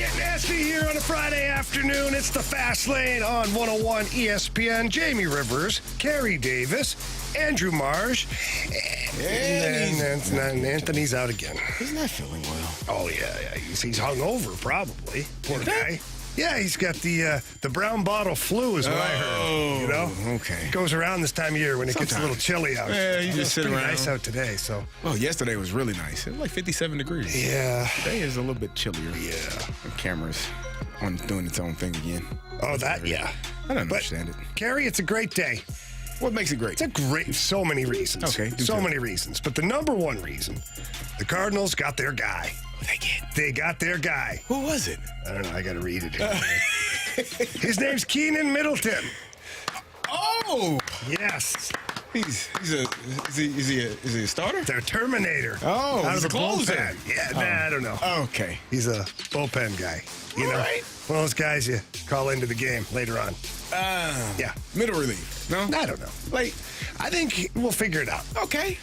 Get nasty here on a Friday afternoon. It's the Fast Lane on 101 ESPN. Jamie Rivers, Carey Davis, Andrew Marsh, and Anthony's out again. He's not feeling well. Oh, yeah. He's hungover, probably. Poor guy. Yeah, he's got the brown bottle flu is what I heard. You know? Okay. It goes around this time of year when it gets a little chilly out. Yeah, you just sit pretty around. nice out today, so. Well, yesterday was really nice. It was like 57 degrees. Yeah. Today is a little bit chillier. Yeah. The camera's on doing its own thing again. Oh, that, yeah. I don't understand it. Carey, it's a great day. What makes it great? It's a great, so many reasons. Okay. So many reasons. But the number one reason, the Cardinals got their guy. They got their guy. Who was it? I don't know. I got to read it here. His name's Keenan Middleton. Oh! Yes. Is he a starter? Their Terminator. Oh, out he's of the a closer. bullpen. Yeah, I don't know. Okay. He's a bullpen guy. You know, right. one of those guys you call into the game later on. Yeah. Middle relief. No? I don't know. Like, I think we'll figure it out. okay.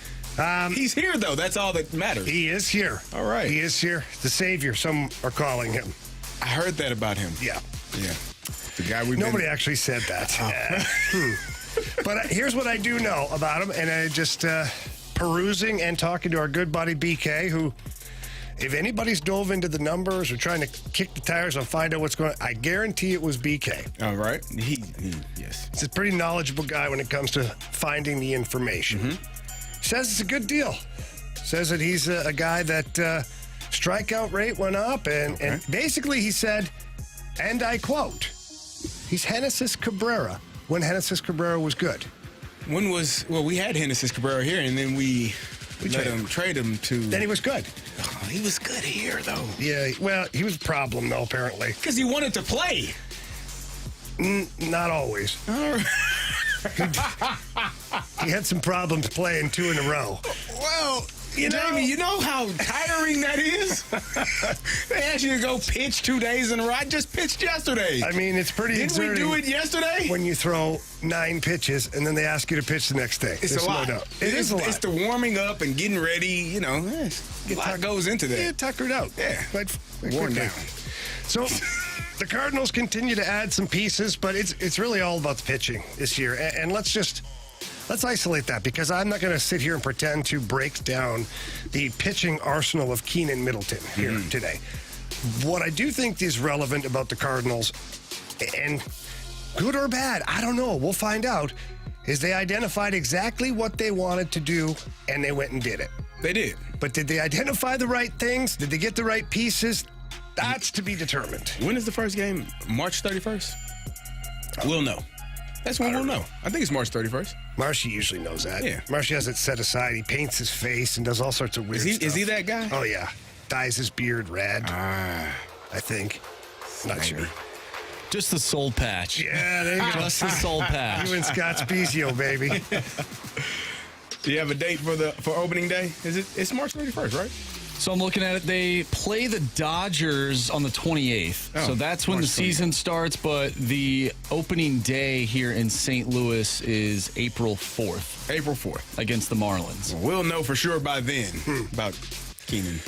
He's here, though. That's all that matters. He is here. All right. He is here. The savior, some are calling him. I heard that about him. Yeah. Yeah. The guy we've Nobody actually said that. But here's what I do know about him, and I just perusing and talking to our good buddy BK, who, if anybody's dove into the numbers or trying to kick the tires and find out what's going on, I guarantee it was BK. All right. Yes. He's a pretty knowledgeable guy when it comes to finding the information. Mm-hmm. Says it's a good deal. Says that he's a guy that strikeout rate went up, and basically he said, and I quote, he's Genesis Cabrera when Genesis Cabrera was good. We had Genesis Cabrera here, and then we trade him to. Then he was good. Oh, he was good here, though. Yeah, well, he was a problem, though, apparently. Because he wanted to play. Not always. All right. He had some problems playing 2 in a row. Well, Jamie, you know how tiring that is? They asked you to go pitch 2 days in a row. I just pitched yesterday. I mean, it's pretty Didn't exerting. we do it yesterday? When you throw 9 pitches and then they ask you to pitch the next day. It's There's a lot. No doubt. It is a lot. It's the warming up and getting ready. You know, a lot goes into that. Yeah, tuckered out. Yeah. Quite Worn quickly. down. So the Cardinals continue to add some pieces, but it's really all about the pitching this year. And let's isolate that, because I'm not going to sit here and pretend to break down the pitching arsenal of Keenan Middleton here today. What I do think is relevant about the Cardinals, and good or bad, I don't know, we'll find out, is they identified exactly what they wanted to do, and they went and did it. They did. But did they identify the right things? Did they get the right pieces? That's to be determined. When is the first game? March 31st? We'll know. That's when we'll know. I think it's March 31st. Marshy usually knows that. Yeah. Marshy has it set aside. He paints his face and does all sorts of weird stuff. Is he that guy? Oh, yeah. Dyes his beard red, I think. Not sure. Just the soul patch. Yeah, there you go. Just the soul patch. You and Scott Spezio, baby. Do you have a date for opening day? It's March 31st, right? So I'm looking at it. They play the Dodgers on the 28th. Oh, so that's when March the season starts, but the opening day here in St. Louis is April 4th. April 4th. Against the Marlins. We'll know for sure by then about Keenan.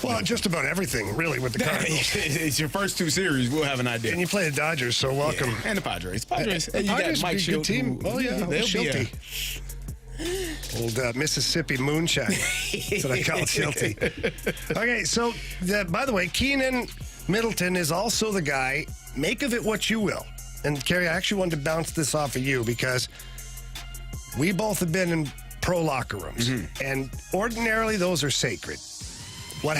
Well, just about everything, really, with the Cardinals. It's your first 2 series. We'll have an idea. And you play the Dodgers, so welcome. Yeah. And the Padres. Padres you got Mike would be a good team. Oh, yeah. They'll be Shilty. Old Mississippi moonshine. That's what I call it, Shilty. Okay, so, by the way, Keenan Middleton is also the guy. Make of it what you will. And, Carey, I actually wanted to bounce this off of you because we both have been in pro locker rooms. And ordinarily, those are sacred. What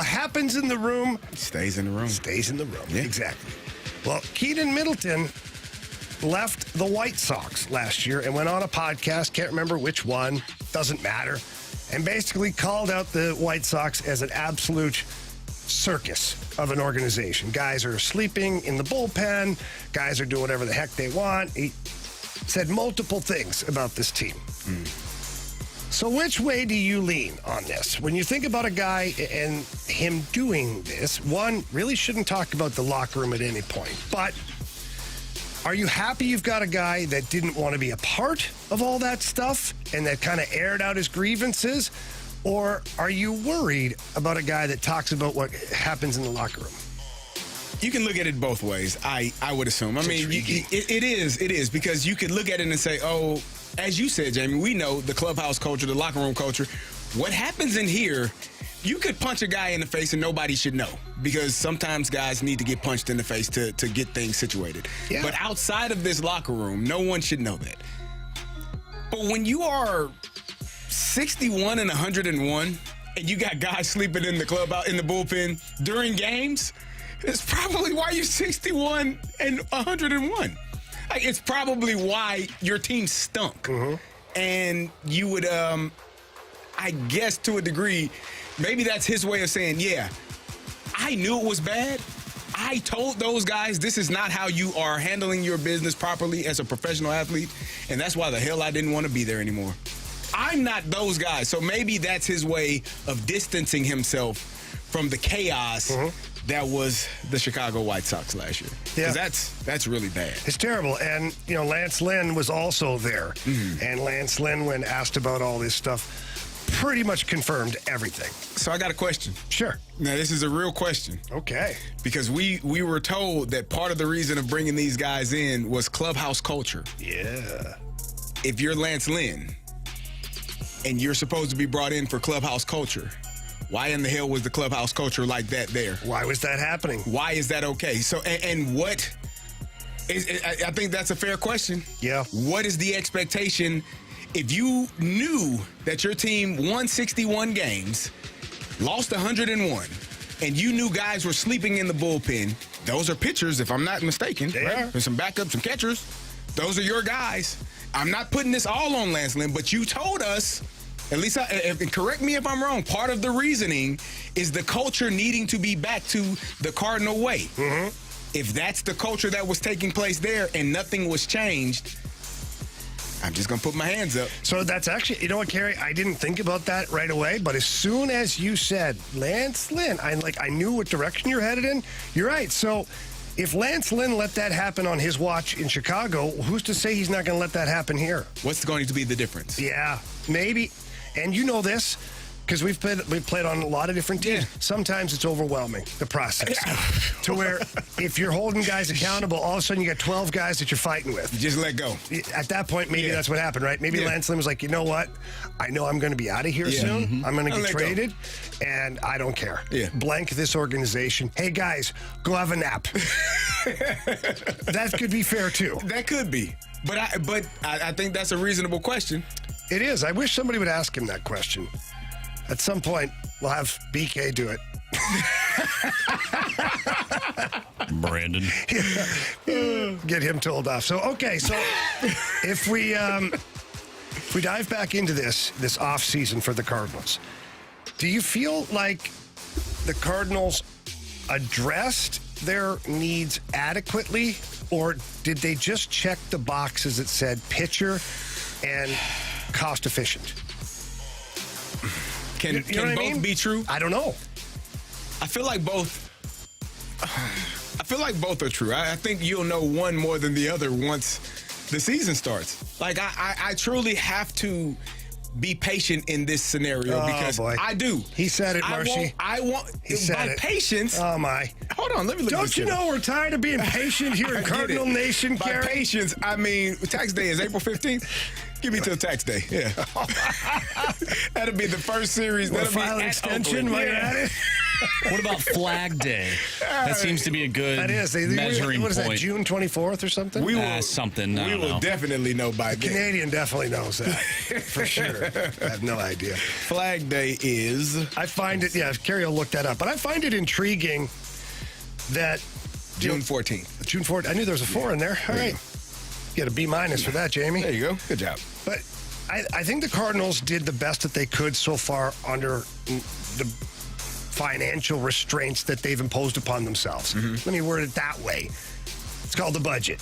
happens in the room... Stays in the room. Stays in the room. Yeah. Exactly. Well, Keenan Middleton left the White Sox last year and went on a podcast, can't remember which one, doesn't matter, and basically called out the White Sox as an absolute circus of an organization. Guys are sleeping in the bullpen. Guys are doing whatever the heck they want. He said multiple things about this team. So which way do you lean on this? When you think about a guy and him doing this, one, really shouldn't talk about the locker room at any point, but are you happy you've got a guy that didn't want to be a part of all that stuff and that kind of aired out his grievances? Or are you worried about a guy that talks about what happens in the locker room? You can look at it both ways, I would assume. I mean, it is, because you could look at it and say, oh, as you said, Jamie, we know the clubhouse culture, the locker room culture. What happens in here, you could punch a guy in the face and nobody should know, because sometimes guys need to get punched in the face to get things situated. Yeah. But outside of this locker room, no one should know that. But when you are 61 and 101, and you got guys sleeping in the clubhouse, in the bullpen during games, it's probably why you're 61 and 101. Like, it's probably why your team stunk. Mm-hmm. And you would, I guess to a degree, maybe that's his way of saying, yeah, I knew it was bad. I told those guys this is not how you are handling your business properly as a professional athlete, and that's why the hell I didn't want to be there anymore. I'm not those guys, so maybe that's his way of distancing himself from the chaos that was the Chicago White Sox last year. Yeah. Because that's really bad. It's terrible. And, you know, Lance Lynn was also there. Mm-hmm. And Lance Lynn, when asked about all this stuff, pretty much confirmed everything. So I got a question. Sure. Now, this is a real question. Okay. Because we were told that part of the reason of bringing these guys in was clubhouse culture. Yeah. If you're Lance Lynn and you're supposed to be brought in for clubhouse culture, why in the hell was the clubhouse culture like that there? Why was that happening? Why is that okay? So, and what is, I think that's a fair question. Yeah. What is the expectation if you knew that your team won 61 games, lost 101, and you knew guys were sleeping in the bullpen? Those are pitchers, if I'm not mistaken. They right? are. There's some backups, some catchers. Those are your guys. I'm not putting this all on Lance Lynn, but you told us, at least, correct me if I'm wrong, part of the reasoning is the culture needing to be back to the Cardinal way. Mm-hmm. If that's the culture that was taking place there and nothing was changed, I'm just going to put my hands up. So that's actually, you know what, Carey? I didn't think about that right away, but as soon as you said Lance Lynn, I knew what direction you're headed in. You're right. So if Lance Lynn let that happen on his watch in Chicago, who's to say he's not going to let that happen here? What's going to be the difference? Yeah, maybe. And you know this, because we've played on a lot of different teams. Yeah. Sometimes it's overwhelming, the process, to where if you're holding guys accountable, all of a sudden you got 12 guys that you're fighting with. Just let go. At that point, maybe that's what happened, right? Maybe Lance Lynn was like, you know what? I know I'm going to be out of here soon. Mm-hmm. I'm going to get traded, and I don't care. Yeah. Blank this organization. Hey, guys, go have a nap. That could be fair, too. That could be. But I think that's a reasonable question. It is. I wish somebody would ask him that question. At some point, we'll have BK do it. Brandon. Get him told off. So, okay. So if we dive back into this off season for the Cardinals, do you feel like the Cardinals addressed their needs adequately, or did they just check the boxes that said pitcher and cost efficient? Can both be true? I don't know. I feel like both are true. I think you'll know one more than the other once the season starts. Like, I truly have to be patient in this scenario because I do. He said it, Marshy. He said by patience. Oh, my. Hold on, let me look at Don't this you know we're tired of being patient here in Cardinal Nation, By Carey? patience, I mean, tax day is April 15th. Give me till tax day. Yeah. That'll be the first series. We'll That'll file be an extension while you're at it. What about Flag Day? That seems to be a good measuring what is that, point. June 24th or something? Something. I We don't will know. definitely know by then. Canadian definitely knows that, for sure. I have no idea. Flag Day is... I find it, Carey will look that up, but I find it intriguing that... June 14th. June 14th. I knew there was a 4 in there. All right. You got a B- for that, Jamie. There you go. Good job. But I think the Cardinals did the best that they could so far under the financial restraints that they've imposed upon themselves. Mm-hmm. Let me word it that way. It's called the budget.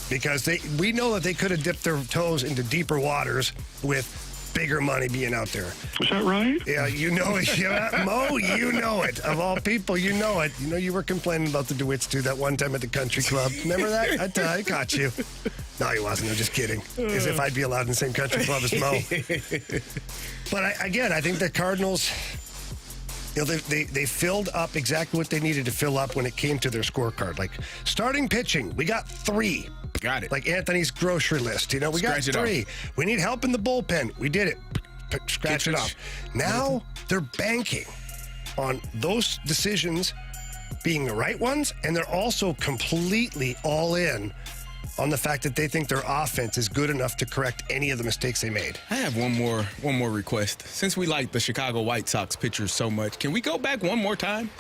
Because we know that they could have dipped their toes into deeper waters with bigger money being out there. Is that right? Yeah, you know it. Yeah, Mo, you know it. Of all people, you know it. You know you were complaining about the DeWitts, too, that one time at the country club. Remember that? I caught you. No, he wasn't. I'm just kidding. As if I'd be allowed in the same country club as Mo. But I think the Cardinals, they filled up exactly what they needed to fill up when it came to their scorecard. Like, starting pitching, we got 3. Got it. Like Anthony's grocery list. We got 3. We need help in the bullpen. We did it. Scratch it off. Now they're banking on those decisions being the right ones, and they're also completely all in on the fact that they think their offense is good enough to correct any of the mistakes they made. I have one more request. Since we like the Chicago White Sox pitchers so much, can we go back one more time?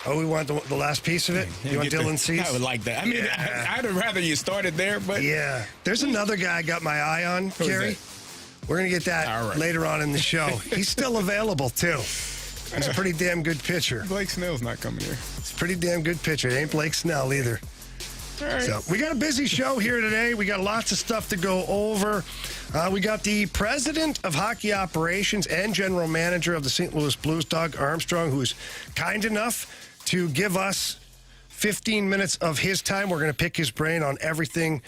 Oh, we want the last piece of it? You want Dylan Cease? I would like that. I mean, I'd rather you started there, but... Yeah. There's another guy I got my eye on, Carey. We're going to get that later on in the show. He's still available, too. He's a pretty damn good pitcher. Blake Snell's not coming here. He's a pretty damn good pitcher. It ain't Blake Snell either. All right. So we got a busy show here today. We got lots of stuff to go over. We got the president of hockey operations and general manager of the St. Louis Blues, Doug Armstrong, who's kind enough to give us 15 minutes of his time. We're going to pick his brain on everything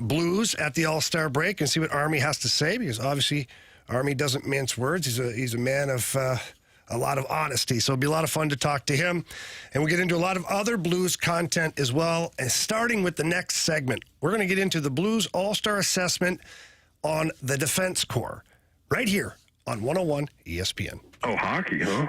Blues at the All-Star break and see what Army has to say, because obviously Army doesn't mince words. He's a man of a lot of honesty, so it'll be a lot of fun to talk to him. And we'll get into a lot of other Blues content as well. And starting with the next segment, we're going to get into the Blues All-Star assessment on the defense corps right here on 101 ESPN. Oh, hockey, huh?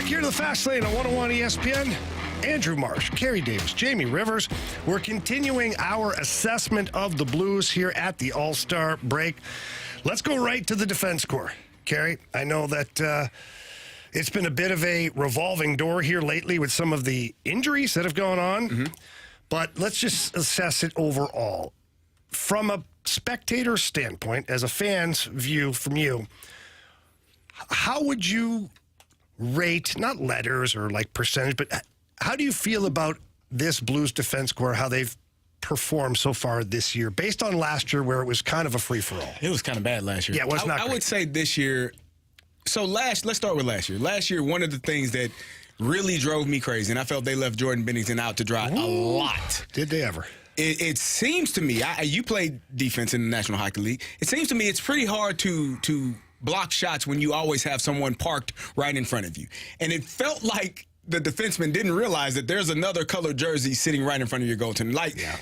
Back here to the Fast Lane on 101 ESPN. Andrew Marsh, Carey Davis, Jamie Rivers. We're continuing our assessment of the Blues here at the All-Star break. Let's go right to the defense corps. Carey, I know that it's been a bit of a revolving door here lately with some of the injuries that have gone on, but let's just assess it overall. From a spectator standpoint, as a fan's view from you, how would you rate, not letters or like percentage, but how do you feel about this Blues defense corps, how they've performed so far this year, based on last year where it was kind of a free-for-all? It was kind of bad last year. Yeah, it was not I great. would say this year, let's start with last year. Last year, one of the things that really drove me crazy, and I felt they left Jordan Binnington out to dry a lot. Did they ever? It seems to me, you played defense in the National Hockey League. It seems to me it's pretty hard to block shots when you always have someone parked right in front of you. And it felt like the defenseman didn't realize that there's another colored jersey sitting right in front of your goaltender.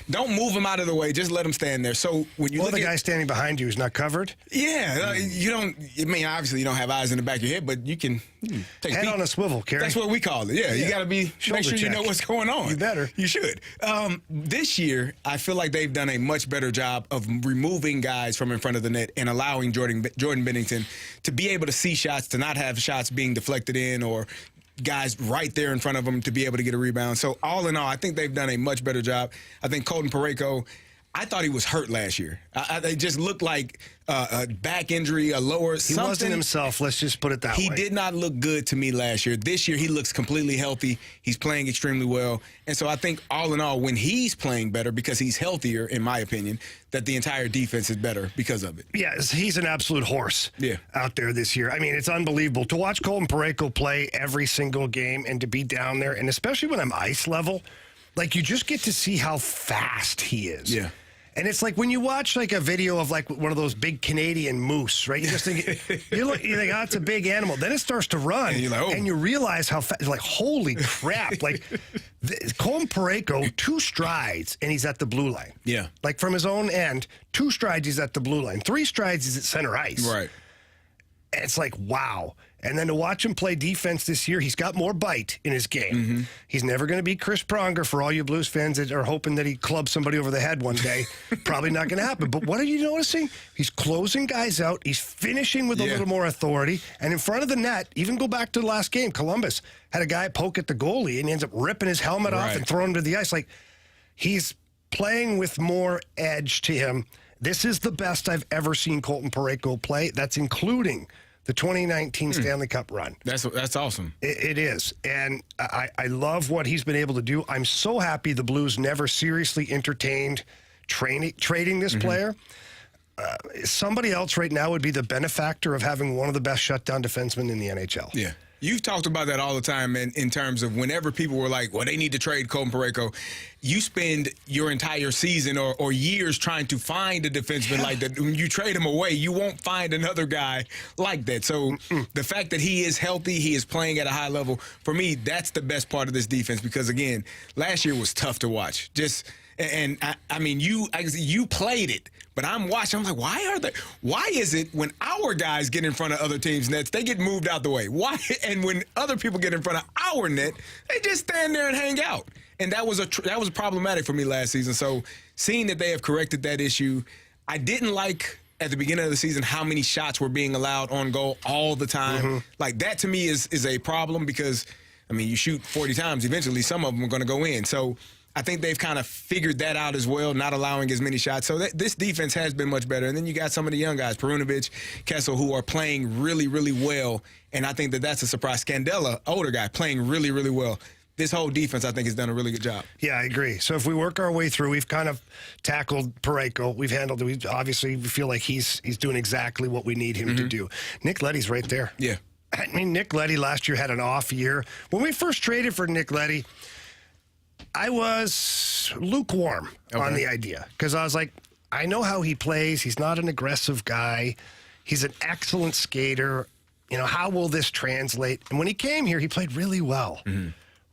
Don't move him out of the way. Just let him stand there. So when you look the guy standing behind you is not covered? Yeah. You don't, obviously you don't have eyes in the back of your head, but you can take a Head peek. on a swivel, Carey. That's what we call it. Yeah. You got to make sure check. you know what's going on. You better. You should. This year, I feel like they've done a much better job of removing guys from in front of the net and allowing Jordan Binnington to be able to see shots, to not have shots being deflected in or guys right there in front of them to be able to get a rebound. So all in all, I think they've done a much better job. I think Colton Parayko, I thought he was hurt last year. They just looked like a back injury, a lower something. He wasn't himself, let's just put it that way. He did not look good to me last year. This year, he looks completely healthy. He's playing extremely well. And so I think all in all, when he's playing better, because he's healthier, in my opinion, that the entire defense is better because of it. Yeah, he's an absolute horse out there this year. I mean, it's unbelievable. To watch Colton Parayko play every single game and to be down there, and especially when I'm ice level, like you just get to see how fast he is. Yeah. And it's like when you watch like a video of like one of those big Canadian moose, right? You just think, you think, oh, it's a big animal. Then it starts to run, and you realize how fast. Like, holy crap! Like, Colton Parayko, 2 strides, and he's at the blue line. Yeah. Like from his own end, 2 strides, he's at the blue line. 3 strides, he's at center ice. Right. And it's like, wow. And then to watch him play defense this year, he's got more bite in his game. He's never going to be Chris Pronger for all you Blues fans that are hoping that he clubs somebody over the head one day. Probably not going to happen. But what are you noticing? He's closing guys out. He's finishing with a little more authority. And in front of the net, even go back to the last game, Columbus had a guy poke at the goalie, and he ends up ripping his helmet off and throwing him to the ice. Like, he's playing with more edge to him. This is the best I've ever seen Colton Parayko play. That's including the 2019 Stanley Cup run. That's awesome. It is. And I love what he's been able to do. I'm so happy the Blues never seriously entertained trading this player. Somebody else right now would be the benefactor of having one of the best shutdown defensemen in the NHL. Yeah. You've talked about that all the time in terms of whenever people were like, well, they need to trade Colton Parayko, you spend your entire season or years trying to find a defenseman like that. When you trade him away, you won't find another guy like that. So the fact that he is healthy, he is playing at a high level, for me, that's the best part of this defense because, again, last year was tough to watch. I mean, you played it, but I'm watching. I'm like, why is it when our guys get in front of other teams' nets, they get moved out the way? Why? And when other people get in front of our net, they just stand there and hang out. And that was problematic for me last season. So seeing that they have corrected that issue, I didn't like at the beginning of the season how many shots were being allowed on goal all the time. Like that to me is a problem because, I mean, you shoot 40 times, eventually some of them are going to go in. So I think they've kind of figured that out as well, not allowing as many shots. So this defense has been much better. And then you got some of the young guys, Perunovic, Kessel, who are playing really, really well. And I think that's a surprise. Scandella, older guy, playing really, really well. This whole defense, I think, has done a really good job. Yeah, I agree. So if we work our way through, we've kind of tackled Parayko. We've handled it. We obviously feel like he's doing exactly what we need him to do. Nick Leddy's right there. Yeah. I mean, Nick Leddy last year had an off year. When we first traded for Nick Leddy, I was lukewarm on the idea because I was like, I know how he plays. He's not an aggressive guy. He's an excellent skater. You know, how will this translate? And when he came here, he played really well.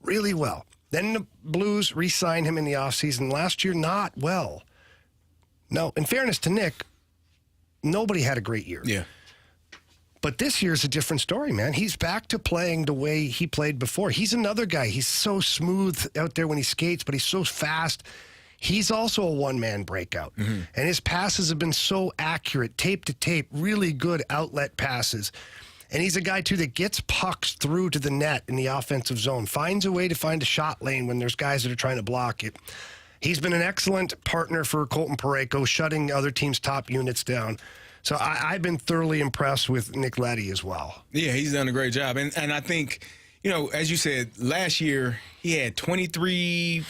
Really well. Then the Blues re-signed him in the offseason. Last year, not well. No, in fairness to Nick, nobody had a great year. Yeah. But this year's a different story, man. He's back to playing the way he played before. He's another guy. He's so smooth out there when he skates, but he's so fast. He's also a one-man breakout. And his passes have been so accurate, tape to tape, really good outlet passes. And he's a guy, too, that gets pucks through to the net in the offensive zone, finds a way to find a shot lane when there's guys that are trying to block it. He's been an excellent partner for Colton Parayko, shutting other teams' top units down. So I've been thoroughly impressed with Nick Leddy as well. Yeah, he's done a great job. And I think, as you said, last year he had 23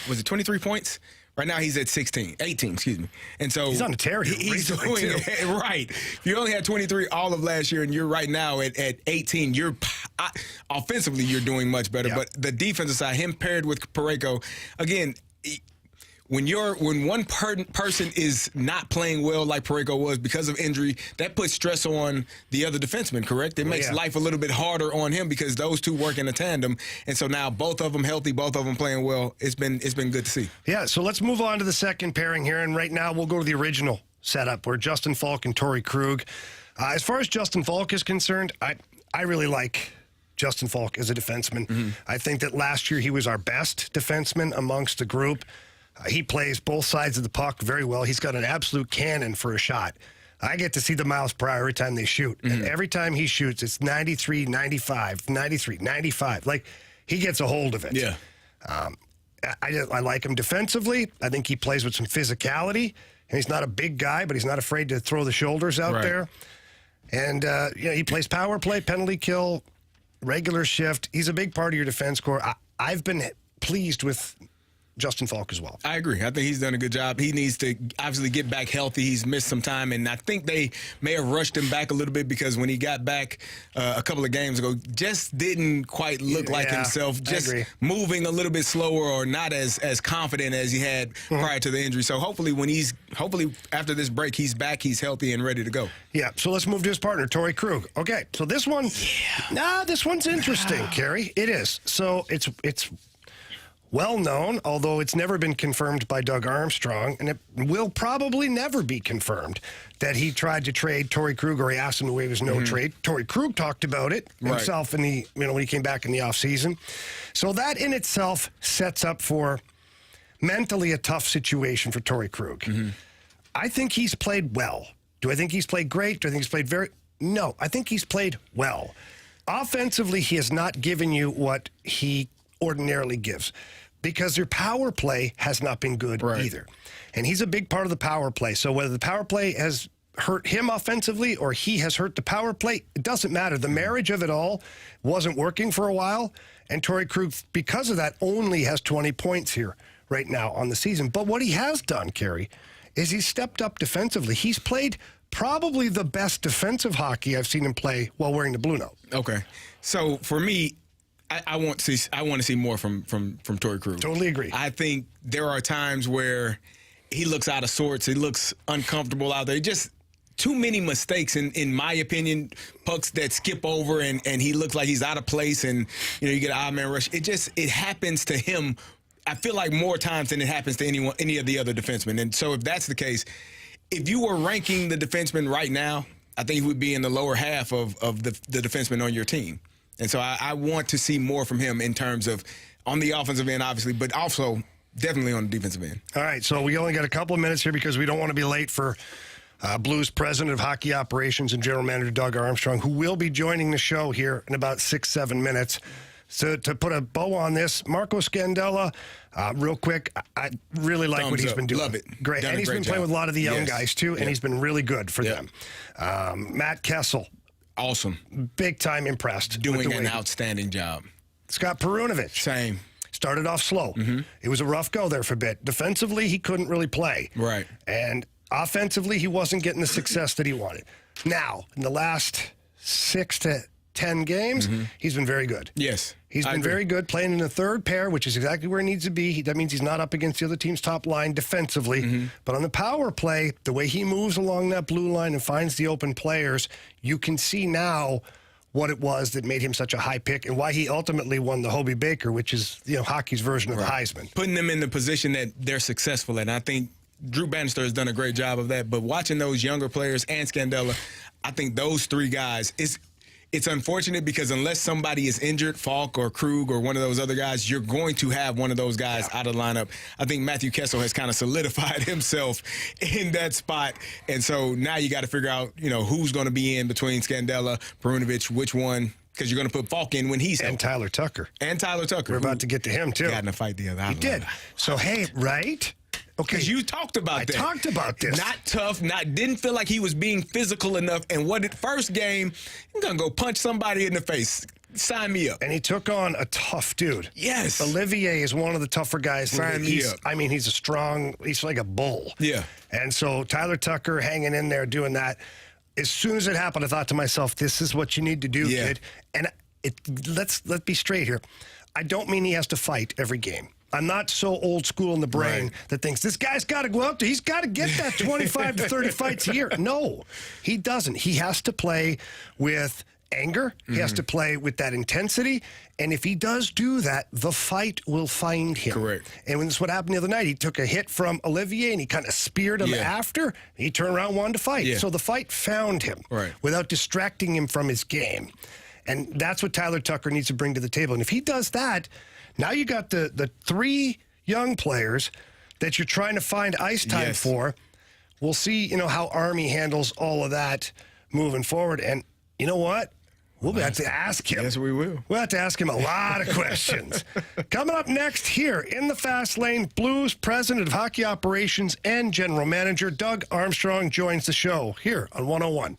points? Right now he's at 18, excuse me. And so he's on a tear here. He's doing right. You only had 23 all of last year, and you're right now at 18. You're offensively, you're doing much better. Yep. But the defensive side, him paired with Parayko, again, when one person is not playing well like Parayko was because of injury, that puts stress on the other defenseman, correct? It makes life a little bit harder on him because those two work in a tandem. And so now both of them healthy, both of them playing well. It's been good to see. Yeah, so let's move on to the second pairing here. And right now we'll go to the original setup where Justin Falk and Torrey Krug. As far as Justin Falk is concerned, I really like Justin Falk as a defenseman. I think that last year he was our best defenseman amongst the group. He plays both sides of the puck very well. He's got an absolute cannon for a shot. I get to see the miles per hour every time they shoot. And every time he shoots, it's 93, 95, 93, 95. Like, he gets a hold of it. Yeah. I like him defensively. I think he plays with some physicality. And he's not a big guy, but he's not afraid to throw the shoulders out there. And, he plays power play, penalty kill, regular shift. He's a big part of your defense core. I've been pleased with Justin Falk as well. I agree. I think he's done a good job. He needs to obviously get back healthy. He's missed some time, and I think they may have rushed him back a little bit because when he got back a couple of games ago, just didn't quite look like himself, just moving a little bit slower or not as confident as he had prior to the injury. So hopefully after this break, he's back, he's healthy and ready to go. Yeah, so let's move to his partner, Torrey Krug. Okay, so this one, this one's interesting, Carey. It is. So it's well known, although it's never been confirmed by Doug Armstrong, and it will probably never be confirmed, that he tried to trade Torrey Krug, or he asked him to waive his no trade. Torrey Krug talked about it himself in the when he came back in the offseason. So that in itself sets up for mentally a tough situation for Torrey Krug. I think he's played well. Do I think he's played great? Do I think he's played No, I think he's played well. Offensively, he has not given you what he ordinarily gives, because their power play has not been good either. And he's a big part of the power play. So whether the power play has hurt him offensively or he has hurt the power play, it doesn't matter. The marriage of it all wasn't working for a while, and Torrey Krug, because of that, only has 20 points here right now on the season. But what he has done, Carey, is he's stepped up defensively. He's played probably the best defensive hockey I've seen him play while wearing the blue note. Okay. So for me, I want to see more from Torrey Krug. Totally agree. I think there are times where he looks out of sorts. He looks uncomfortable out there. Just too many mistakes, in my opinion, pucks that skip over and he looks like he's out of place, and you get an odd man rush. It happens to him, I feel like, more times than it happens to any of the other defensemen. And so if that's the case, if you were ranking the defensemen right now, I think he would be in the lower half of the defensemen on your team. And so I want to see more from him in terms of on the offensive end, obviously, but also definitely on the defensive end. All right, so we only got a couple of minutes here because we don't want to be late for Blues president of hockey operations and general manager Doug Armstrong, who will be joining the show here in about 6-7 minutes. So to put a bow on this, Marco Scandella, real quick, I really like what he's been doing. Love it. Great. And he's been playing with a lot of the young guys, too, and he's been really good for them. Matt Kessel. Awesome. Big time impressed. Doing an outstanding job. Scott Perunovich. Same. Started off slow. It was a rough go there for a bit. Defensively, he couldn't really play. Right. And offensively, he wasn't getting the success that he wanted. Now, in the last 6 to 10 games, he's been very good. Yes. He's been very good playing in the third pair, which is exactly where he needs to be. That means he's not up against the other team's top line defensively. But on the power play, the way he moves along that blue line and finds the open players, you can see now what it was that made him such a high pick and why he ultimately won the Hobey Baker, which is hockey's version of the Heisman. Putting them in the position that they're successful at. And I think Drew Bannister has done a great job of that. But watching those younger players and Scandella, I think those three guys, it's unfortunate because unless somebody is injured, Falk or Krug or one of those other guys, you're going to have one of those guys out of the lineup. I think Matthew Kessel has kind of solidified himself in that spot. And so now you got to figure out, who's going to be in between Scandella, Perunovic, which one, because you're going to put Falk in when he's and Tyler Tucker. We're about to get to him, too. Got in a fight the other night. He did. So, hey, right? Okay. Because you talked about that. I talked about this. Not tough, didn't feel like he was being physical enough. And first game, I'm going to go punch somebody in the face. Sign me up. And he took on a tough dude. Yes. Olivier is one of the tougher guys. Sign me up. I mean, he's like a bull. Yeah. And so Tyler Tucker hanging in there doing that. As soon as it happened, I thought to myself, this is what you need to do, kid. And let's be straight here. I don't mean he has to fight every game. I'm not so old school in the brain that thinks this guy's got to go out there. He's got to get that 25 to 30 fights a year. No, he doesn't. He has to play with anger. He has to play with that intensity. And if he does do that, the fight will find him. Correct. And when this is what happened the other night, he took a hit from Olivier and he kind of speared him after. He turned around and wanted to fight. Yeah. So the fight found him without distracting him from his game. And that's what Tyler Tucker needs to bring to the table. And if he does that, now you got the three young players that you're trying to find ice time for. We'll see, how Army handles all of that moving forward. And you know what? We'll have to ask him. Yes, we will. We'll have to ask him a lot of questions. Coming up next here in the Fast Lane, Blues President of Hockey Operations and General Manager Doug Armstrong joins the show here on 101.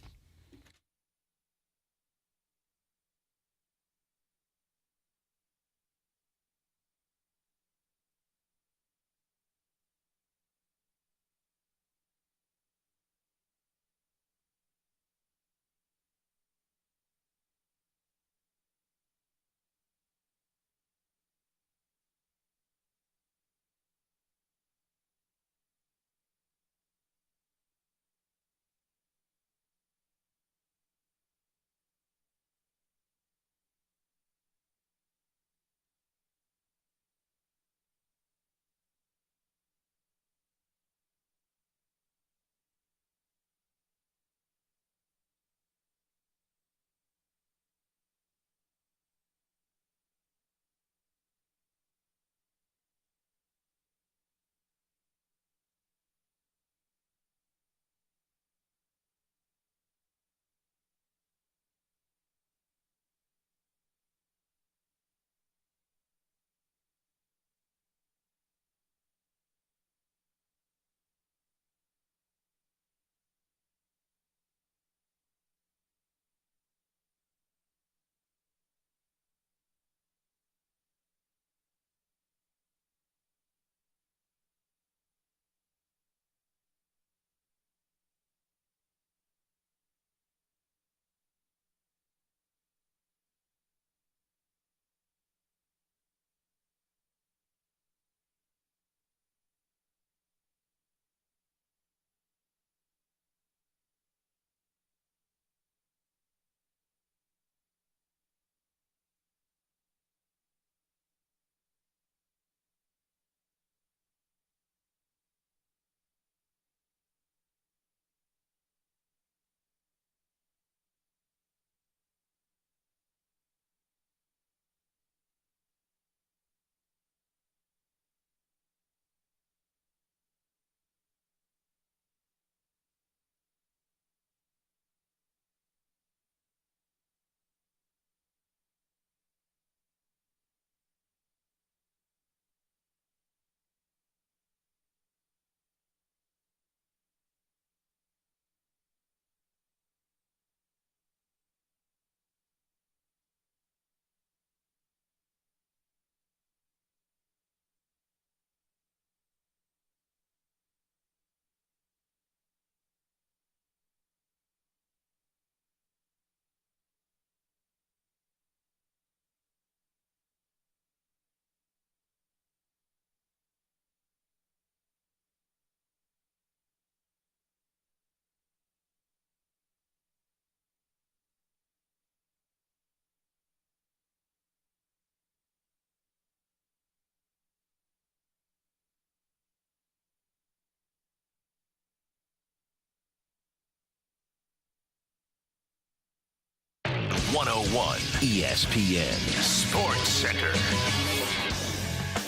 101 ESPN Sports Center.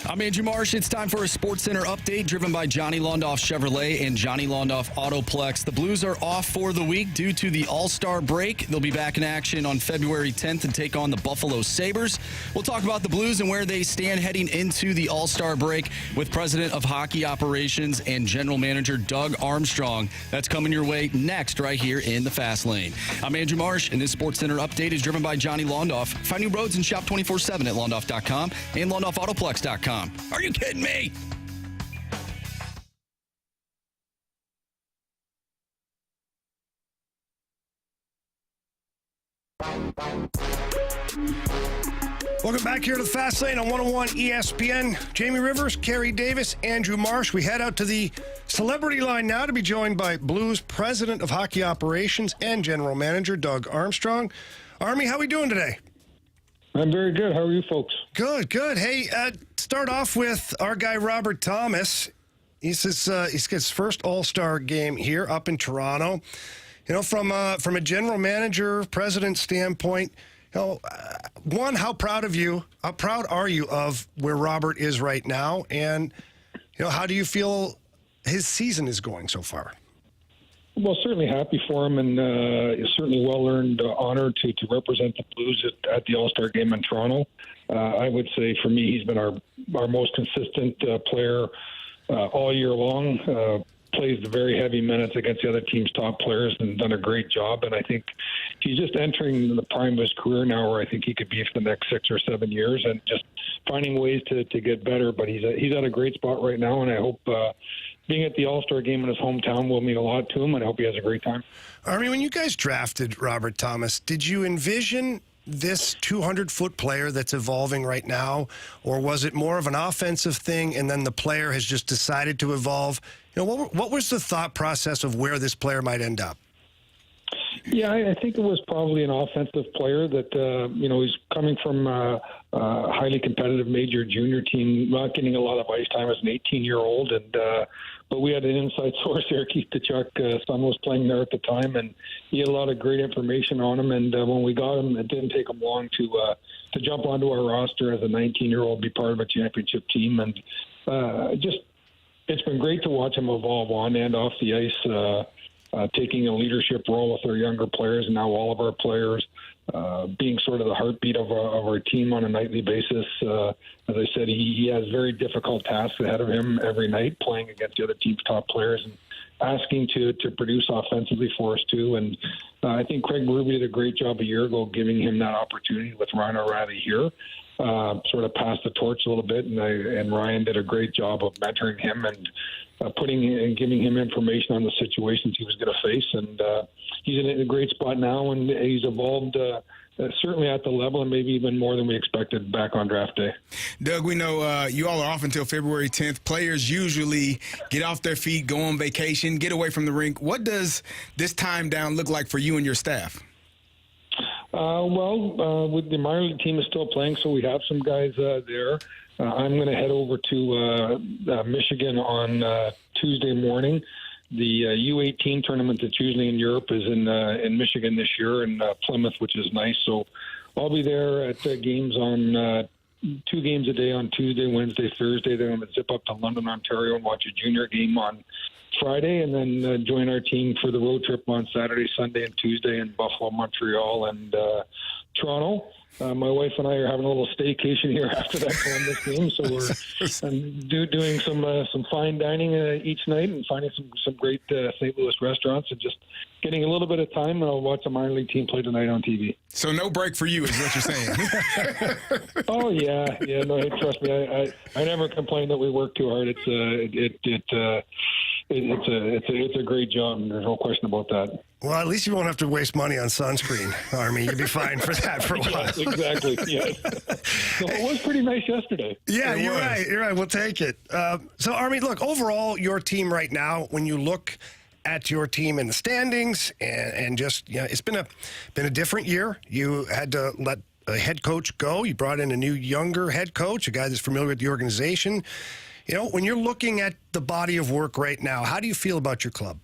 I'm Andrew Marsh. It's time for a Sports Center update driven by Johnny Londoff Chevrolet and Johnny Londoff Autoplex. The Blues are off for the week due to the All-Star break. They'll be back in action on February 10th and take on the Buffalo Sabres. We'll talk about the Blues and where they stand heading into the All-Star break with President of Hockey Operations and General Manager Doug Armstrong. That's coming your way next right here in the Fast Lane. I'm Andrew Marsh, and this Sports Center update is driven by Johnny Londoff. Find new roads and shop 24/7 at londoff.com and londoffAutoplex.com. Are you kidding me? Welcome back here to the Fast Lane on 101 ESPN. Jamie Rivers, Carey Davis, Andrew Marsh. We head out to the celebrity line now to be joined by Blues President of Hockey Operations and General Manager Doug Armstrong. Army, how are we doing today? I'm very good. How are you folks? Good, good. Hey, start off with our guy Robert Thomas. He's his first All-Star game here up in Toronto. You know, from a general manager, president standpoint, you know, one, how proud are you of where Robert is right now, and you know, how do you feel his season is going so far? Well, certainly happy for him, and it's certainly well-earned honor to represent the Blues at the All-Star game in Toronto. I would say for me, he's been our most consistent player all year long. Plays the very heavy minutes against the other team's top players and done a great job. And I think he's just entering the prime of his career now, where I think he could be for the next 6 or 7 years, and just finding ways to get better. But he's at a great spot right now, and I hope being at the All-Star game in his hometown will mean a lot to him, and I hope he has a great time. Army, when you guys drafted Robert Thomas, did you envision this 200-foot player that's evolving right now, or was it more of an offensive thing and then the player has just decided to evolve? You know, what was the thought process of where this player might end up? Yeah, I think it was probably an offensive player that, he's coming from a highly competitive major junior team, not getting a lot of ice time as an 18-year-old. But we had an inside source there, Keith Tkachuk. Son was playing there at the time, and he had a lot of great information on him. And when we got him, it didn't take him long to jump onto our roster as a 19-year-old, be part of a championship team. And it's been great to watch him evolve on and off the ice, taking a leadership role with our younger players and now all of our players, being sort of the heartbeat of our team on a nightly basis. As I said, he has very difficult tasks ahead of him every night, playing against the other team's top players and asking to produce offensively for us too. And I think Craig Berube did a great job a year ago giving him that opportunity with Ryan O'Reilly here. Sort of passed the torch a little bit, and Ryan did a great job of mentoring him and giving him information on the situations he was going to face. And he's in a great spot now, and he's evolved certainly at the level and maybe even more than we expected back on draft day. Doug, we know you all are off until February 10th. Players usually get off their feet, go on vacation, get away from the rink. What does this time down look like for you and your staff? With the minor league team is still playing, so we have some guys there. I'm going to head over to Michigan on Tuesday morning. The U18 tournament that's usually in Europe is in Michigan this year, in Plymouth, which is nice. So I'll be there at games on 2 games a day on Tuesday, Wednesday, Thursday. Then I'm going to zip up to London, Ontario, and watch a junior game on Friday, and then join our team for the road trip on Saturday, Sunday, and Tuesday in Buffalo, Montreal, and Toronto. My wife and I are having a little staycation here after that Columbus game, so we're doing some fine dining each night and finding some great St. Louis restaurants and just getting a little bit of time, and I'll watch a minor league team play tonight on TV. So no break for you is what you're saying. Oh, yeah. No, trust me, I never complain that we work too hard. It's a great job, and there's no question about that. Well, at least you won't have to waste money on sunscreen, Army. You'll be fine for that for a while. Yes, exactly, yes. So it was pretty nice yesterday. Yeah, you're right. We'll take it. So, Army, look, overall, your team right now, when you look at your team in the standings and just, it's been a different year. You had to let a head coach go. You brought in a new, younger head coach, a guy that's familiar with the organization. You know, when you're looking at the body of work right now, how do you feel about your club?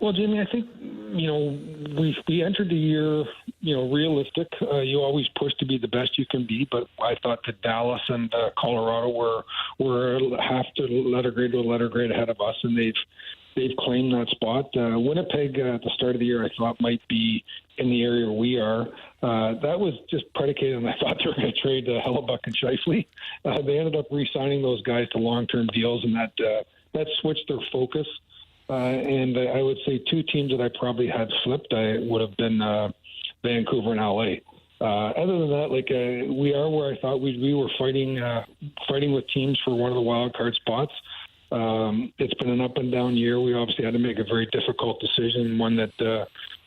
Well, Jimmy, I think, we entered the year, realistic. You always push to be the best you can be, but I thought that Dallas and Colorado were half to letter grade to a letter grade ahead of us, and they've claimed that spot. Winnipeg at the start of the year, I thought might be in the area we are. That was just predicated on I thought they were going to trade Hellebuck and Scheifele. They ended up re-signing those guys to long-term deals, and that switched their focus. And I would say two teams that I probably had flipped would have been Vancouver and LA. Other than that, we are where I thought we were fighting with teams for one of the wild card spots. It's been an up and down year. We obviously had to make a very difficult decision, one that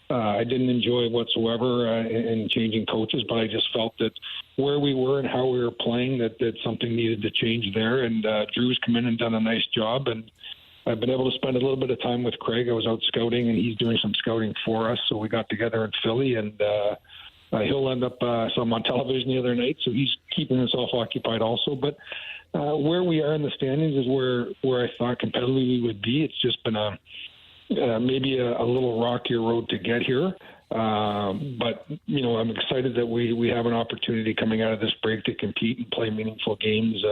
I didn't enjoy whatsoever in changing coaches, but I just felt that where we were and how we were playing, that something needed to change there. And Drew's come in and done a nice job, and I've been able to spend a little bit of time with Craig. I was out scouting, and he's doing some scouting for us. So we got together in Philly, and he'll end up I saw him on television the other night, so he's keeping himself occupied also. But where we are in the standings is where I thought competitively we would be. It's just been maybe a little rockier road to get here. But, I'm excited that we have an opportunity coming out of this break to compete and play meaningful games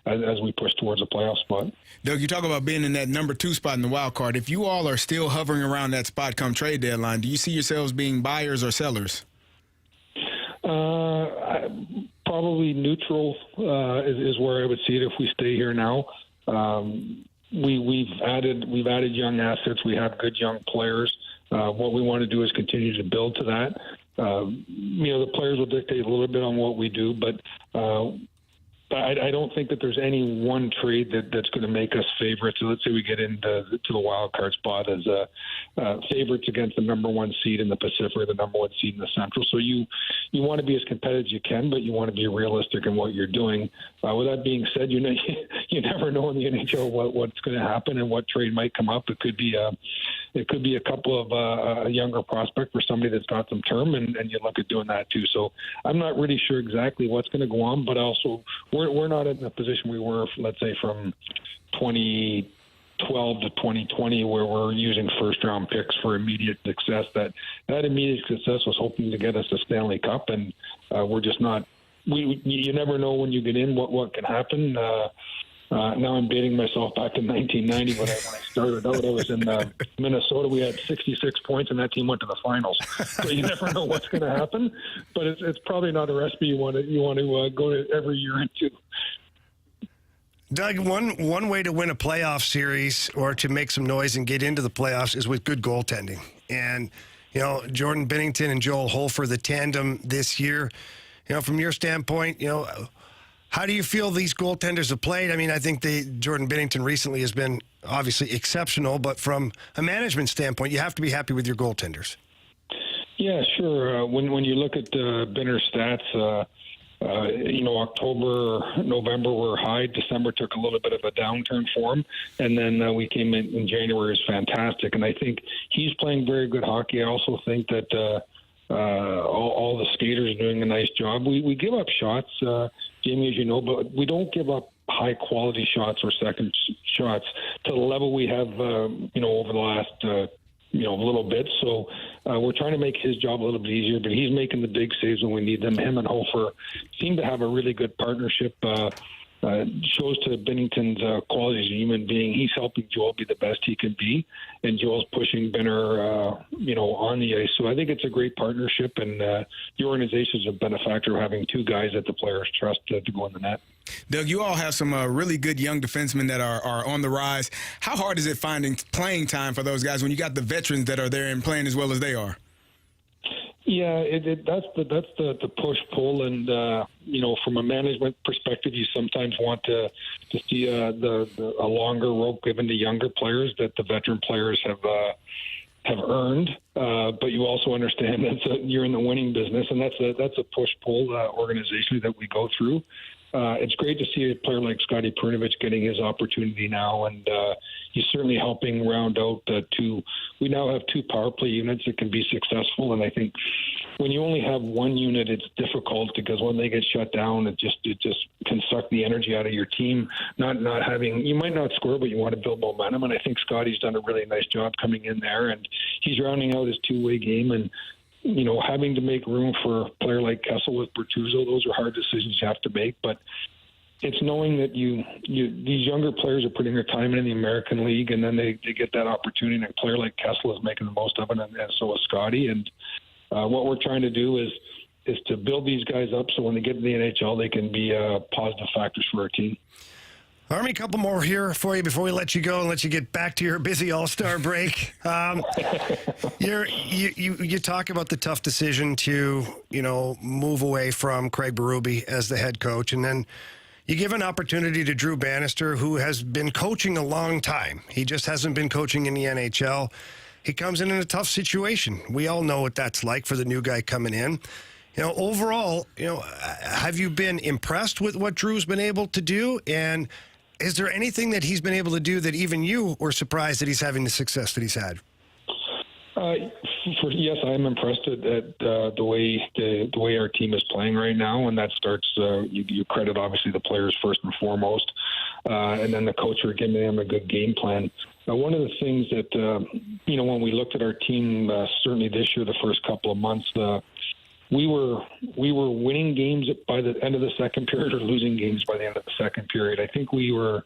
as we push towards a playoff spot. Doug, you talk about being in that number 2 spot in the wild card. If you all are still hovering around that spot come trade deadline, do you see yourselves being buyers or sellers? Probably neutral is where I would see it if we stay here now. We've added young assets. We have good young players. What we want to do is continue to build to that. The players will dictate a little bit on what we do, but I don't think that there's any one trade that's going to make us favorites. So let's say we get into the wild card spot as favorites against the number 1 seed in the Pacific or the number 1 seed in the Central. So you want to be as competitive as you can, but you want to be realistic in what you're doing. With that being said, you never know in the NHL what's going to happen and what trade might come up. It could be a couple of a younger prospect for somebody that's got some term, and you look at doing that too. So I'm not really sure exactly what's going to go on, but also we're not in the position we were, let's say, from 2012 to 2020, where we're using first-round picks for immediate success. That immediate success was hoping to get us a Stanley Cup, and we're just not. You never know when you get in what can happen. Now I'm dating myself back to 1990 when I started out. I was in Minnesota. We had 66 points, and that team went to the finals. So you never know what's going to happen. But it's probably not a recipe you want to go to every year into. Doug, one way to win a playoff series or to make some noise and get into the playoffs is with good goaltending. And, Jordan Binnington and Joel Hofer, the tandem this year, from your standpoint, how do you feel these goaltenders have played? I mean, I think Jordan Binnington recently has been obviously exceptional, but from a management standpoint, you have to be happy with your goaltenders. Yeah, sure. When you look at Binner's stats, October, November were high. December took a little bit of a downturn for him, and then we came in January is fantastic. And I think he's playing very good hockey. I also think that all the skaters are doing a nice job. We give up shots, Jamie, as you know, but we don't give up high-quality shots or second shots to the level we have, over the last little bit. So we're trying to make his job a little bit easier, but he's making the big saves when we need them. Him and Hofer seem to have a really good partnership. Shows to Binnington's quality as a human being. He's helping Joel be the best he can be, and Joel's pushing Binner, on the ice. So I think it's a great partnership, and the organization's a benefactor of having two guys that the players trust to go in the net. Doug, you all have some really good young defensemen that are on the rise. How hard is it finding playing time for those guys when you got the veterans that are there and playing as well as they are? Yeah, that's the push pull, and from a management perspective, you sometimes want to see a longer rope given to younger players that the veteran players have earned. But you also understand that you're in the winning business, and that's a push pull organizationally that we go through. it's great to see a player like Scotty Perunovich getting his opportunity now, and he's certainly helping round out we now have 2 power play units that can be successful, and I think when you only have one unit, it's difficult because when they get shut down, it just can suck the energy out of your team. Not having, you might not score, but you want to build momentum, and I think Scotty's done a really nice job coming in there, and he's rounding out his two-way game, and having to make room for a player like Kessel with Bertuzzo, those are hard decisions you have to make, but it's knowing that these younger players are putting their time in the American League, and then they get that opportunity, and a player like Kessel is making the most of it, and so is Scotty, and what we're trying to do is to build these guys up so when they get to the NHL, they can be positive factors for our team. Army, a couple more here for you before we let you go and let you get back to your busy All-Star break. You talk about the tough decision to, move away from Craig Berube as the head coach, and then you give an opportunity to Drew Bannister, who has been coaching a long time. He just hasn't been coaching in the NHL. He comes in a tough situation. We all know what that's like for the new guy coming in. Overall, have you been impressed with what Drew's been able to do? And is there anything that he's been able to do that even you were surprised that he's having the success that he's had? Yes, I'm impressed at the way our team is playing right now, and that starts. You credit obviously the players first and foremost, and then the coach for giving them a good game plan. One of the things that when we looked at our team, certainly this year, the first couple of months, we were winning games by the end of the second period or losing games by the end of the second period. I think we were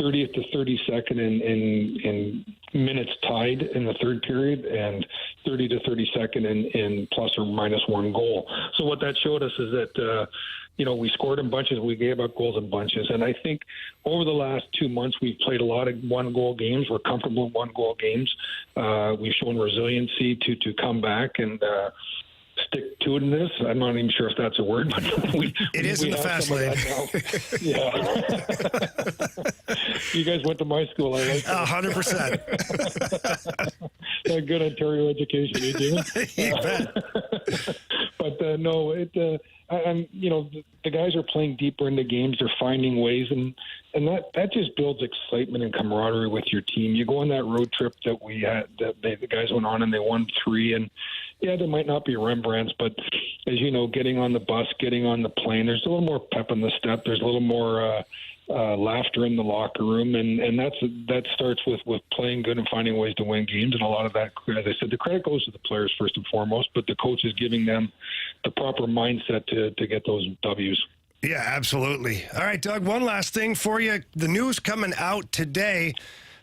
30th to 32nd in minutes tied in the third period and 30 to 32nd in plus or minus one goal. So what that showed us is that, we scored in bunches, we gave up goals in bunches. And I think over the last 2 months, we've played a lot of one-goal games. We're comfortable in one-goal games. We've shown resiliency to come back and stick to it in this. I'm not even sure if that's a word, but it is in the fast lane. Yeah. You guys went to my school. I like that. 100%. A good Ontario education, you do. You bet. But no, the guys are playing deeper into games. They're finding ways, and that just builds excitement and camaraderie with your team. You go on that road trip that we had, the guys went on and they won 3, and yeah, there might not be Rembrandts, but as you know, getting on the bus, getting on the plane, there's a little more pep in the step. There's a little more laughter in the locker room, and that starts with playing good and finding ways to win games. And a lot of that, as I said, the credit goes to the players first and foremost, but the coach is giving them the proper mindset to get those W's. Yeah, absolutely. All right, Doug, one last thing for you. The news coming out today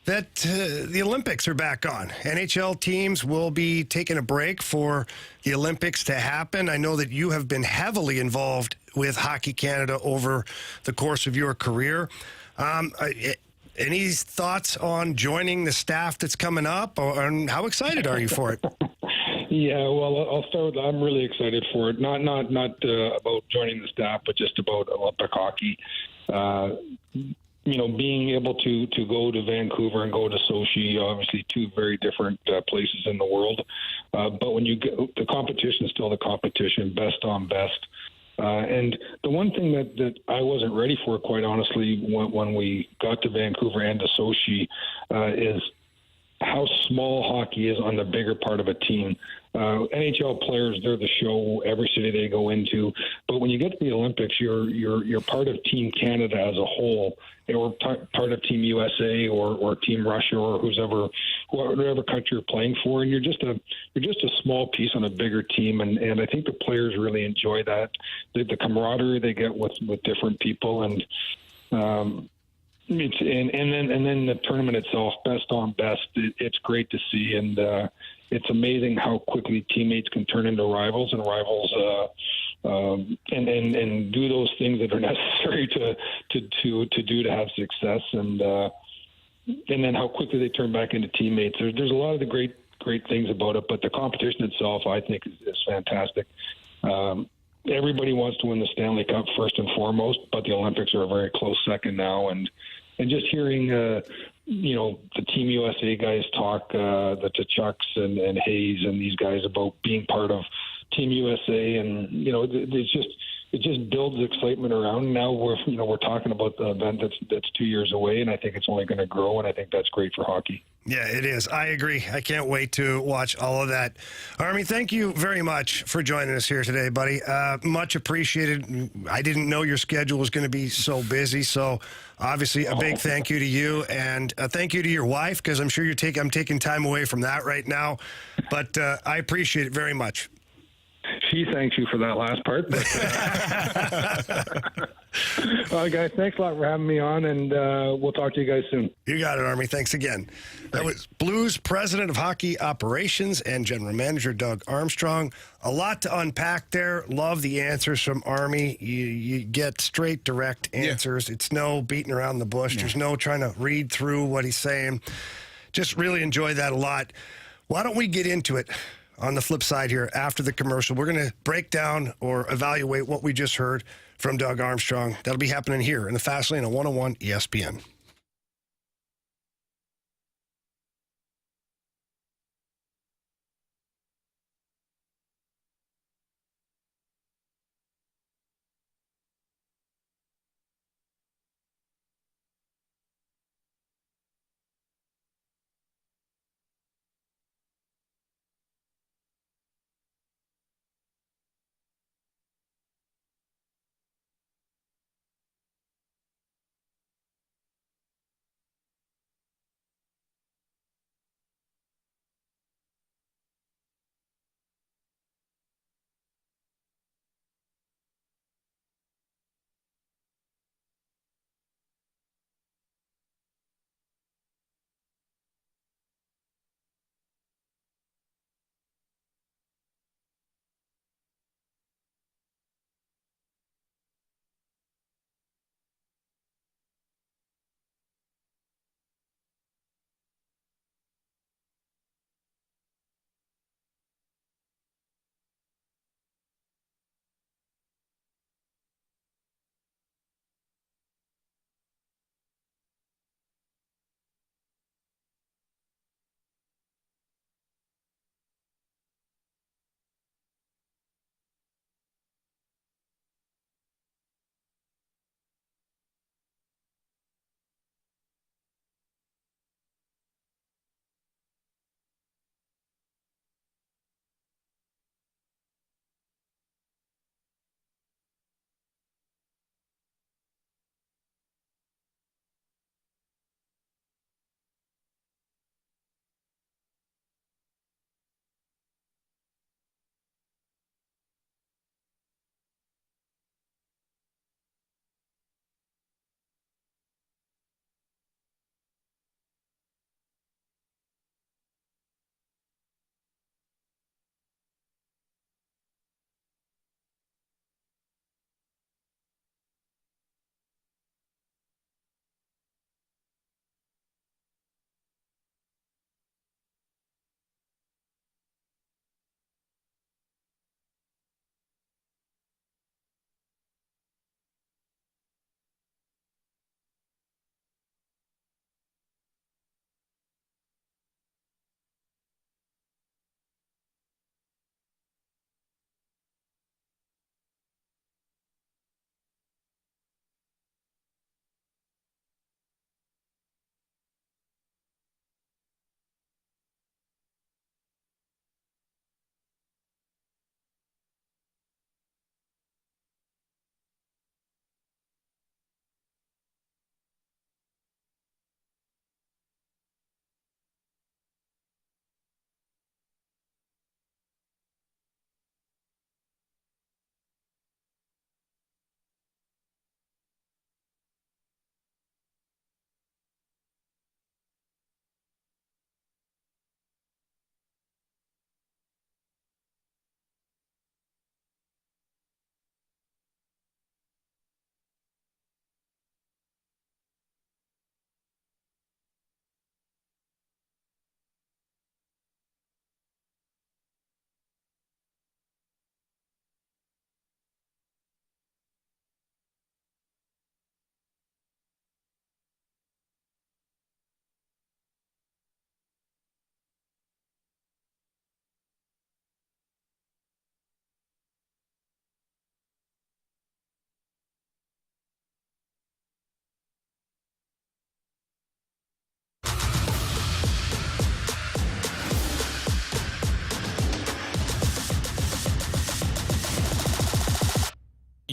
that the Olympics are back on. NHL teams will be taking a break for the Olympics to happen. I know that you have been heavily involved with Hockey Canada over the course of your career. Any thoughts on joining the staff that's coming up, or how excited are you for it? Yeah, well, I'll start with, I'm really excited for it. Not about joining the staff, but just about Olympic hockey. Being able to go to Vancouver and go to Sochi, obviously 2 very different places in the world. But when you go, the competition is still the competition, best on best. And the one thing that I wasn't ready for, quite honestly, when we got to Vancouver and to Sochi, is how small hockey is on the bigger part of a team. NHL players, they're the show every city they go into. But when you get to the Olympics, you're part of Team Canada as a whole, or part of Team USA or Team Russia or whatever country you're playing for, and you're just a small piece on a bigger team. And I think the players really enjoy that, the camaraderie they get with different people, and then the tournament itself, best on best. It's great to see, and it's amazing how quickly teammates can turn into rivals, and and do those things that are necessary to have success, and then how quickly they turn back into teammates. There's a lot of the great things about it, but the competition itself, I think, is fantastic. Everybody wants to win the Stanley Cup first and foremost, but the Olympics are a very close second now, and just hearing, the Team USA guys talk, the Tkachuks and Hayes and these guys about being part of Team USA, and it's just it just builds excitement around. Now we're talking about the event that's 2 years away, and I think it's only going to grow, and I think that's great for hockey. Yeah, it is. I agree. I can't wait to watch all of that. Army, thank you very much for joining us here today, buddy. Much appreciated. I didn't know your schedule was going to be so busy, so obviously a big thank you to you, and a thank you to your wife, because I'm sure I'm taking time away from that right now, but I appreciate it very much. She thanks you for that last part. All right, guys, thanks a lot for having me on, and we'll talk to you guys soon. You got it, Army. Thanks again. That was Blues President of Hockey Operations and General Manager Doug Armstrong. A lot to unpack there. Love the answers from Army. You get straight, direct answers. Yeah. It's no beating around the bush. Yeah. There's no trying to read through what he's saying. Just really enjoy that a lot. Why don't we get into it? On the flip side here, after the commercial, we're going to break down or evaluate what we just heard from Doug Armstrong. That'll be happening here in the Fast Lane on 101 ESPN.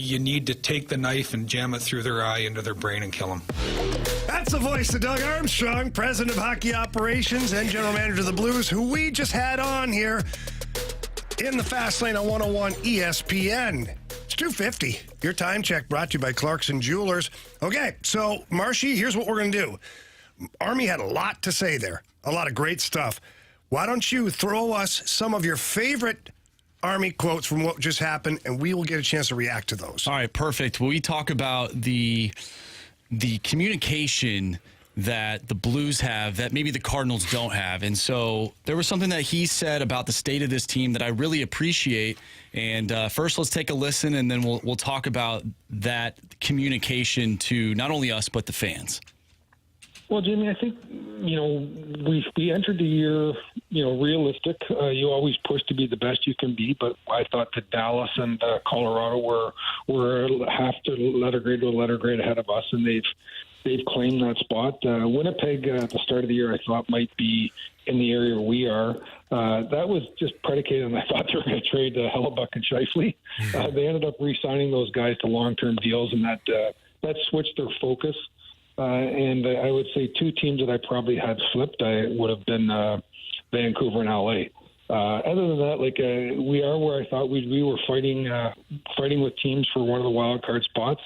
you need to take the knife and jam it through their eye into their brain and kill them. That's the voice of Doug Armstrong, president of hockey operations and general manager of the Blues, who we just had on here in the Fast Lane on 101 ESPN. It's 2:50. Your time check brought to you by Clarkson Jewelers. Okay, so Marshy, here's what we're going to do. Army had a lot to say there, a lot of great stuff. Why don't you throw us some of your favorite Army quotes from what just happened, and we will get a chance to react to those. All right, perfect. Well, we talk about the communication that the Blues have that maybe the Cardinals don't have. And so there was something that he said about the state of this team that I really appreciate. And first, let's take a listen, and then we'll talk about that communication to not only us, but the fans. Well, Jamie, I think, we entered the year, realistic. You always push to be the best you can be, but I thought that Dallas and Colorado were half to letter grade to a letter grade ahead of us, and they've claimed that spot. Winnipeg at the start of the year, I thought might be in the area where we are. That was just predicated on I thought they were going to trade Hellebuck and Scheifele. They ended up re-signing those guys to long-term deals, and that switched their focus. And I would say two teams that I probably had flipped, I would have been Vancouver and LA. Other than that, we are where I thought we were fighting with teams for one of the wild card spots.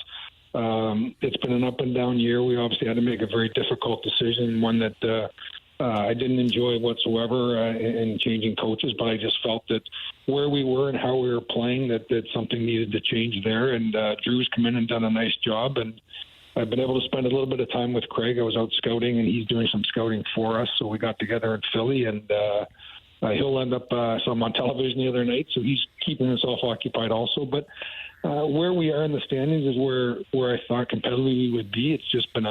It's been an up and down year. We obviously had to make a very difficult decision, one that I didn't enjoy whatsoever in changing coaches, but I just felt that where we were and how we were playing, that something needed to change there. And Drew's come in and done a nice job, and I've been able to spend a little bit of time with Craig. I was out scouting, and he's doing some scouting for us. So we got together in Philly, and he'll end up some on television the other night. So he's keeping himself occupied also. But where we are in the standings is where I thought competitively we would be. It's just been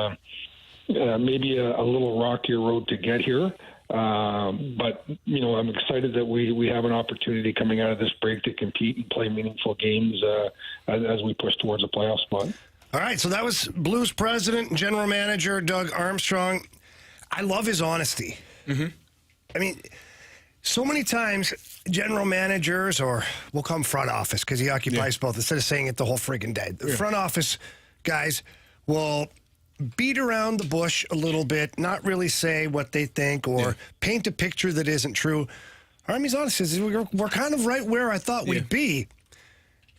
maybe a little rockier road to get here. But, I'm excited that we have an opportunity coming out of this break to compete and play meaningful games as we push towards a playoff spot. All right, so that was Blues president and general manager Doug Armstrong. I love his honesty. Mm-hmm. I mean, so many times general managers, or we'll call him front office because he occupies both, instead of saying it the whole friggin' day. The front office guys will beat around the bush a little bit, not really say what they think or paint a picture that isn't true. Army's honest says we're kind of right where I thought we'd be.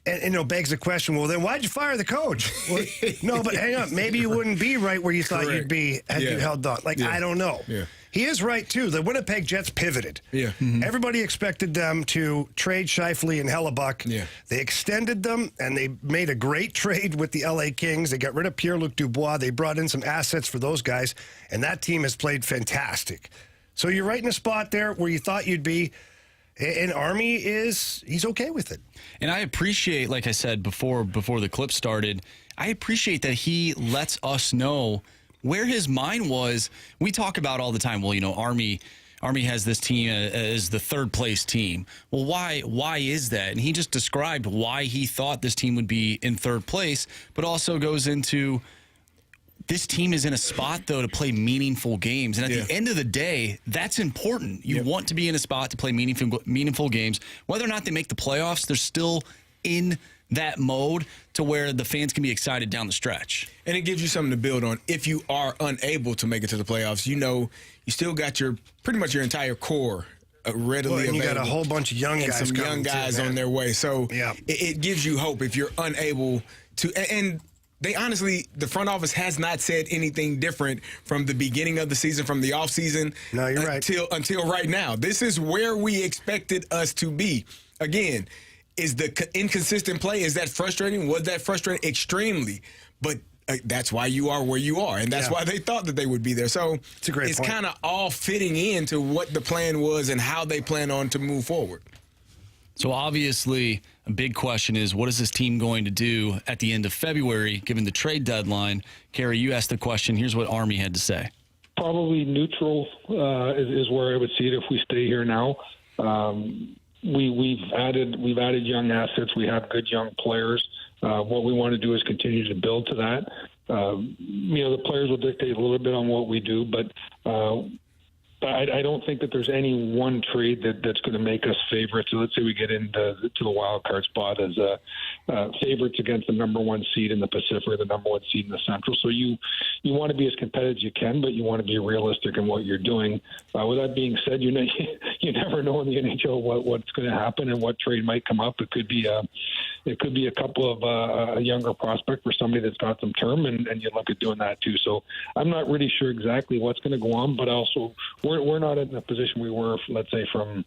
And begs the question, well, then why'd you fire the coach? Well, no, but hang on. Maybe you wouldn't be right where you thought you'd be had you held on. I don't know. Yeah. He is right, too. The Winnipeg Jets pivoted. Yeah. Mm-hmm. Everybody expected them to trade Scheifele and Hellebuck. Yeah. They extended them, and they made a great trade with the LA Kings. They got rid of Pierre-Luc Dubois. They brought in some assets for those guys, and that team has played fantastic. So you're right in a spot there where you thought you'd be. And Army he's okay with it. And I appreciate, like I said before the clip started, I appreciate that he lets us know where his mind was. We talk about all the time, well, Army has this team as the third place team. Well, why is that? And he just described why he thought this team would be in third place, but also goes into this team is in a spot, though, to play meaningful games. And at the end of the day, that's important. You want to be in a spot to play meaningful games. Whether or not they make the playoffs, they're still in that mode to where the fans can be excited down the stretch. And it gives you something to build on. If you are unable to make it to the playoffs, you still got pretty much your entire core readily available. You got a whole bunch of young guys and some young guys on their way. So it gives you hope if you're unable to. And the front office has not said anything different from the beginning of the season, from the offseason. No, you're right. Until right now. This is where we expected us to be. Again, is the inconsistent play, is that frustrating? Was that frustrating? Extremely. But that's why you are where you are, and that's why they thought that they would be there. So it's kind of all fitting into what the plan was and how they plan on to move forward. So obviously, a big question is, what is this team going to do at the end of February, given the trade deadline? Carey, you asked the question. Here's what Army had to say. Probably neutral is where I would see it if we stay here now. We've added young assets. We have good young players. What we want to do is continue to build to that. The players will dictate a little bit on what we do, but I don't think that there's any one trade that's going to make us favorites. So let's say we get into the wild card spot as favorites against the number one seed in the Pacific or the number one seed in the Central. So you want to be as competitive as you can, but you want to be realistic in what you're doing. With that being said, you never know in the NHL what's going to happen and what trade might come up. It could be a couple of a younger prospect for somebody that's got some term, and you look at doing that too. So I'm not really sure exactly what's going to go on, but also we're not in the position we were, let's say, from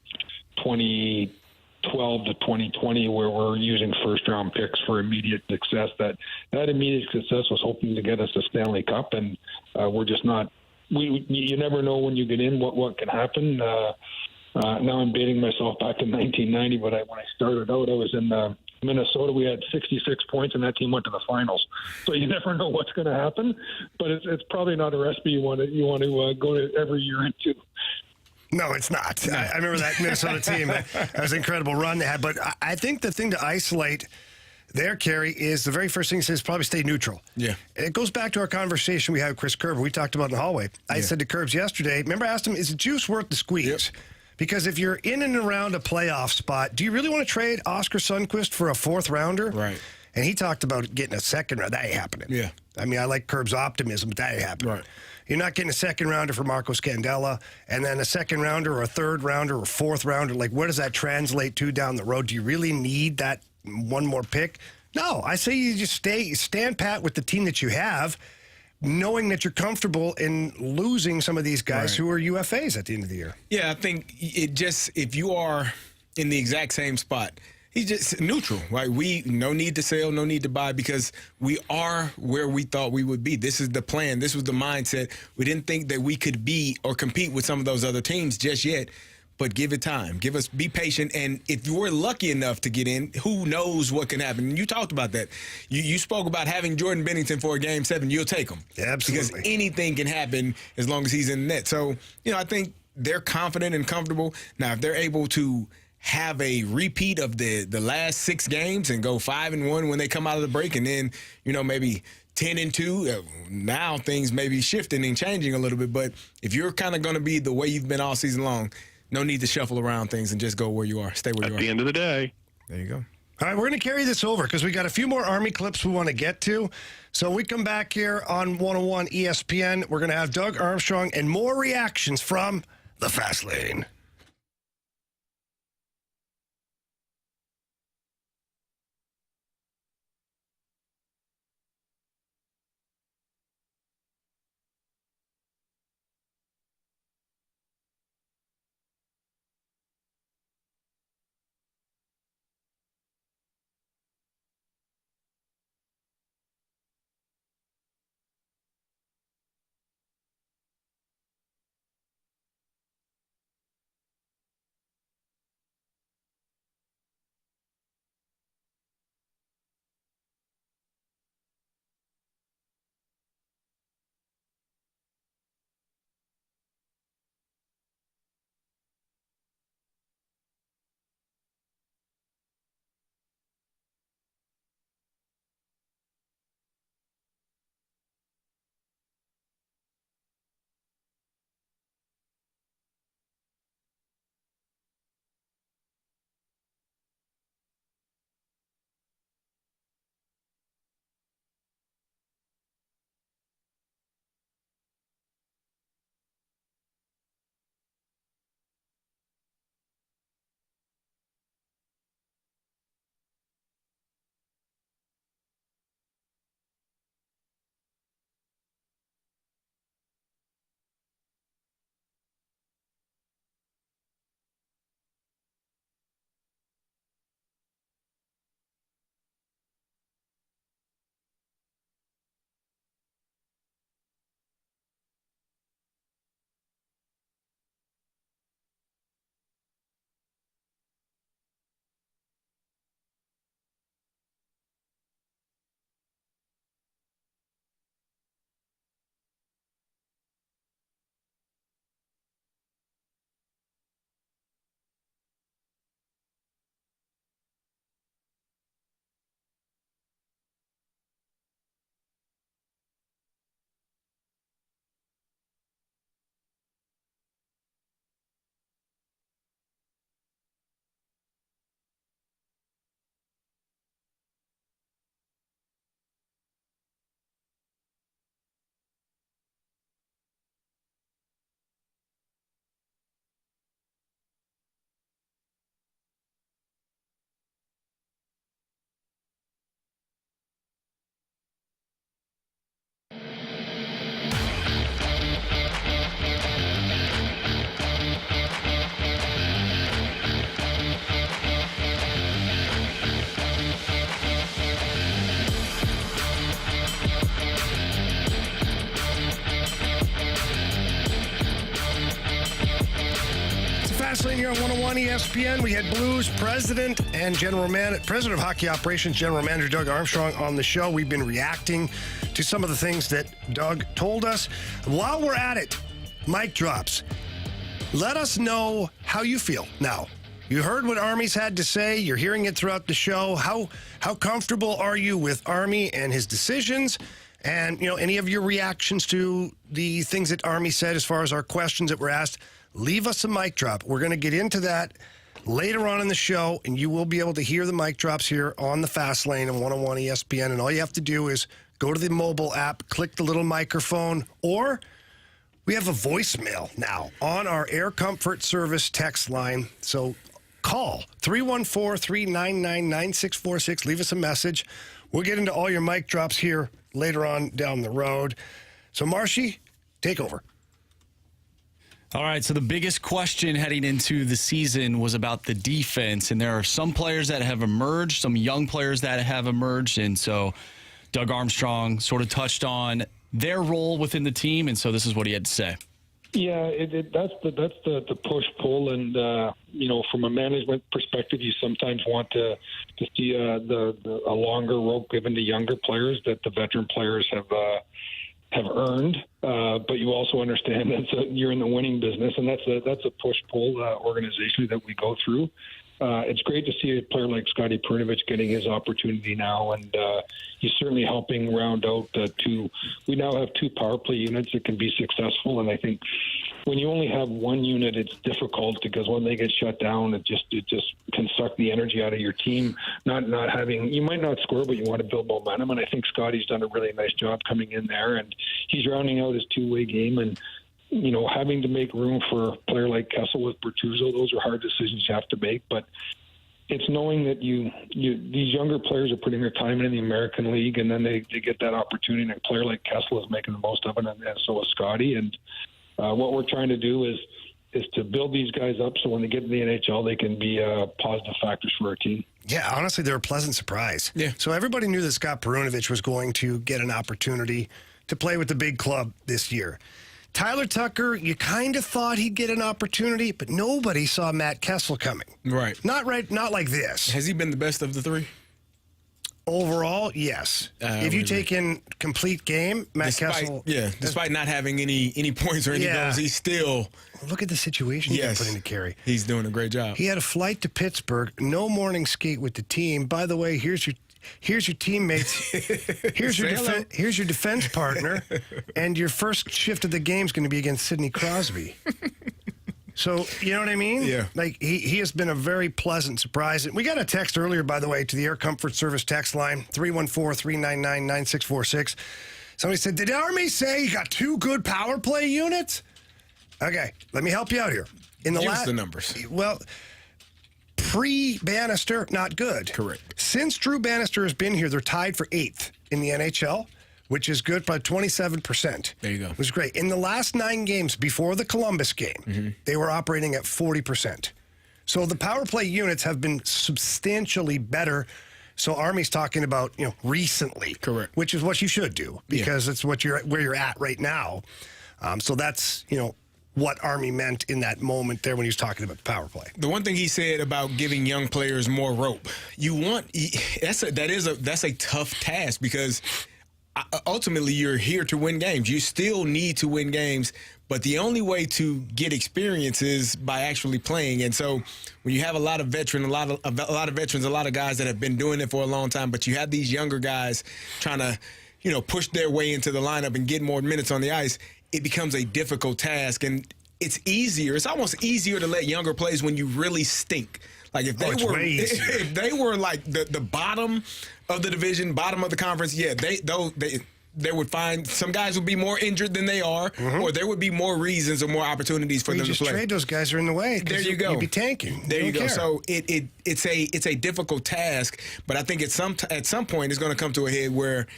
2012 to 2020, where we're using first-round picks for immediate success. That immediate success was hoping to get us a Stanley Cup, and we're just not. You never know when you get in what can happen. Now I'm dating myself back in 1990, but when I started out, I was in Minnesota. We had 66 points, and that team went to the finals. So you never know what's going to happen, but it's probably not a recipe you want to go to every year into. No, it's not. I remember that Minnesota team. That was an incredible run they had. But I think the thing to isolate there, Carey, is the very first thing he says, probably stay neutral. Yeah. It goes back to our conversation we had with Chris Kerber. We talked about in the hallway. I said to Kerbs yesterday, remember I asked him, is the juice worth the squeeze? Yep. Because if you're in and around a playoff spot, do you really want to trade Oscar Sundqvist for a fourth rounder? Right. And he talked about getting a second round. That ain't happening. Yeah. I mean, I like Kerb's optimism, but that ain't happening. Right. You're not getting a second rounder for Marco Scandella, and then a second rounder or a third rounder or fourth rounder. Like, where does that translate to down the road? Do you really need that one more pick? No, I say you just stand pat with the team that you have, knowing that you're comfortable in losing some of these guys who are UFAs at the end of the year. Yeah, I think if you are in the exact same spot, he's just neutral, right? No need to sell, no need to buy, because we are where we thought we would be. This is the plan. This was the mindset. We didn't think that we could be or compete with some of those other teams just yet. But give it time. Be patient. And if we're lucky enough to get in, who knows what can happen? And you talked about that. You spoke about having Jordan Binnington for a Game 7. You'll take him. Yeah, absolutely. Because anything can happen as long as he's in the net. So, I think they're confident and comfortable. Now, if they're able to have a repeat of the last 6 games and go 5-1 when they come out of the break, and then, maybe 10-2, now things may be shifting and changing a little bit. But if you're kind of going to be the way you've been all season long, no need to shuffle around things and just go where you are. Stay where you are. At the end of the day. There you go. All right, we're going to carry this over because we got a few more Army clips we want to get to. So we come back here on 101 ESPN. We're going to have Doug Armstrong and more reactions from the Fast Lane. morning here on 101 ESPN. We had Blues president of hockey operations, general manager Doug Armstrong on the show. We've been reacting to some of the things that Doug told us. While we're at it, mic drops. Let us know how you feel now. You heard what Army's had to say. You're hearing it throughout the show. How comfortable are you with Army and his decisions? And, any of your reactions to the things that Army said as far as our questions that were asked, leave us a mic drop. We're going to get into that later on in the show, and you will be able to hear the mic drops here on the Fast Lane and 101 ESPN. And all you have to do is go to the mobile app, click the little microphone, or we have a voicemail now on our Air Comfort Service text line. So call 314-399-9646. Leave us a message. We'll get into all your mic drops here later on down the road. So, Marshy, take over. All right, so the biggest question heading into the season was about the defense, and there are some players that have emerged, some young players that have emerged, and so Doug Armstrong sort of touched on their role within the team, and so this is what he had to say. Yeah, that's the push-pull, and from a management perspective, you sometimes want to see a longer rope given to younger players that the veteran players have earned. But you also understand that you're in the winning business, and that's a push-pull organization that we go through. It's great to see a player like Scotty Perunovich getting his opportunity now, and he's certainly helping round out we now have two power play units that can be successful, and I think when you only have one unit, it's difficult because when they get shut down, it just can suck the energy out of your team. Not having, you might not score, but you want to build momentum, and I think Scotty's done a really nice job coming in there, and he's rounding out his two-way game, and having to make room for a player like Kessel with Bertuzzo, those are hard decisions you have to make. But it's knowing that these younger players are putting their time in the American League, and then they get that opportunity. And a player like Kessel is making the most of it, and so is Scotty. And what we're trying to do is to build these guys up so when they get to the NHL, they can be positive factors for our team. Yeah, honestly, they're a pleasant surprise. Yeah. So everybody knew that Scott Perunovich was going to get an opportunity to play with the big club this year. Tyler Tucker, you kind of thought he'd get an opportunity, but nobody saw Matt Kessel coming. Right. Not like this. Has he been the best of the three? Overall, yes. If you take in complete game, Kessel. Yeah, despite not having any points or any goals, he's still. Look at the situation he put into Carey. He's doing a great job. He had a flight to Pittsburgh, no morning skate with the team. By the way, here's your teammates. Here's your defense partner, and your first shift of the game is going to be against Sidney Crosby. So, you know what I mean? Yeah. Like, he has been a very pleasant surprise. And we got a text earlier, by the way, to the Air Comfort Service text line, 314-399-9646. Somebody said, did Army say you got two good power play units? Okay, let me help you out here. Use the numbers. Well, pre-Bannister, not good. Correct. Since Drew Bannister has been here, they're tied for 8th in the NHL, which is good by 27%. There you go. It was great. In the last 9 games before the Columbus game, they were operating at 40%. So the power play units have been substantially better. So Army's talking about, recently. Correct. Which is what you should do because it's where you're at right now. So that's, what Army meant in that moment there when he was talking about the power play. The one thing he said about giving young players more rope, that's a tough task because ultimately you're here to win games. You still need to win games, but the only way to get experience is by actually playing. And so when you have a lot of veterans, a lot of guys that have been doing it for a long time, but you have these younger guys trying to, push their way into the lineup and get more minutes on the ice, it becomes a difficult task, and it's almost easier to let younger players when you really stink. Like if they were like the bottom of the division, bottom of the conference, they would find some guys would be more injured than they are, or there would be more reasons or more opportunities for them to play. Trade those guys are in the way. There you go. You'd be tanking. There you go. Care. So it's a difficult task, but I think at some point it's going to come to a head where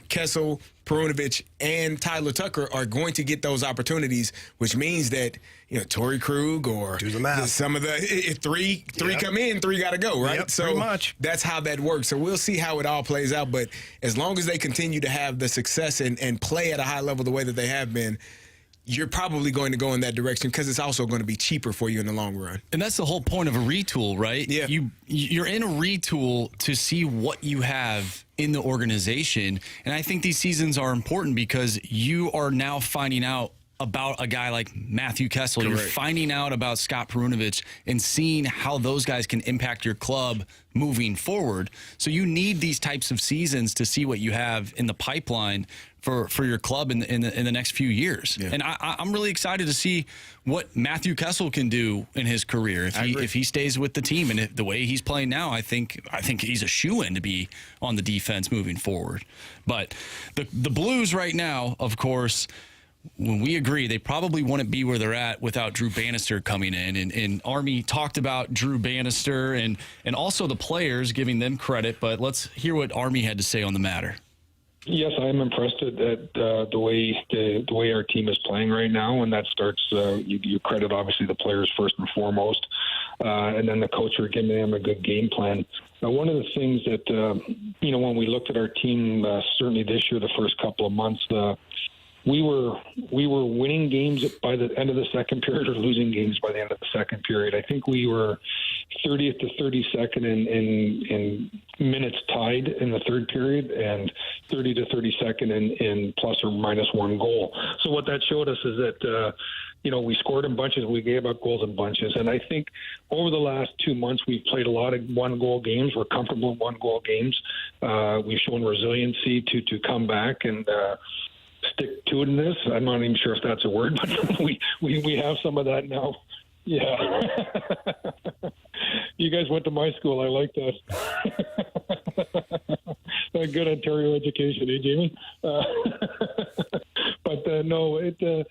Kessel, Perunovich, and Tyler Tucker are going to get those opportunities, which means that Torrey Krug or some of the three come in, 3 got to go, right? Yep, so pretty much. That's how that works. So we'll see how it all plays out. But as long as they continue to have the success and play at a high level the way that they have been, you're probably going to go in that direction because it's also going to be cheaper for you in the long run. And that's the whole point of a retool, right? Yeah. You're in a retool to see what you have in the organization. And I think these seasons are important because you are now finding out about a guy like Matthew Kessel. Correct. You're finding out about Scott Perunovich and seeing how those guys can impact your club moving forward. So you need these types of seasons to see what you have in the pipeline for your club in the next few years. Yeah. And I'm really excited to see what Matthew Kessel can do in his career if he stays with the team. And the way he's playing now, I think he's a shoo-in to be on the defense moving forward. But the Blues right now, of course, when we agree, they probably wouldn't be where they're at without Drew Bannister coming in. And Army talked about Drew Bannister and also the players, giving them credit. But let's hear what Army had to say on the matter. Yes, I'm impressed at the way our team is playing right now, and that starts. You credit obviously the players first and foremost, and then the coach for giving them a good game plan. One of the things that when we looked at our team, certainly this year, the first couple of months. We were winning games by the end of the second period or losing games by the end of the second period. I think we were 30th to 32nd in minutes tied in the third period and 30 to 32nd in plus or minus one goal. So what that showed us is that, we scored in bunches, we gave up goals in bunches. And I think over the last 2 months, we've played a lot of one-goal games. We're comfortable in one-goal games. We've shown resiliency to come back and stick to itness. I'm not even sure if that's a word, but we have some of that now. Yeah. You guys went to my school. I like that. A good Ontario education, eh, Jamie? But no, the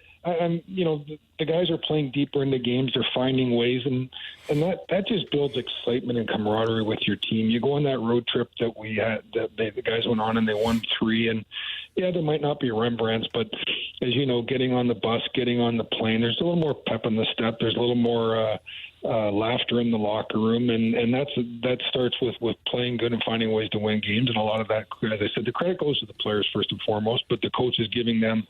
guys are playing deeper into games. They're finding ways, and that just builds excitement and camaraderie with your team. You go on that road trip that we had, the guys went on and they won 3, and yeah, there might not be Rembrandts, but as you know, getting on the bus, getting on the plane, there's a little more pep in the step. There's a little more laughter in the locker room, and that starts with playing good and finding ways to win games. And a lot of that, as I said, the credit goes to the players first and foremost, but the coach is giving them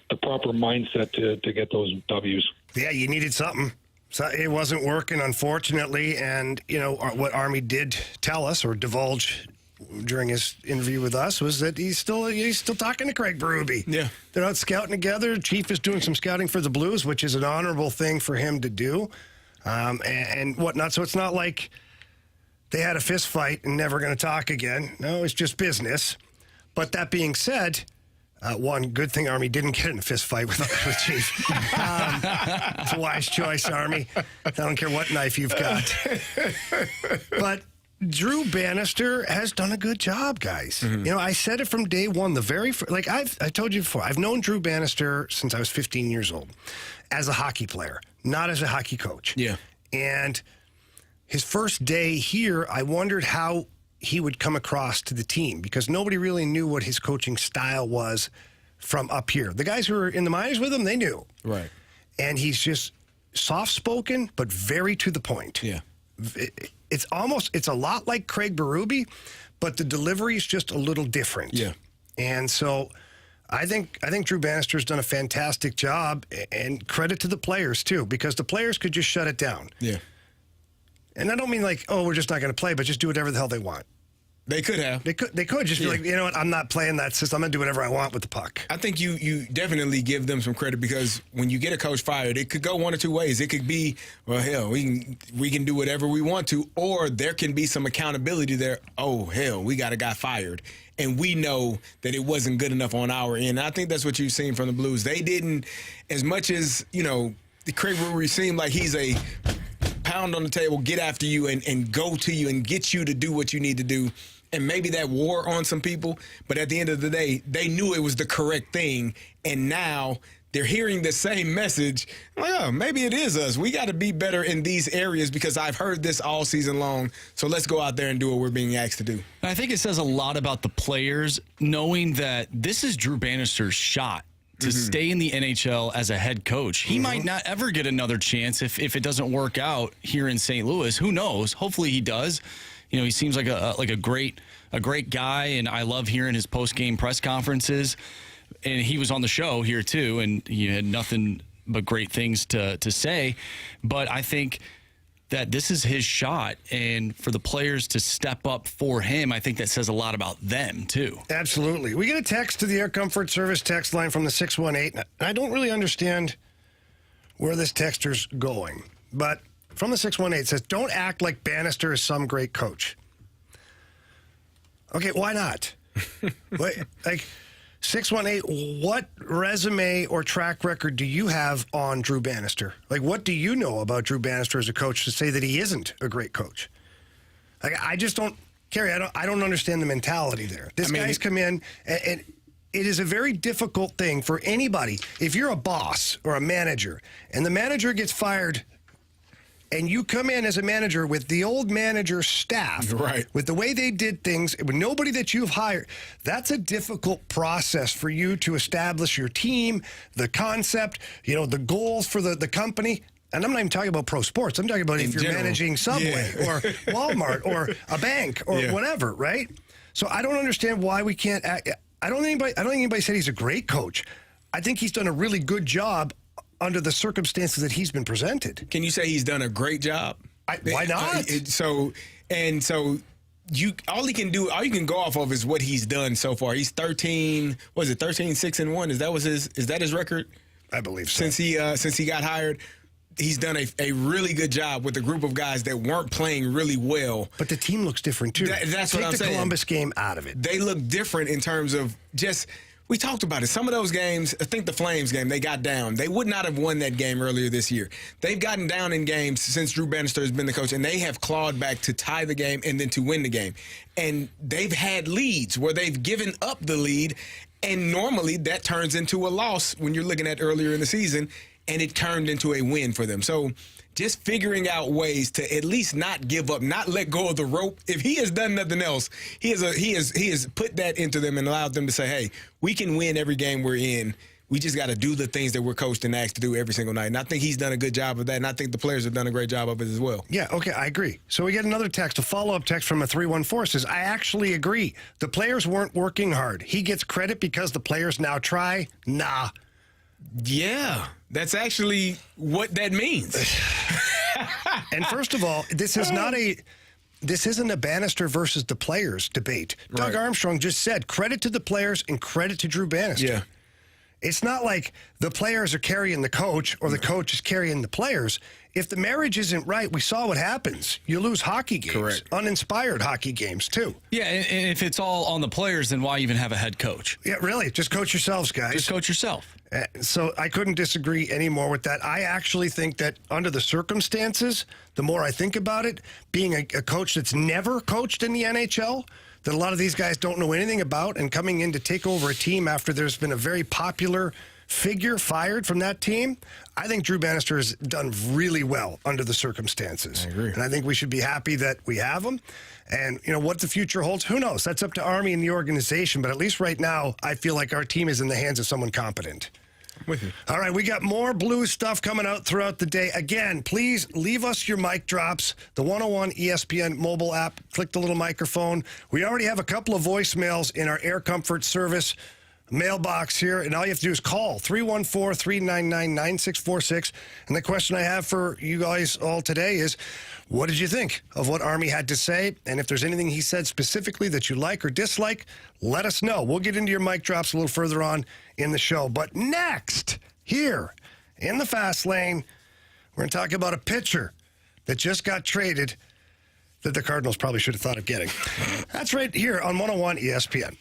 the proper mindset to get those W's. Yeah, you needed something. So it wasn't working, unfortunately, and what Army did tell us or divulge during his interview with us was that he's still talking to Craig Berube. Yeah, they're out scouting together. Chief is doing some scouting for the Blues, which is an honorable thing for him to do, and whatnot. So it's not like they had a fist fight and never going to talk again. No, it's just business. But that being said, one good thing Army didn't get in a fist fight with Chief. It's a wise choice, Army. I don't care what knife you've got. But Drew Bannister has done a good job, guys. Mm-hmm. I said it from day one. I told you before, I've known Drew Bannister since I was 15 years old as a hockey player, not as a hockey coach. Yeah. And his first day here, I wondered how he would come across to the team because nobody really knew what his coaching style was from up here. The guys who were in the minors with him, they knew. Right. And he's just soft-spoken, but very to the point. Yeah. It's a lot like Craig Berube, but the delivery is just a little different. Yeah. And so I think Drew Bannister's done a fantastic job, and credit to the players too, because the players could just shut it down. Yeah. And I don't mean like, we're just not going to play, but just do whatever the hell they want. They could have. They could just be like, you know what, I'm not playing that system. I'm going to do whatever I want with the puck. I think you definitely give them some credit because when you get a coach fired, it could go one or two ways. It could be, well, hell, we can do whatever we want to, or there can be some accountability there. Oh, hell, we got a guy fired. And we know that it wasn't good enough on our end. And I think that's what you've seen from the Blues. They didn't, as much as, the Craig Brewery seemed like he's a pound on the table, get after you and go to you and get you to do what you need to do. And maybe that wore on some people, but at the end of the day, they knew it was the correct thing. And now they're hearing the same message. Like, oh, maybe it is us. We got to be better in these areas because I've heard this all season long. So let's go out there and do what we're being asked to do. I think it says a lot about the players knowing that this is Drew Bannister's shot to stay in the NHL as a head coach. He might not ever get another chance if it doesn't work out here in St. Louis. Who knows? Hopefully he does. He seems like a great guy, and I love hearing his post-game press conferences. and he was on the show here too, and he had nothing but great things to say. But I think that this is his shot, and for the players to step up for him, I think that says a lot about them too. Absolutely. We get a text to the Air Comfort Service text line from the 618. I don't really understand where this texter's going, but from the 618 it says, don't act like Bannister is some great coach. Okay, why not? Like, 618, what resume or track record do you have on Drew Bannister? Like, what do you know about Drew Bannister as a coach to say that he isn't a great coach? Like, I just don't, Carey, I don't understand the mentality there. This guy's come in, and it is a very difficult thing for anybody. If you're a boss or a manager, and the manager gets fired, and you come in as a manager with the old manager staff, right, with the way they did things, with nobody that you've hired, that's a difficult process for you to establish your team, the concept, the goals for the company. And I'm not even talking about pro sports. I'm talking about if you're managing Subway or Walmart or a bank or whatever, right? So I don't understand why we can't act. I don't think anybody said he's a great coach. I think he's done a really good job under the circumstances that he's been presented. Can you say he's done a great job? Why not? All you can go off of is what he's done so far. He's 13-6-1. Is that his record? I believe so. Since he got hired, he's done a really good job with a group of guys that weren't playing really well. But the team looks different too. That's what I'm saying. Take the Columbus game out of it. They look different in terms of just. We talked about it. Some of those games, I think the Flames game, they got down. They would not have won that game earlier this year. They've gotten down in games since Drew Bannister has been the coach, and they have clawed back to tie the game and then to win the game. And they've had leads where they've given up the lead, and normally that turns into a loss when you're looking at earlier in the season, and it turned into a win for them. So just figuring out ways to at least not give up, not let go of the rope. If he has done nothing else, he has put that into them and allowed them to say, hey, we can win every game we're in. We just got to do the things that we're coached and asked to do every single night. And I think he's done a good job of that, and I think the players have done a great job of it as well. Yeah, okay, I agree. So we get another text, a follow-up text from a 314 says, I actually agree. The players weren't working hard. He gets credit because the players now try? Nah. Yeah, that's actually what that means. And first of all, this isn't a Bannister versus the players debate. Doug Armstrong just said credit to the players and credit to Drew Bannister. Yeah. It's not like the players are carrying the coach or the coach is carrying the players. If the marriage isn't right, we saw what happens. You lose hockey games, correct, uninspired hockey games too. Yeah, and if it's all on the players, then why even have a head coach? Yeah, really. Just coach yourselves, guys. Just coach yourself. So I couldn't disagree anymore with that. I actually think that under the circumstances, the more I think about it, being a coach that's never coached in the NHL, that a lot of these guys don't know anything about, and coming in to take over a team after there's been a very popular figure fired from that team, I think Drew Bannister has done really well under the circumstances. I agree. And I think we should be happy that we have him. And, what the future holds, who knows? That's up to Army and the organization. But at least right now, I feel like our team is in the hands of someone competent. With you. All right, we got more Blues stuff coming out throughout the day. Again, please leave us your mic drops. The 101 ESPN mobile app. Click the little microphone. We already have a couple of voicemails in our Air Comfort Service mailbox here, and all you have to do is call 314-399-9646. And the question I have for you guys all today is, what did you think of what Army had to say? And if there's anything he said specifically that you like or dislike, let us know. We'll get into your mic drops a little further on in the show. But next, here in the fast lane, we're going to talk about a pitcher that just got traded that the Cardinals probably should have thought of getting. That's right here on 101 ESPN.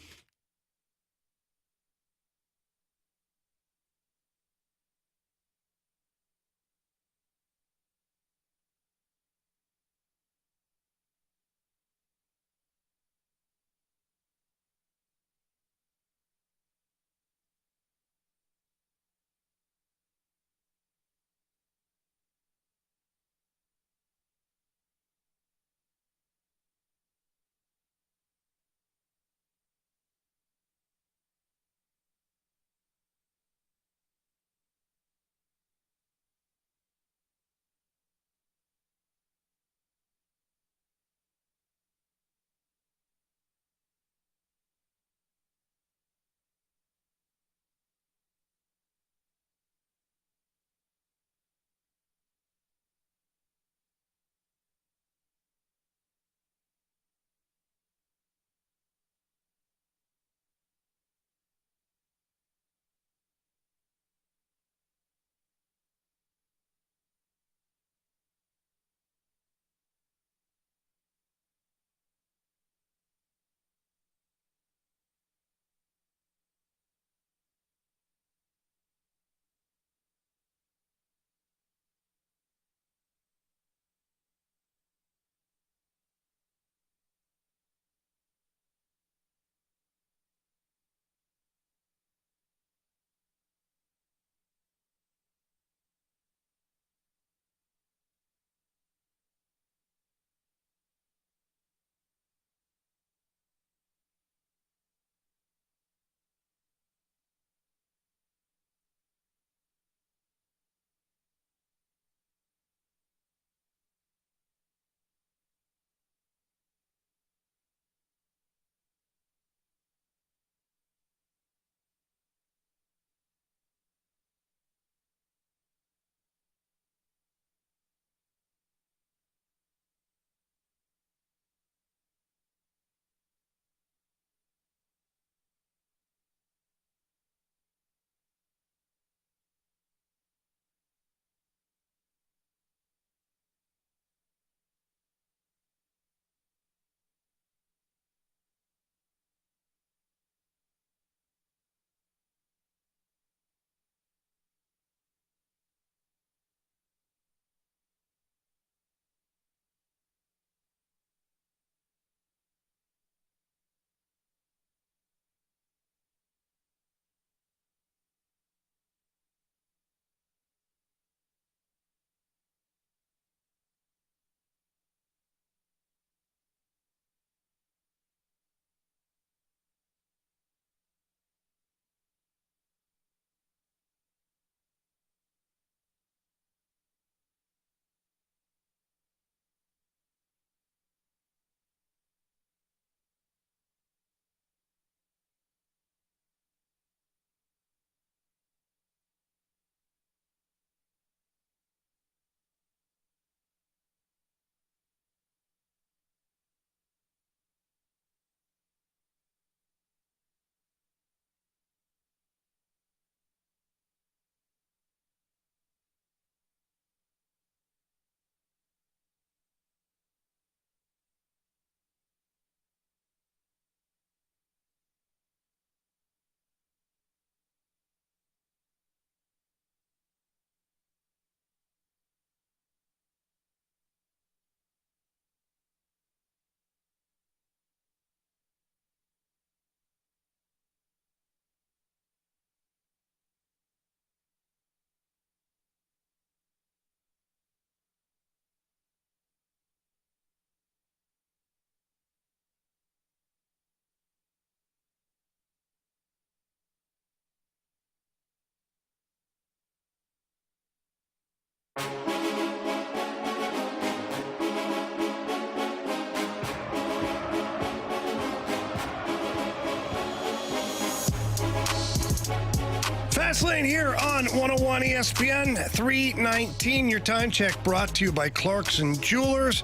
Fast Lane here on 101 ESPN 319. Your time check brought to you by Clarkson Jewelers.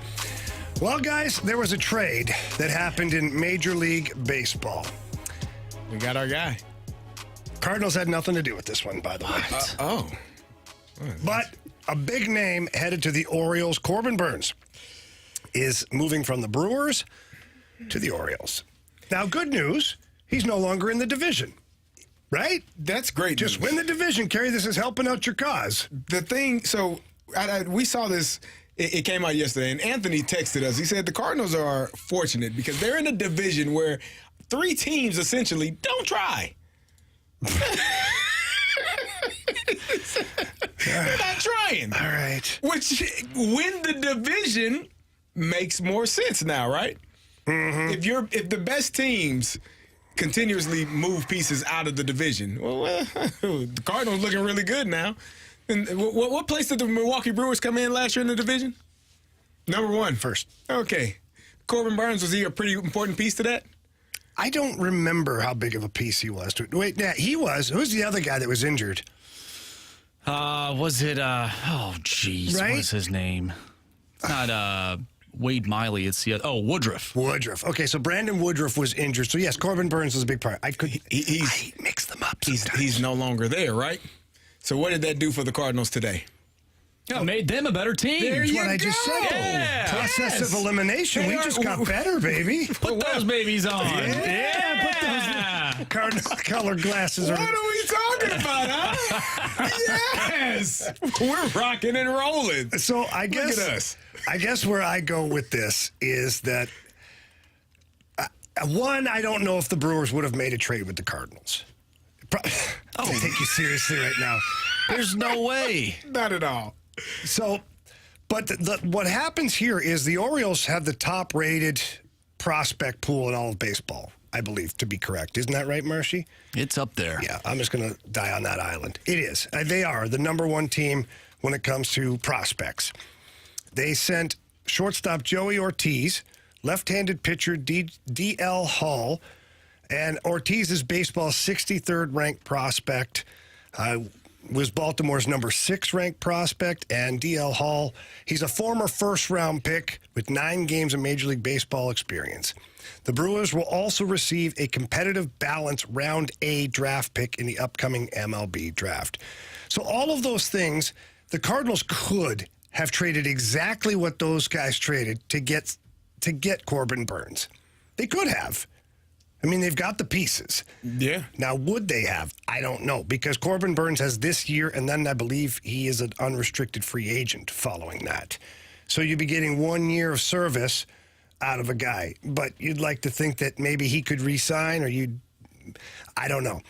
Well, guys, there was a trade that happened in Major League Baseball. We got our guy. Cardinals had nothing to do with this one, by the way. But a big name headed to the Orioles. Corbin Burnes is moving from the Brewers to the Orioles. Now, good news, he's no longer in the division, right? That's great. Just win the division, Carey. This is helping out your cause. The thing, so we saw this, it came out yesterday, and Anthony texted us. He said the Cardinals are fortunate because they're in a division where 3 teams essentially don't try. They're not trying. All right. Which, win the division makes more sense now, right? Mm-hmm. If the best teams continuously move pieces out of the division, well, the Cardinals looking really good now. And what place did the Milwaukee Brewers come in last year in the division? Number 1. First. Okay. Corbin Burnes, was he a pretty important piece to that? I don't remember how big of a piece he was. Wait, yeah, he was. Who's the other guy that was injured? Was it, oh, jeez, Right? what is his name? It's not, Wade Miley, it's the other, Woodruff. Woodruff. Okay, so Brandon Woodruff was injured. So, yes, Corbin Burnes was a big part. I mix them up sometimes. He's no longer there, right? So what did that do for the Cardinals today? Yeah, made them a better team. That's what I just said. Yeah. Process of elimination. We just got better, baby. Put those babies on. Yeah. Put those Cardinal color glasses What on. are we talking about, huh? Yes. We're rocking and rolling. So I guess, Look at us. I guess where I go with this is that, one, I don't know if the Brewers would have made a trade with the Cardinals. I take you seriously right now. There's no way. Not at all. So, but what happens here is the Orioles have the top-rated prospect pool in all of baseball, I believe, to be correct. Isn't that right, Marshy? It's up there. Yeah, I'm just going to die on that island. It is. They are the number 1 team when it comes to prospects. They sent shortstop Joey Ortiz, left-handed pitcher D.L. Hall, and Ortiz is baseball's 63rd ranked prospect. Was Baltimore's number 6 ranked prospect, and D.L. Hall, he's a former first-round pick with 9 games of Major League Baseball experience. The Brewers will also receive a competitive balance round A draft pick in the upcoming MLB draft. So all of those things, the Cardinals could have traded exactly what those guys traded to get Corbin Burnes. They could have. I mean, they've got the pieces. Yeah. Now, would they have? I don't know, because Corbin Burnes has this year, and then I believe he is an unrestricted free agent following that. So you'd be getting 1 year of service out of a guy, but you'd like to think that maybe he could re-sign, or I don't know.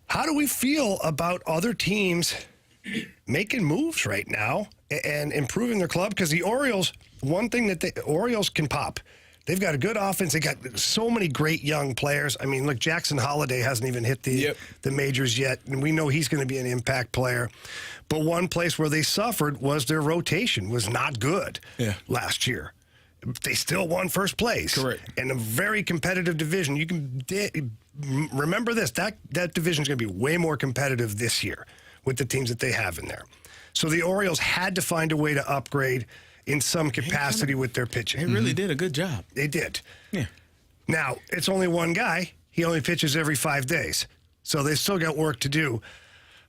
How do we feel about other teams making moves right now and improving their club? Because the Orioles, one thing that the Orioles can pop. They've got a good offense. They got so many great young players. I mean, look, Jackson Holliday hasn't even hit the majors yet, and we know he's going to be an impact player. But one place where they suffered was their rotation was not good last year. They still won first place. Correct. In a very competitive division. You can remember this, that division is going to be way more competitive this year with the teams that they have in there. So the Orioles had to find a way to upgrade in some capacity with their pitching. They really did a good job. They did. Yeah. Now, it's only one guy. He only pitches every 5 days. So they still got work to do.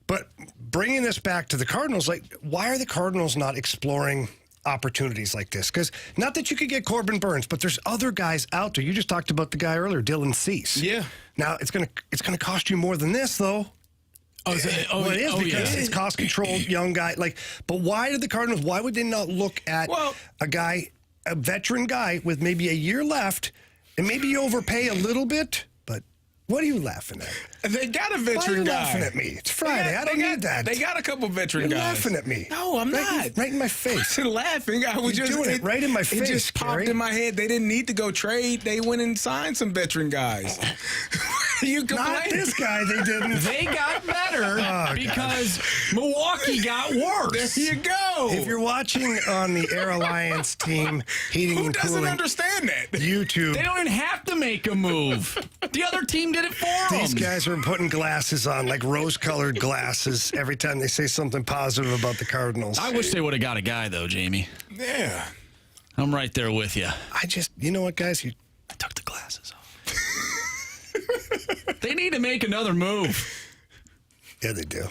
But bringing this back to the Cardinals, like, why are the Cardinals not exploring opportunities like this? Because not that you could get Corbin Burnes, but there's other guys out there. You just talked about the guy earlier, Dylan Cease. Yeah. Now, it's gonna cost you more than this, though. It is because it's cost-controlled young guy. But why did the Cardinals? Why would they not look at a veteran guy with maybe a year left, and maybe you overpay a little bit? But what are you laughing at? They got a veteran guy. Why are you laughing at me? It's Friday. I don't need that. They got a couple veteran You're guys. laughing at me. No, I'm not. Right in my face. I wasn't laughing. I was You're just doing it right in my It face, just popped Carey. in my head. They didn't need to go trade. They went and signed some veteran guys. You complain? Not this guy. They didn't. They got better because Milwaukee got worse. There you go. If you're watching on the Air Alliance team heating Who and doesn't cooling understand that? YouTube, They don't even have to make a move. The other team did it for them. these guys are putting glasses on, like rose-colored glasses, every time they say something positive about the Cardinals. I wish they would have got a guy, though, Jamie. Yeah. I'm right there with you. You know what, guys? I took the glasses off. They need to make another move. Yeah, they do.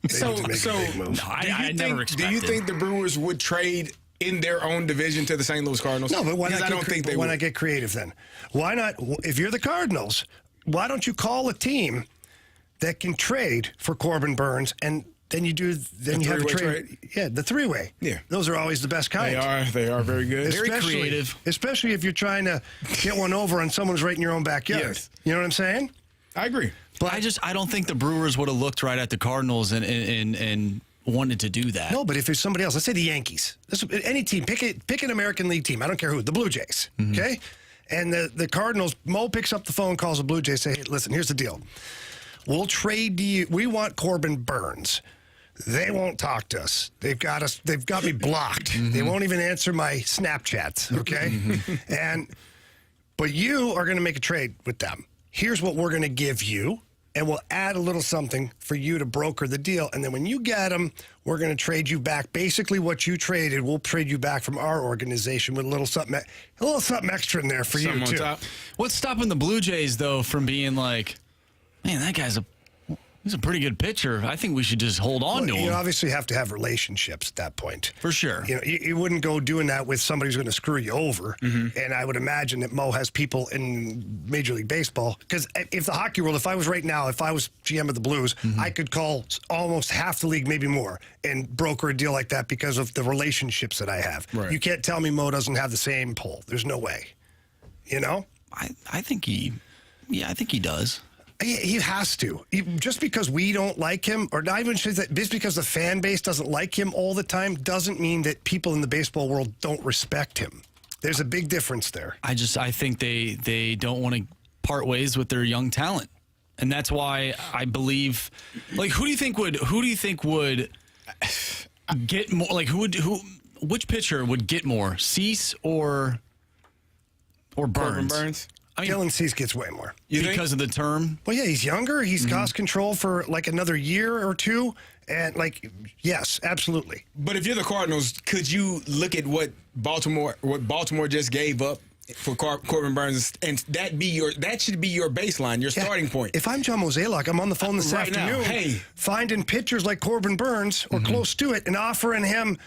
They So, need to make a big move. I never expected. Do you think the Brewers would trade in their own division to the St. Louis Cardinals? No, but why Because not? I don't think they why would. not get creative then? Why not? If you're the Cardinals, why don't you call a team that can trade for Corbin Burnes, and then you do? Then you have a three-way trade. Yeah, the three-way. Yeah. Those are always the best kind. They are very good. Very creative. Especially if you're trying to get one over on someone who's right in your own backyard. Yes. You know what I'm saying? I agree. But I don't think the Brewers would have looked right at the Cardinals and wanted to do that. No, but if there's somebody else, let's say the Yankees, any team, pick an American League team. I don't care who, the Blue Jays, okay? And the Cardinals, Mo picks up the phone, calls the Blue Jays, say, hey, listen, here's the deal. We'll trade you. We want Corbin Burnes. They won't talk to us. They've got us. They've got me blocked. They won't even answer my Snapchats, okay? But you are going to make a trade with them. Here's what we're going to give you, and we'll add a little something for you to broker the deal. And then when you get them, we're going to trade you back. Basically, what you traded, we'll trade you back from our organization with a little something extra in there for Something you on too. top. What's stopping the Blue Jays, though, from being like, man, that guy's he's a pretty good pitcher. I think we should just hold on to You him. obviously have to have relationships at that point. For sure. You know, you wouldn't go doing that with somebody who's going to screw you over. And I would imagine that Mo has people in Major League Baseball. Because if the hockey world, if I was right now, if I was GM of the Blues, I could call almost half the league, maybe more, and broker a deal like that because of the relationships that I have. Right. You can't tell me Mo doesn't have the same pull. There's no way. You know? I think he does. He has to. Just because we don't like him, or not even just because the fan base doesn't like him all the time, doesn't mean that people in the baseball world don't respect him. There's a big difference there. I think they don't want to part ways with their young talent, and that's why I believe. Like, who do you think would get more? Like, which pitcher would get more, Cease or Burnes? Corbin Burnes. I mean, Dylan Cease gets way more. because of the term. Well, yeah, he's younger. He's cost control for like another year or two. And like, yes, absolutely. But if you're the Cardinals, could you look at what Baltimore just gave up for Corbin Burnes, and that should be your baseline, your starting point? If I'm John Mozeliak, I'm on the phone this Right now, afternoon, hey. finding pitchers like Corbin Burnes or close to it and offering him,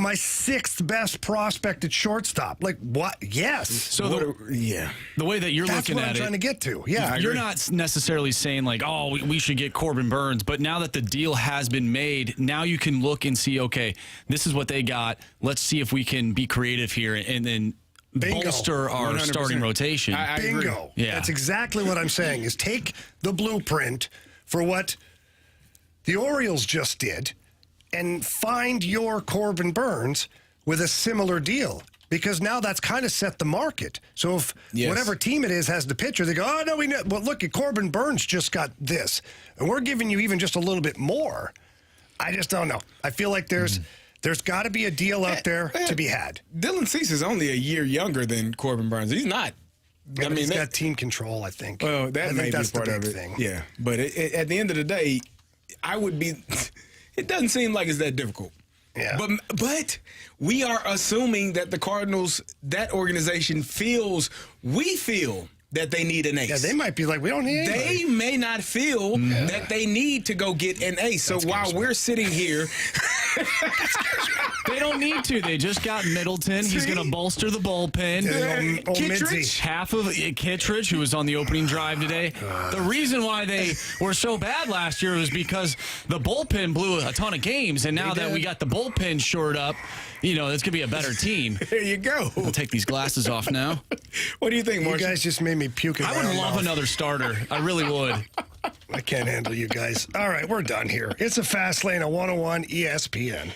my sixth best prospect at shortstop. Like, what? Yes. So the way that you're That's looking what I'm at trying to it, get to. Yeah. you're not necessarily saying like, oh, we should get Corbin Burnes, but now that the deal has been made, now you can look and see, okay, this is what they got. Let's see if we can be creative here and then Bingo. bolster our 100%. starting rotation. I agree. Bingo. Yeah. That's exactly what I'm saying is take the blueprint for what the Orioles just did and find your Corbin Burnes with a similar deal. Because now that's kind of set the market. So if whatever team it is has the pitcher, they go, oh, no, we know. Well, look, Corbin Burnes just got this. And we're giving you even just a little bit more. I just don't know. I feel like there's got to be a deal out there to be had. Dylan Cease is only a year younger than Corbin Burnes. He's not. Yeah, he's got team control, I think. Well, that I may think that's be part the of big it. thing. Yeah, but at the end of the day, I would be. It doesn't seem like it's that difficult. Yeah. But we are assuming that the Cardinals, that organization we feel that they need an ace. Yeah, they might be like, we don't need anybody. They may not feel that they need to go get an ace. So while we're sitting here, They don't need to. They just got Middleton. He's going to bolster the bullpen. Old Kittredge? Mitzi. Half of Kittredge, who was on the opening drive today. The reason why they were so bad last year was because the bullpen blew a ton of games, and now that we got the bullpen shored up, it's going to be a better team. there you go. I'll take these glasses off now. What do you think, You Marshall? guys just made me puke in I my would own love mouth. another starter. I really would. I can't handle you guys. All right, we're done here. It's a Fast Lane at 101 ESPN.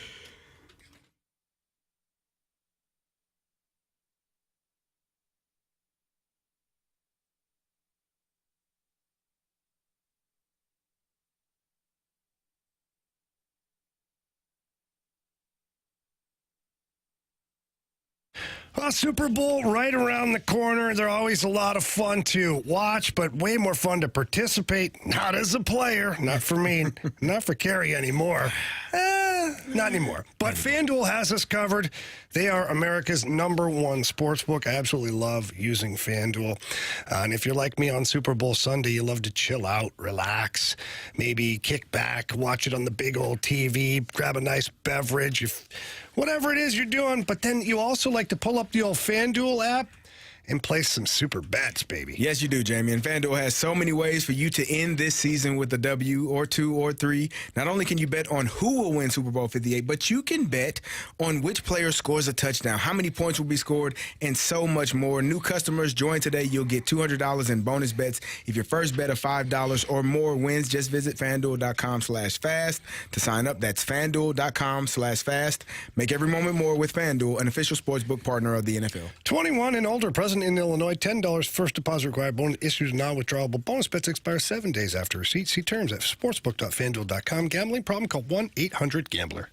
Well, Super Bowl right around the corner. They're always a lot of fun to watch, but way more fun to participate. Not as a player. Not for me. Not for Carey anymore. Not anymore. But FanDuel has us covered. They are America's #1 sportsbook. I absolutely love using FanDuel. And if you're like me on Super Bowl Sunday, you love to chill out, relax, maybe kick back, watch it on the big old TV, grab a nice beverage, whatever it is you're doing. But then you also like to pull up the old FanDuel app and place some super bets, baby. Yes, you do, Jamie. And FanDuel has so many ways for you to end this season with a W or 2 or 3. Not only can you bet on who will win Super Bowl 58, but you can bet on which player scores a touchdown, how many points will be scored, and so much more. New customers join today. You'll get $200 in bonus bets if your first bet of $5 or more wins. Just visit FanDuel.com/fast to sign up. That's FanDuel.com/fast. Make every moment more with FanDuel, an official sportsbook partner of the NFL. 21 and older, present in Illinois, $10 first deposit required. Bonus issues non-withdrawable. Bonus bets expire 7 days after receipt. See terms at sportsbook.fanduel.com. Gambling problem? Call 1-800-GAMBLER.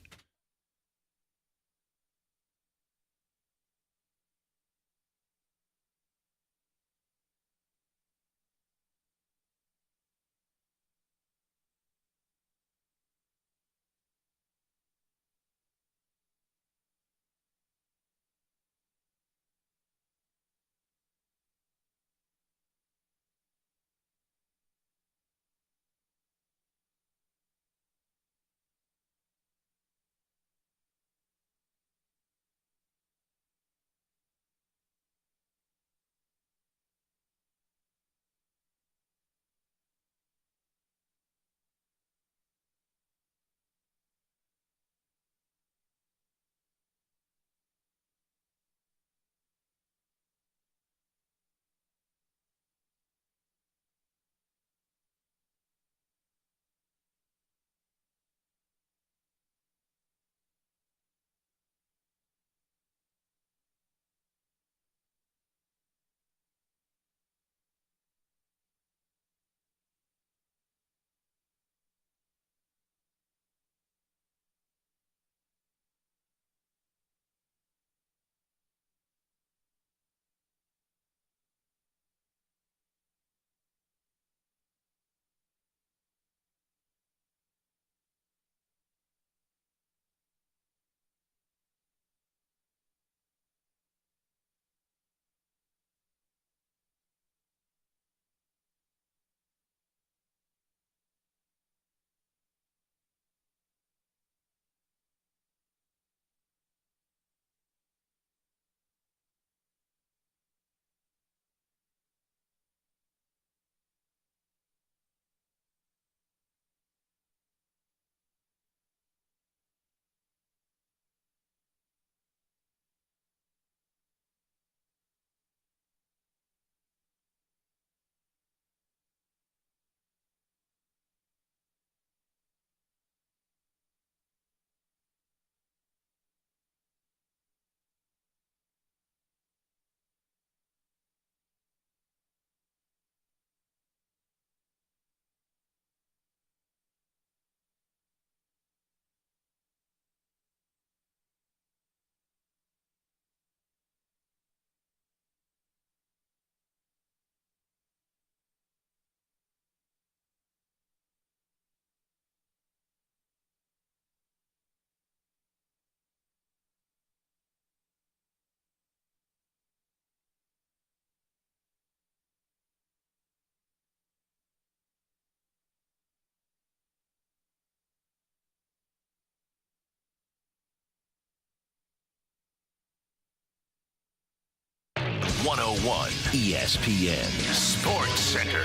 .101 ESPN Sports Center.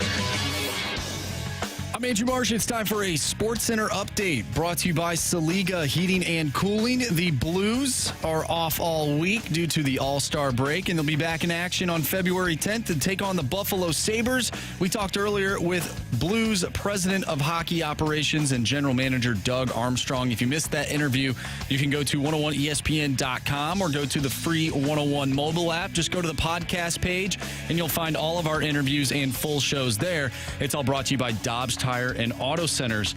I'm Andrew Marsh. It's time for a Sports Center update brought to you by Saliga Heating and Cooling. The Blues are off all week due to the All-Star break, and they'll be back in action on February 10th to take on the Buffalo Sabres. We talked earlier with Blues President of Hockey Operations and General Manager Doug Armstrong. If you missed that interview, you can go to 101ESPN.com or go to the free 101 mobile app. Just go to the podcast page, and you'll find all of our interviews and full shows there. It's all brought to you by Dobbs Tire and Auto Centers.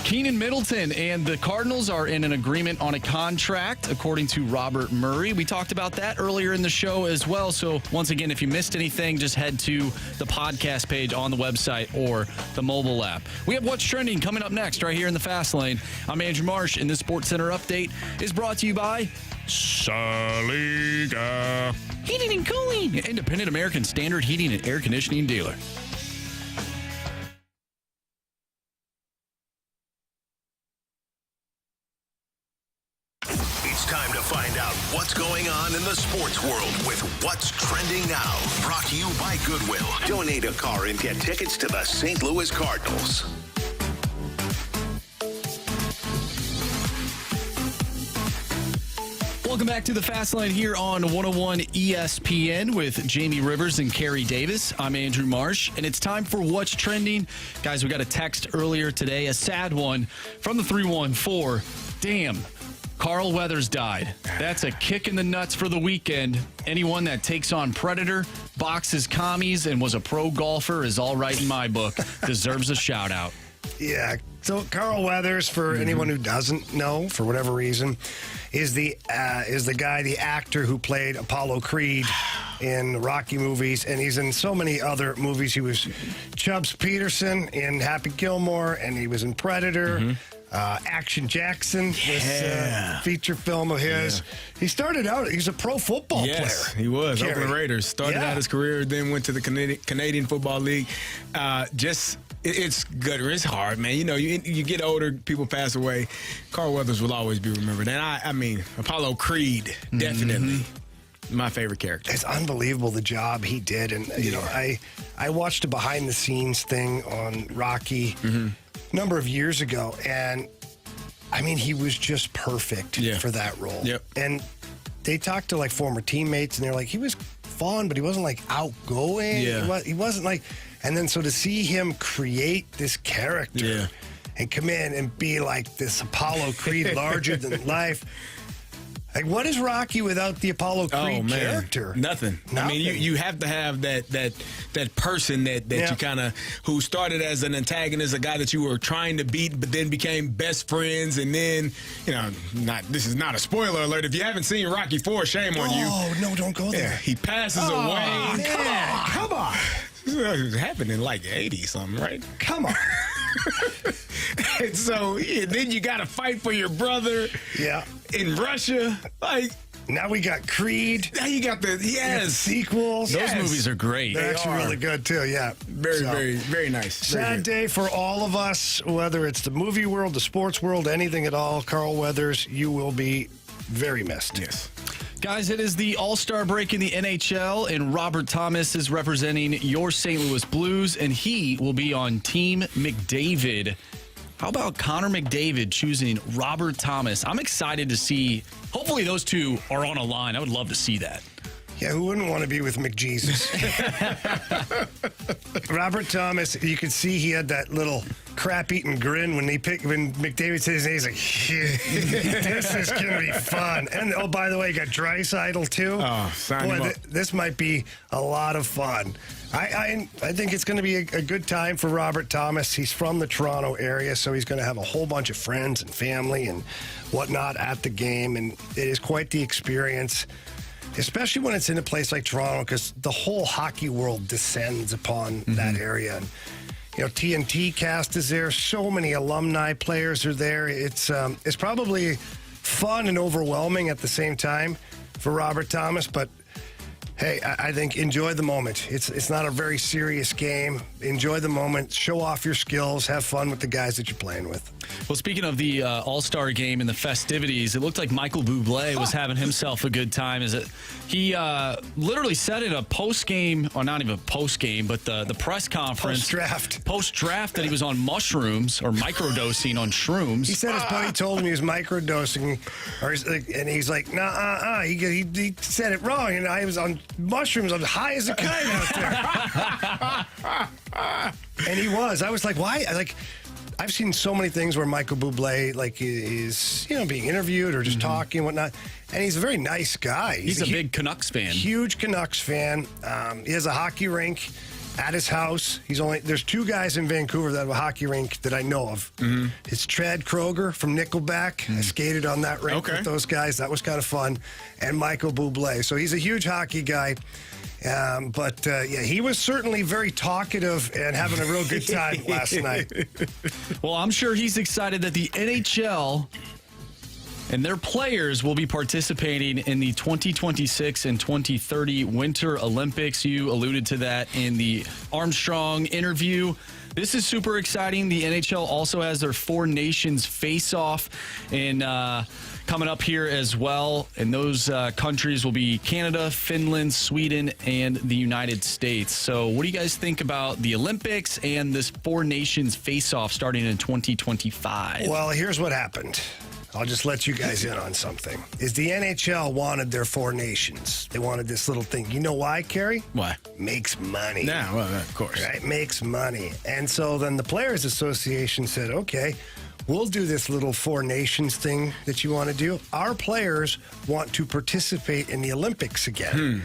Keenan Middleton and the Cardinals are in an agreement on a contract, according to Robert Murray. We talked about that earlier in the show as well. So once again, if you missed anything, just head to the podcast page on the website or the mobile app. We have What's Trending coming up next right here in the Fast Lane. I'm Andrew Marsh, and this Sports Center update is brought to you by Saliga Heating and Cooling, independent American Standard Heating and Air Conditioning dealer. It's time to find out what's going on in the sports world with What's Trending Now. Brought to you by Goodwill. Donate a car and get tickets to the St. Louis Cardinals. Welcome back to the Fast Lane here on 101 ESPN with Jamie Rivers and Carey Davis. I'm Andrew Marsh, and it's time for What's Trending. Guys, we got a text earlier today, a sad one from the 314. Damn, Carl Weathers died. That's a kick in the nuts for the weekend. Anyone that takes on Predator, boxes commies, and was a pro golfer is all right in my book. Deserves a shout out. Yeah. So Carl Weathers, for anyone who doesn't know, for whatever reason, is the guy, the actor who played Apollo Creed in Rocky movies, and he's in so many other movies. He was Chubbs Peterson in Happy Gilmore, and he was in Predator. Action Jackson, this feature film of his. Yeah. He started out, he's a pro football player. He was. Carey. Oakland Raiders. Started out his career, then went to the Canadian Football League. It's good. It's hard, man. You know, you get older, people pass away. Carl Weathers will always be remembered. And I mean, Apollo Creed, definitely my favorite character. It's unbelievable the job he did. And, you know, I watched a behind-the-scenes thing on Rocky number of years ago, and I mean, he was just perfect for that role. Yep. And they talked to like former teammates, and they're like, he was fun, but he wasn't like outgoing. Yeah. He wasn't like, and then so to see him create this character and come in and be like this Apollo Creed, larger than life. Like, what is Rocky without the Apollo Creed character? Nothing. I mean, you have to have that person that you kind of, who started as an antagonist, a guy that you were trying to beat, but then became best friends, and then, you know, this is not a spoiler alert. If you haven't seen Rocky 4, shame on you. Oh, no, don't go there. He passes away. Man, come on. It happened in like 80-something, right? Come on. And so then you got to fight for your brother in Russia. Like, now we got Creed. Now you got the sequels. Those movies are great. They're actually really good too. Yeah, very, very nice. Sad day for all of us, whether it's the movie world, the sports world, anything at all. Carl Weathers, you will be very missed. Yes. Guys, it is the All-Star break in the NHL, and Robert Thomas is representing your St. Louis Blues, and he will be on Team McDavid. How about Connor McDavid choosing Robert Thomas? I'm excited to see. Hopefully those two are on a line. I would love to see that. Yeah, who wouldn't want to be with McJesus? Robert Thomas, you could see he had that little crap-eating grin when McDavid said his name. He's like, this is going to be fun. And, oh, by the way, you got Draisaitl, too. Oh, sign him up. This might be a lot of fun. I think it's going to be a good time for Robert Thomas. He's from the Toronto area, so he's going to have a whole bunch of friends and family and whatnot at the game, and it is quite the experience, especially when it's in a place like Toronto, because the whole hockey world descends upon that area. And, you know, TNT cast is there. So many alumni players are there. It's probably fun and overwhelming at the same time for Robert Thomas, but hey, I think enjoy the moment. It's not a very serious game. Enjoy the moment. Show off your skills. Have fun with the guys that you're playing with. Well, speaking of the All-Star game and the festivities, it looked like Michael Bublé was having himself a good time. He literally said in a post-game, or not even post-game, but the press conference. Post-draft that he was on mushrooms or microdosing on shrooms. He said his buddy told him he was microdosing, and he's like, nah, he said it wrong, and I was on mushrooms. I'm high as a kite out there. And he was. I was like, why? I've seen so many things where Michael Bublé is, being interviewed or just talking and whatnot, and he's a very nice guy. He's a big Canucks fan. Huge Canucks fan. He has a hockey rink at his house. There's 2 guys in Vancouver that have a hockey rink that I know of. It's Chad Kroger from Nickelback. I skated on that rink with those guys. That was kind of fun. And Michael Bublé. So he's a huge hockey guy. But he was certainly very talkative and having a real good time last night. Well, I'm sure he's excited that the NHL and their players will be participating in the 2026 and 2030 Winter Olympics. You alluded to that in the Armstrong interview. This is super exciting. The NHL also has their 4 nations face-off coming up here as well. And those countries will be Canada, Finland, Sweden, and the United States. So what do you guys think about the Olympics and this 4 nations face-off starting in 2025? Well, here's what happened. I'll just let you guys in on something. Is the NHL wanted their 4 nations. They wanted this little thing. You know why, Carey? Why? Makes money. Yeah, well, of course. Right? Makes money. And so then the Players Association said, okay, we'll do this little 4 nations thing that you want to do. Our players want to participate in the Olympics again.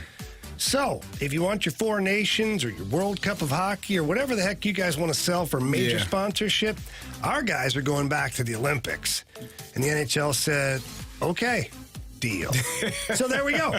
So, if you want your 4 nations or your World Cup of Hockey or whatever the heck you guys want to sell for major sponsorship, our guys are going back to the Olympics. And the NHL said, okay, deal. So there we go.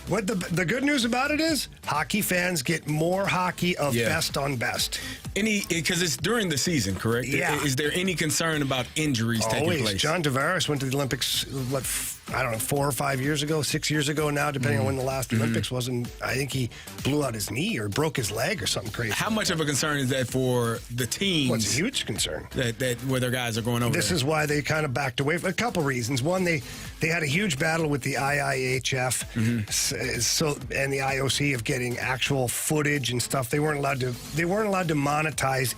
What the good news about it is, hockey fans get more hockey of best on best. Because it's during the season, correct? Yeah. Is there any concern about injuries taking place? John Tavares went to the Olympics, 4 or 5 years ago, 6 years ago now, depending on when the last Olympics was. And I think he blew out his knee or broke his leg or something crazy. How much of a concern is that for the teams? Well, it's a huge concern. That where their guys are going over This there? is why they kind of backed away for a couple reasons. One, they had a huge battle with the IIHF and the IOC of getting actual footage and stuff. They weren't allowed to monetize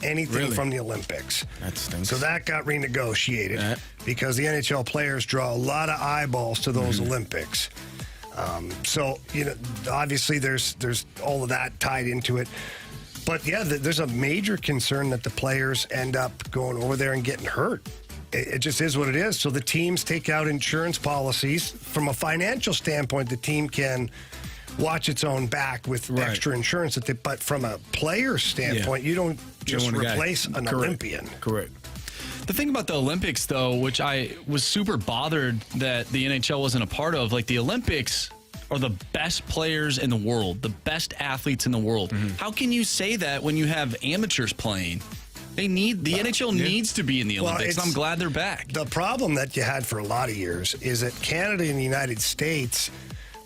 anything from the Olympics. That stinks. So that got renegotiated because the NHL players draw a lot of eyeballs to those Olympics. So, obviously there's all of that tied into it. But yeah, there's a major concern that the players end up going over there and getting hurt. It just is what it is. So the teams take out insurance policies. From a financial standpoint, the team can watch its own back with extra insurance. But from a player standpoint, you don't just replace an Olympian. Correct. The thing about the Olympics, though, which I was super bothered that the NHL wasn't a part of, like the Olympics are the best players in the world, the best athletes in the world. How can you say that when you have amateurs playing? The NHL needs to be in the Olympics. And I'm glad they're back. The problem that you had for a lot of years is that Canada and the United States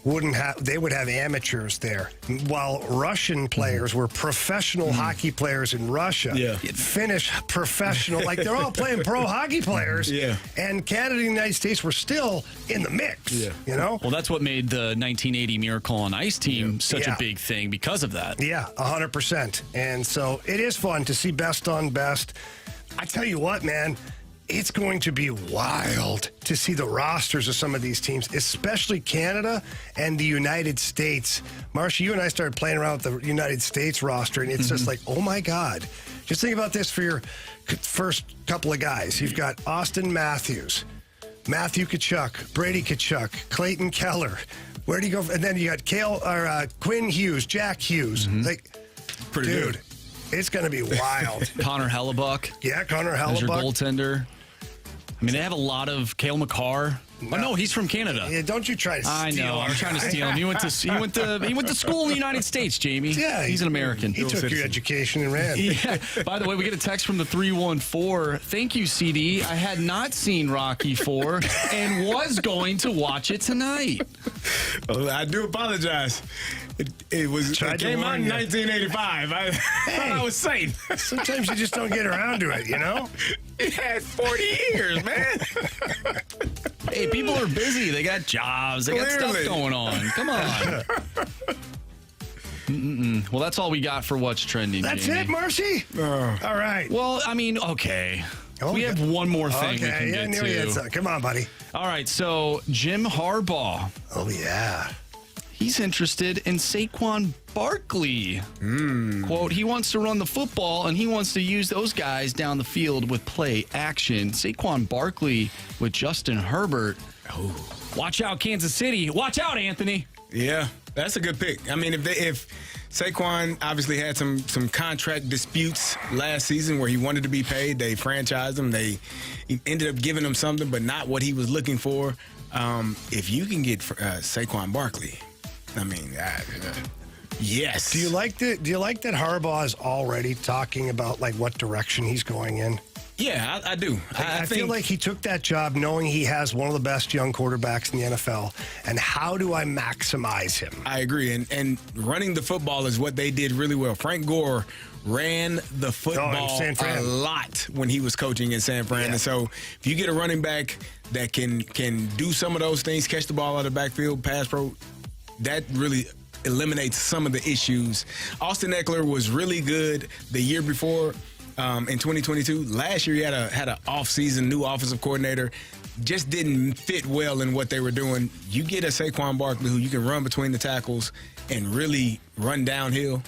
would have amateurs there, while Russian players were professional hockey players in Russia. Finnish professional, like they're all playing pro hockey players. And Canada and the United States were still in the mix. Well, that's what made the 1980 Miracle on Ice team such a big thing because of that. 100%. And so it is fun to see best on best. I tell you what, man. It's going to be wild to see the rosters of some of these teams, especially Canada and the United States. Marcia, you and I started playing around with the United States roster, and it's just like, oh, my God. Just think about this for your first couple of guys. You've got Austin Matthews, Matthew Tkachuk, Brady Tkachuk, Clayton Keller. Where do you go? And then you got Quinn Hughes, Jack Hughes. Pretty good. It's going to be wild. Connor Hellebuck. Yeah, Connor Hellebuck. As your goaltender. I mean, they have a lot of Cale Makar. Oh no, he's from Canada. Yeah, don't you try to steal him. I know. I'm trying to steal him. He went to school in the United States, Jamie. Yeah, he's an American. He took your education and ran. Yeah. By the way, we get a text from the 314. Thank you, CD. I had not seen Rocky IV and was going to watch it tonight. Well, I do apologize. It came out in 1985. I thought I was safe. Sometimes you just don't get around to it, It had 40 years, man. Hey, people are busy. They got jobs. They got stuff going on. Come on. Well, that's all we got for What's Trending. That's Jamie. it, Marcy? All right. Well, I mean, okay. We have one more thing we can get to. Come on, buddy. All right, so Jim Harbaugh. Oh, yeah. He's interested in Saquon Barkley. Quote, he wants to run the football, and he wants to use those guys down the field with play action. Saquon Barkley with Justin Herbert. Oh. Watch out, Kansas City. Watch out, Anthony. Yeah, that's a good pick. I mean, if Saquon obviously had some contract disputes last season where he wanted to be paid. They franchised him. They ended up giving him something, but not what he was looking for. If you can get Saquon Barkley, I mean, yes. Do you like that Harbaugh is already talking about like what direction he's going in? Yeah, I do. I feel like he took that job knowing he has one of the best young quarterbacks in the NFL. And how do I maximize him? I agree. And running the football is what they did really well. Frank Gore ran the football a lot when he was coaching in San Fran. Yeah. And so if you get a running back that can do some of those things, catch the ball out of the backfield, pass pro, that really eliminates some of the issues. Austin Eckler was really good the year before. In 2022, last year he had an off-season new offensive coordinator, just didn't fit well in what they were doing. You get a Saquon Barkley who you can run between the tackles and really run downhill,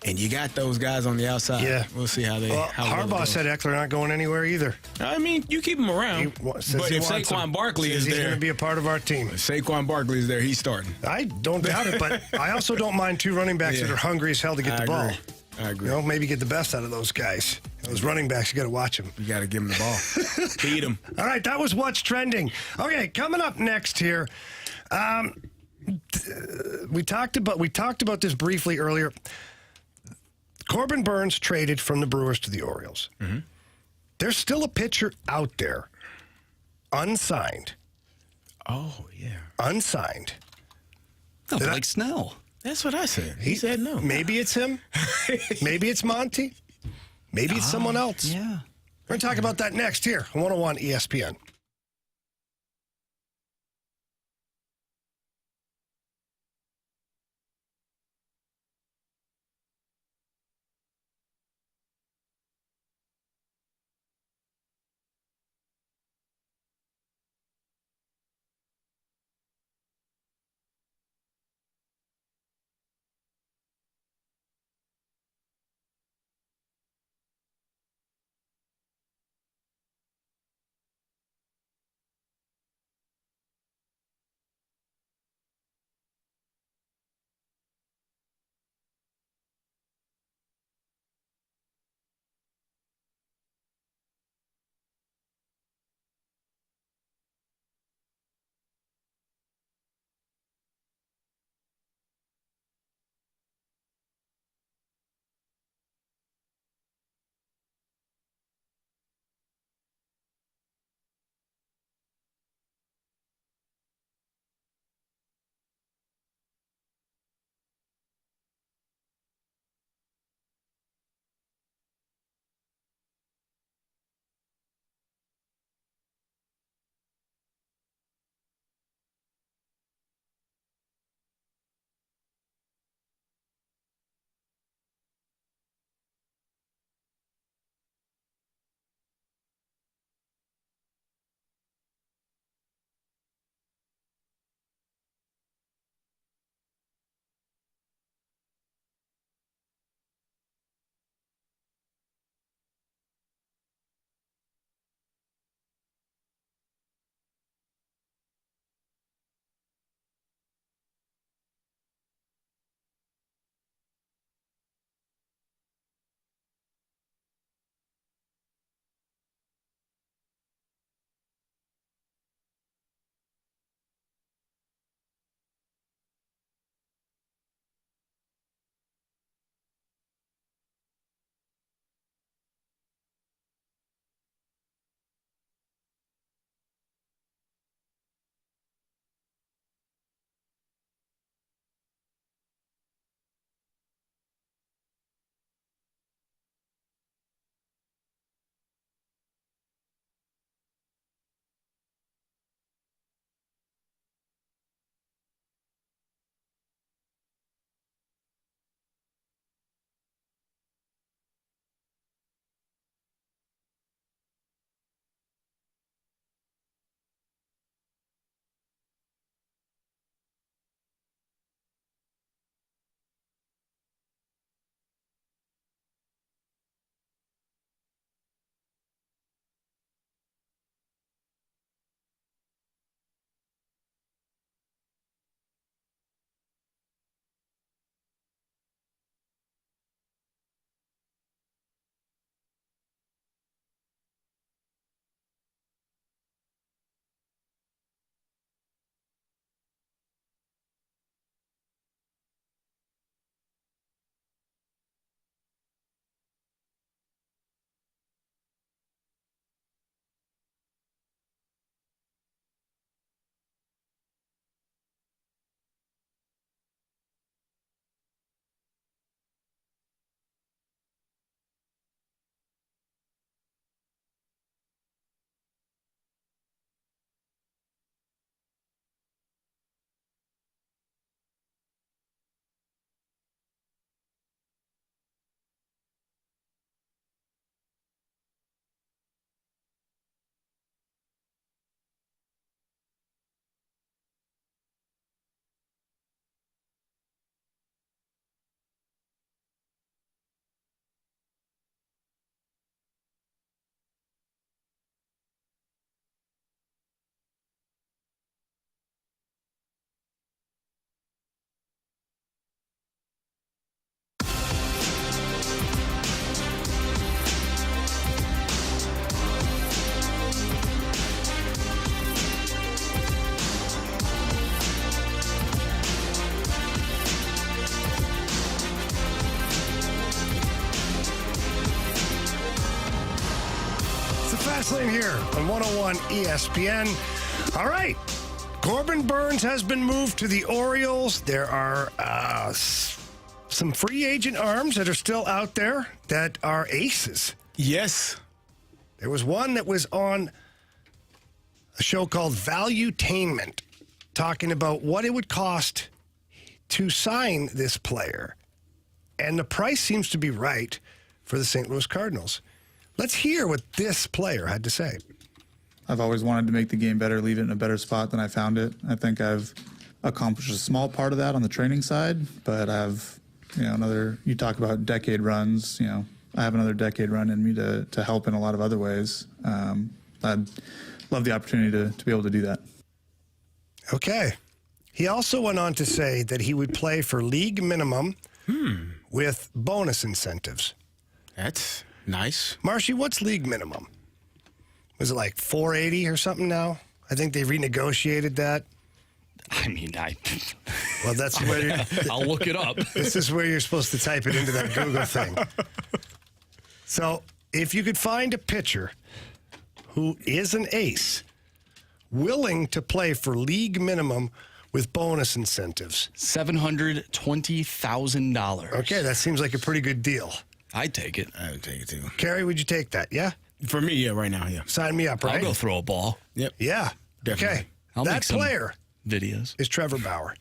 and you got those guys on the outside. Yeah, we'll see how they. Well, Harbaugh said Eckler not going anywhere either. I mean, you keep him around, but if Saquon Barkley is there, he's going to be a part of our team. If Saquon Barkley is there, he's starting. I don't doubt it, but I also don't mind two running backs that are hungry as hell to get the ball. I agree. You know, maybe get the best out of those guys. Those running backs, you got to watch them. You got to give them the ball. Feed them. All right, that was What's Trending. Okay, coming up next here, we talked about this briefly earlier. Corbin Burnes traded from the Brewers to the Orioles. Mm-hmm. There's still a pitcher out there, unsigned. Oh, yeah. Unsigned. Oh, Blake Snell. That's what I said. He said no. Maybe it's him. Maybe it's Monty. Maybe it's someone else. Yeah. We're going to talk about that next here on 101 ESPN. here on 101 ESPN. All right. Corbin Burnes has been moved to the Orioles. There are some free agent arms that are still out there that are aces. Yes. There was one that was on a show called Valuetainment, talking about what it would cost to sign this player. And the price seems to be right for the St. Louis Cardinals. Let's hear what this player had to say. I've always wanted to make the game better, leave it in a better spot than I found it. I think I've accomplished a small part of that on the training side, but I've, you talk about decade runs, I have another decade run in me to help in a lot of other ways. I'd love the opportunity to be able to do that. Okay. He also went on to say that he would play for league minimum with bonus incentives. That's nice. Marshy, what's league minimum? Was it like $480 or something now? I think they renegotiated that. I mean, Well, that's where I'll look it up. This is where you're supposed to type it into that Google thing. So if you could find a pitcher who is an ace, willing to play for league minimum with bonus incentives. $720,000. Okay, that seems like a pretty good deal. I'd take it. I would take it too. Carey, would you take that? Yeah? For me, yeah, right now, yeah. Sign me up, right? I'll go throw a ball. Yep. Yeah. Definitely. Okay. I'll That make some player videos. is Trevor Bauer.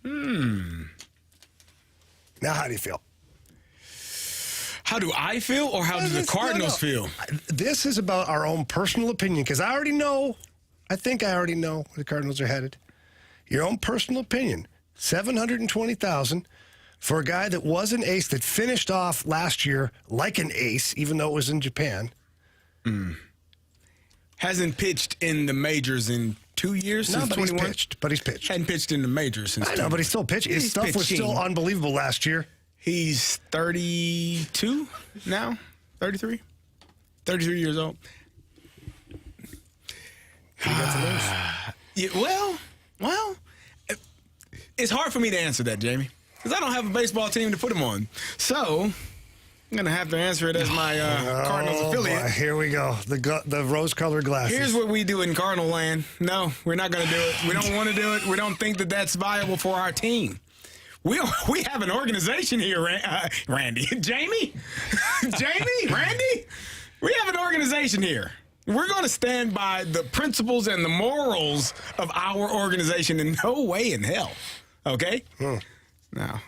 Now, how do you feel? How do I feel, or how do the Cardinals feel? This is about our own personal opinion, because I think I already know where the Cardinals are headed. Your own personal opinion. $720,000 for a guy that was an ace, that finished off last year like an ace, even though it was in Japan. Hasn't pitched in the majors in 2 years No, since but 21. he's pitched. Hadn't pitched in the majors since. I know, but he's still pitching. His He's stuff was pitching. still unbelievable last year. He's 32 now, 33 years old. He got to lose. Yeah, well, it's hard for me to answer that, Jamie, because I don't have a baseball team to put him on. So I'm going to have to answer it as my Cardinals affiliate. Boy, here we go. The rose-colored glasses. Here's what we do in Cardinal land. No, we're not going to do it. We don't want to do it. We don't think that that's viable for our team. We have an organization here, Randy. Jamie? Randy? We have an organization here. We're going to stand by the principles and the morals of our organization in no way in hell. Okay? Now.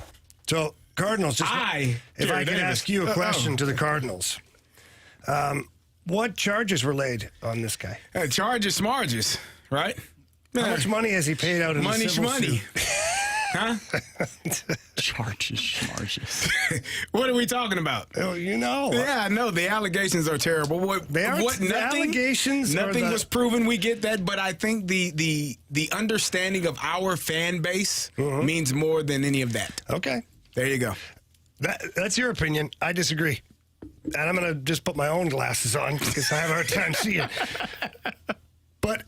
So, Cardinals, if I could ask you a question to the Cardinals. What charges were laid on this guy? Charges, smarges, right? How much money has he paid out in Money, the civil shmoney. suit? Huh? Charges. What are we talking about? Oh, you know. Yeah, I know. The allegations are terrible. The allegations Nothing was proven. We get that. But I think the understanding of our fan base means more than any of that. Okay. There you go. That's your opinion. I disagree. And I'm going to just put my own glasses on because I have a hard time seeing. But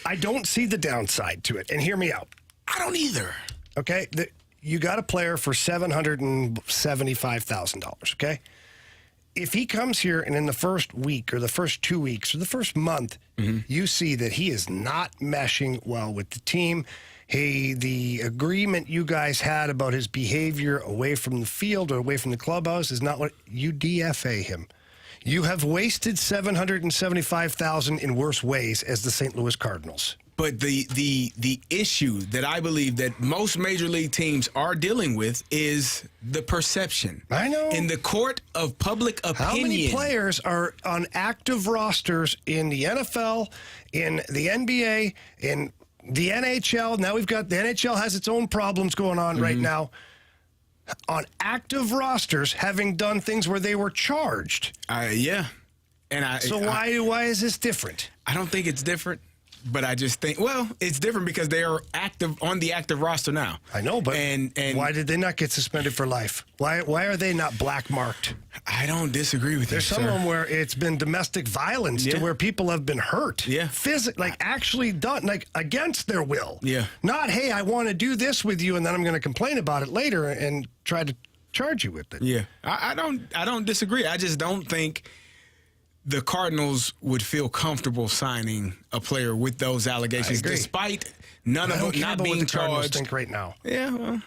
I don't see the downside to it. And hear me out. I don't either. Okay? You got a player for $775,000, okay? If he comes here and in the first week or the first 2 weeks or the first month, you see that he is not meshing well with the team, the agreement you guys had about his behavior away from the field or away from the clubhouse is not what you DFA him. You have wasted $775,000 in worse ways as the St. Louis Cardinals. But the issue that I believe that most major league teams are dealing with is the perception. I know. In the court of public opinion. How many players are on active rosters in the NFL, in the NBA, in the NHL? Now we've got the NHL has its own problems going on right now. On active rosters, having done things where they were charged. Yeah. So why is this different? I don't think it's different. But I just think, it's different because they are active on the active roster now. I know, but and why did they not get suspended for life? Why are they not black marked? I don't disagree with you. There's some of them where it's been domestic violence to where people have been hurt. Yeah. Actually done, like against their will. Yeah. Not, hey, I want to do this with you and then I'm going to complain about it later and try to charge you with it. Yeah. I don't disagree. I just don't think the Cardinals would feel comfortable signing a player with those allegations, despite none of them not being charged. Think right now. Yeah, well,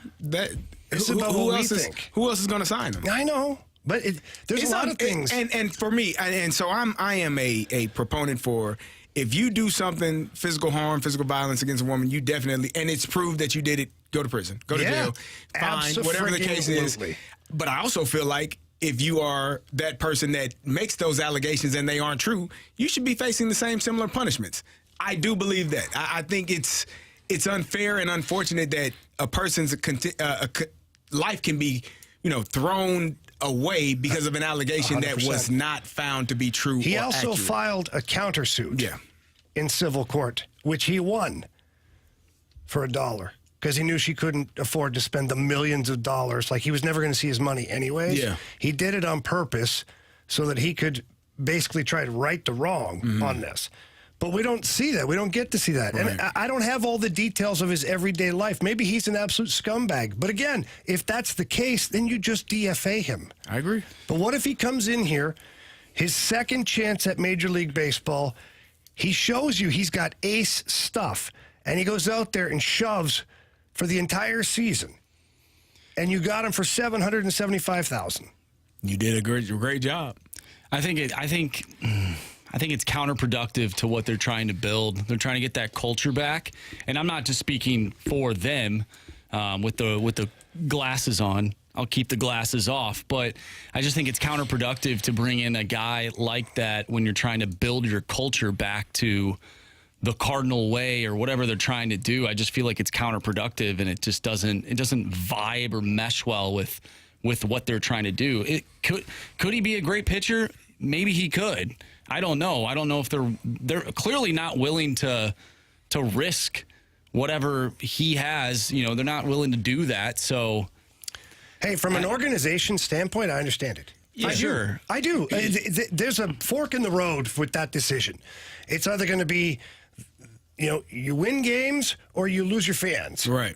who else is going to sign them? I know, but there's a lot of things. And for me, so I am a proponent for, if you do something, physical harm, physical violence against a woman, you definitely, and it's proved that you did it, go to prison, go to jail, fine, whatever the case is. But I also feel like if you are that person that makes those allegations and they aren't true, you should be facing the same similar punishments. I do believe that. I think it's unfair and unfortunate that a person's life can be, thrown away because of an allegation 100%. That was not found to be true. He or also accurate. filed a countersuit in civil court, which he won for $1 because he knew she couldn't afford to spend the millions of dollars. Like, he was never going to see his money anyways. Yeah. He did it on purpose so that he could basically try to right the wrong on this. But we don't see that. We don't get to see that. Right. And I don't have all the details of his everyday life. Maybe he's an absolute scumbag. But again, if that's the case, then you just DFA him. I agree. But what if he comes in here, his second chance at Major League Baseball, he shows you he's got ace stuff, and he goes out there and shoves for the entire season, and you got him for $775,000. You did a great job. I think it's counterproductive to what they're trying to build. They're trying to get that culture back, and I'm not just speaking for them with the glasses on. I'll keep the glasses off, but I just think it's counterproductive to bring in a guy like that when you're trying to build your culture back to the Cardinal way or whatever they're trying to do. I just feel like it's counterproductive, and it doesn't vibe or mesh well with what they're trying to do. Could he be a great pitcher? Maybe he could. I don't know. I don't know if they're clearly not willing to risk whatever he has. They're not willing to do that. So, hey, from an organization standpoint, I understand it. Yeah, sure. I do. There's a fork in the road with that decision. It's either going to be, you win games or you lose your fans. Right.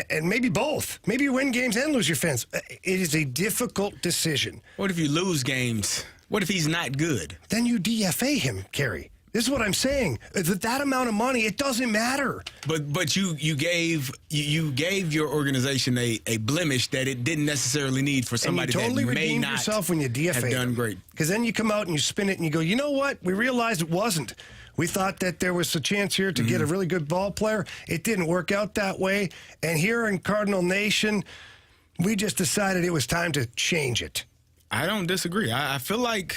And maybe both. Maybe you win games and lose your fans. It is a difficult decision. What if you lose games? What if he's not good? Then you DFA him, Carey. This is what I'm saying. That amount of money, it doesn't matter. But you gave your organization a blemish that it didn't necessarily need for somebody and you totally that may not yourself when you DFA have done great. Because then you come out and you spin it and you go, you know what? We realized it wasn't. We thought that there was a chance here to get a really good ball player. It didn't work out that way. And here in Cardinal Nation, we just decided it was time to change it. I don't disagree. I feel like,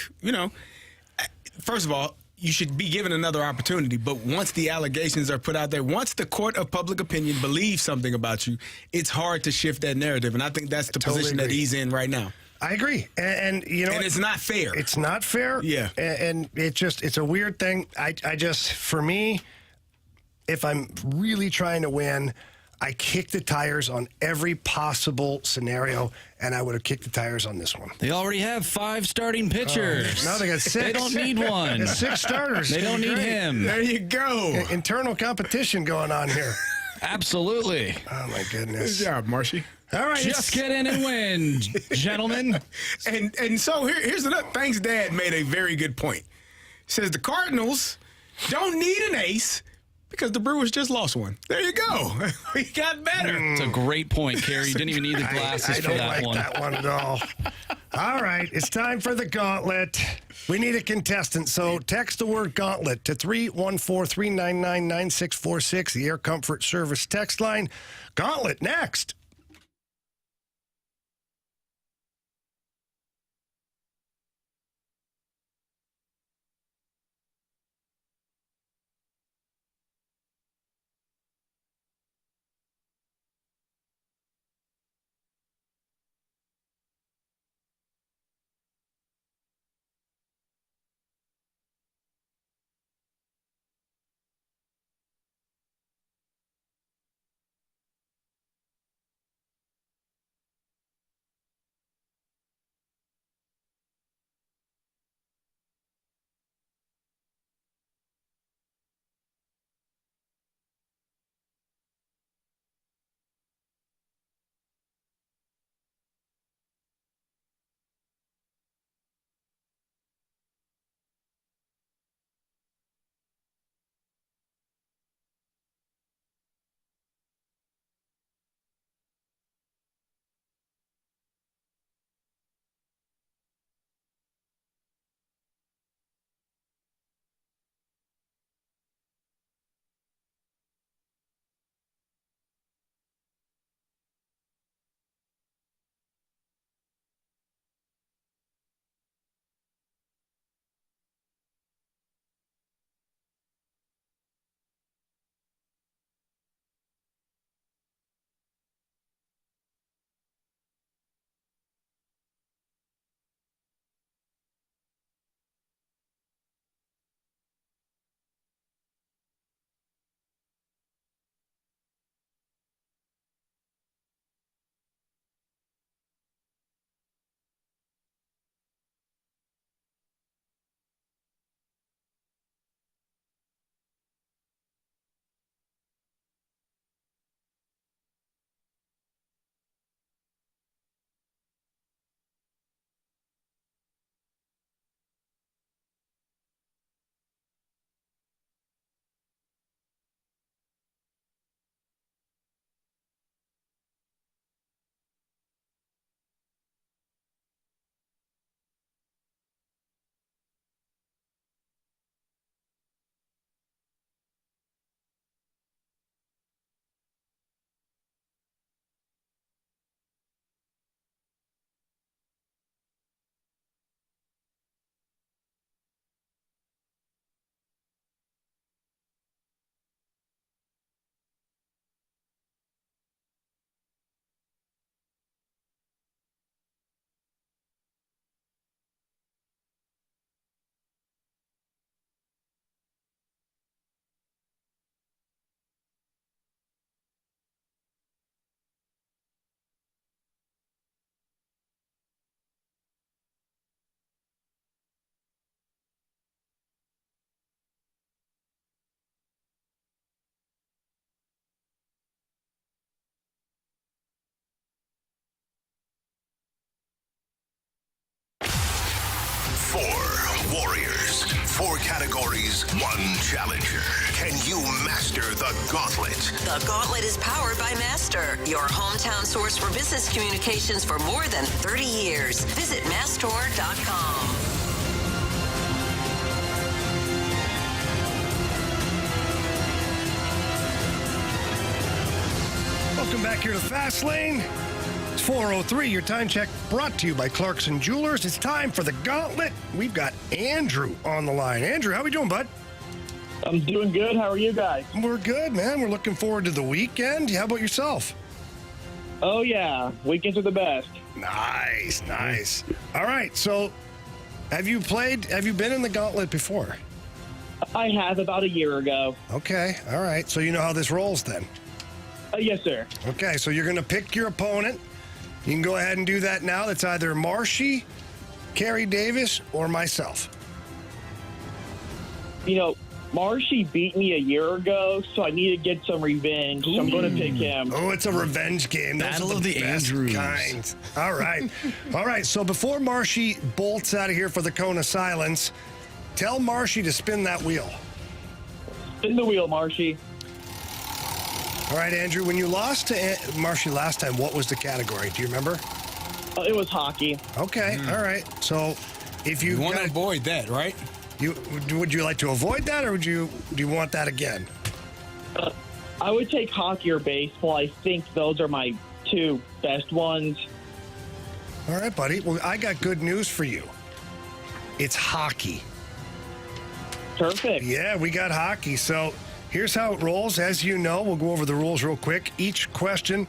first of all, you should be given another opportunity. But once the allegations are put out there, once the court of public opinion believes something about you, it's hard to shift that narrative. And I think that's the position that he's in right now. I agree. And it's not fair. It's not fair. Yeah. And it's a weird thing. I just, for me, if I'm really trying to win, I kick the tires on every possible scenario, and I would have kicked the tires on this one. They already have 5 starting pitchers. Now they got 6. They don't need one. 6 starters. They don't need him. There you go. Internal competition going on here. Absolutely. Oh, my goodness. Good job, Marshy. All right. Just get in and win, gentlemen. And so here's another. Thanks, Dad made a very good point. Says the Cardinals don't need an ace because the Brewers just lost one. There you go. We got better. It's a great point, Carey. You didn't even need the glasses for that one. I don't like that one at all. All right, it's time for the Gauntlet. We need a contestant, so text the word Gauntlet to 314-399-9646, the Air Comfort Service text line. Gauntlet next. 4 categories, 1 challenger. Can you master the Gauntlet? The Gauntlet is powered by Master, your hometown source for business communications for more than 30 years. Visit mastor.com. Welcome back here to Fast Lane. It's 4:03. Your time check brought to you by Clarkson Jewelers. It's time for the Gauntlet. We've got Andrew on the line. Andrew, how we doing, bud? I'm doing good. How are you guys? We're good, man. We're looking forward to the weekend. How about yourself? Oh, yeah. Weekends are the best. Nice, nice. All right, so have you been in the Gauntlet before? I have about a year ago. Okay, all right. So you know how this rolls then? Yes, sir. Okay, so you're going to pick your opponent. You can go ahead and do that now. That's either Marshy, Carey Davis, or myself. You know, Marshy beat me a year ago, so I need to get some revenge. So I'm going to pick him. Oh, it's a revenge game. Those Battle are of the best Andrews. kind. All right. All right, so before Marshy bolts out of here for the cone of silence, tell Marshy to spin that wheel. Spin the wheel, Marshy. All right, Andrew, when you lost to Marshy last time, what was the category? Do you remember? It was hockey. Okay, all right. So if you You want to got- avoid that, right? would you like to avoid that, or do you want that again? I would take hockey or baseball. I think those are my 2 best ones. All right, buddy. Well, I got good news for you. It's hockey. Perfect. Yeah, we got hockey. So here's how it rolls. As you know, we'll go over the rules real quick. Each question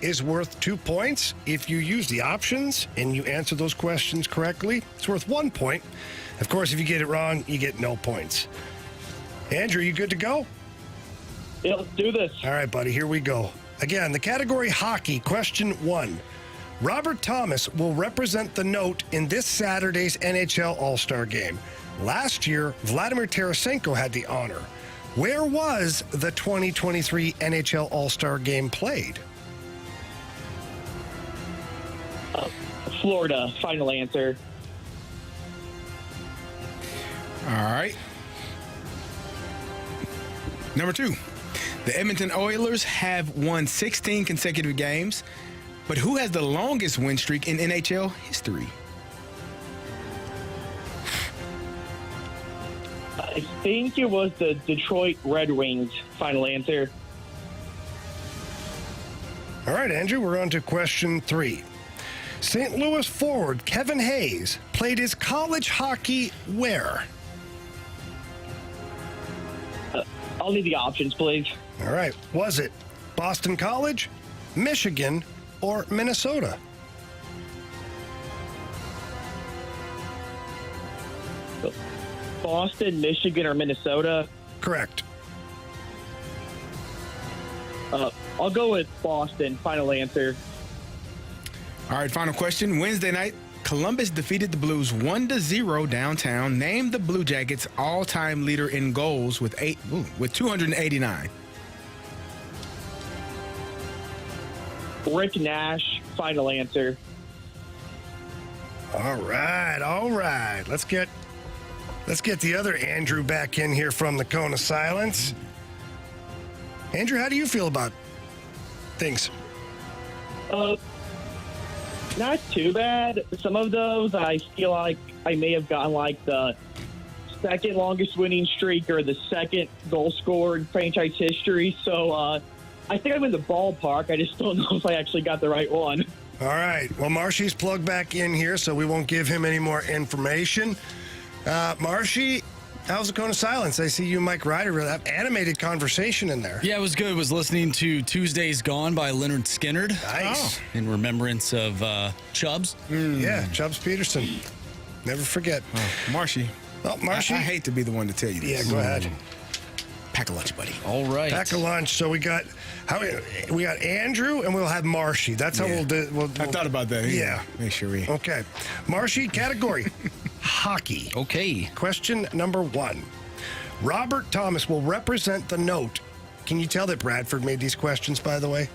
is worth 2 points. If you use the options and you answer those questions correctly, it's worth 1 point. Of course, if you get it wrong, you get no points. Andrew, you good to go? Yeah, let's do this. All right, buddy, here we go. Again, the category hockey, question 1. Robert Thomas will represent the note in this Saturday's NHL All-Star Game. Last year, Vladimir Tarasenko had the honor. Where was the 2023 NHL All-Star Game played? Florida, final answer. All right. Number 2. The Edmonton Oilers have won 16 consecutive games, but who has the longest win streak in NHL history? I think it was the Detroit Red Wings, final answer. All right, Andrew, we're on to question 3. St. Louis forward Kevin Hayes played his college hockey where? I'll need the options, please. All right, was it Boston College, Michigan, or Minnesota? Boston, Michigan, or Minnesota? Correct. I'll go with Boston, final answer. All right, final question. Wednesday night, Columbus defeated the Blues 1-0 downtown, named the Blue Jackets all-time leader in goals with 289. Rick Nash, final answer. All right, all right. Let's get the other Andrew back in here from the Cone of Silence. Andrew, how do you feel about things? Not too bad. Some of those, I feel like I may have gotten like the second longest winning streak or the second goal scored in franchise history. So I think I'm in the ballpark. I just don't know if I actually got the right one. All right. Well, Marshy's plugged back in here, so we won't give him any more information. Marshy, how's the Cone of Silence? I see you and Mike Ryder with that animated conversation in there. Yeah, it was good. Was listening to Tuesdays Gone by Leonard Skinner. Nice. In remembrance of Chubbs. Yeah, Chubbs Peterson. Never forget. Marshy. Oh, Marshy. I hate to be the one to tell you this. Yeah, go ahead. Pack a lunch, buddy. All right. Pack a lunch. So we got Andrew, and we'll have Marshy. That's how we'll do. I thought about that. Yeah. Make sure we. Okay. Marshy, category hockey. Okay. Question number 1. Robert Thomas will represent the note. Can you tell that Bradford made these questions, by the way?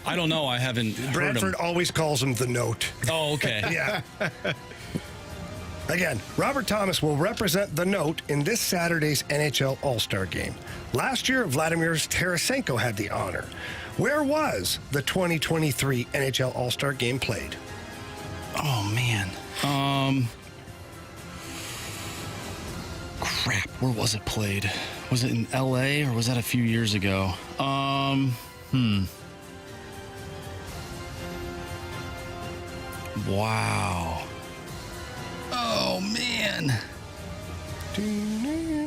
I don't know. I haven't heard Bradford him. always calls him the note. Oh, okay. Yeah. Again, Robert Thomas will represent the note in this Saturday's NHL All-Star Game. Last year, Vladimir Tarasenko had the honor. Where was the 2023 NHL All-Star Game played? Oh, man. Crap, where was it played? Was it in L.A. or was that a few years ago? Wow. Oh, man.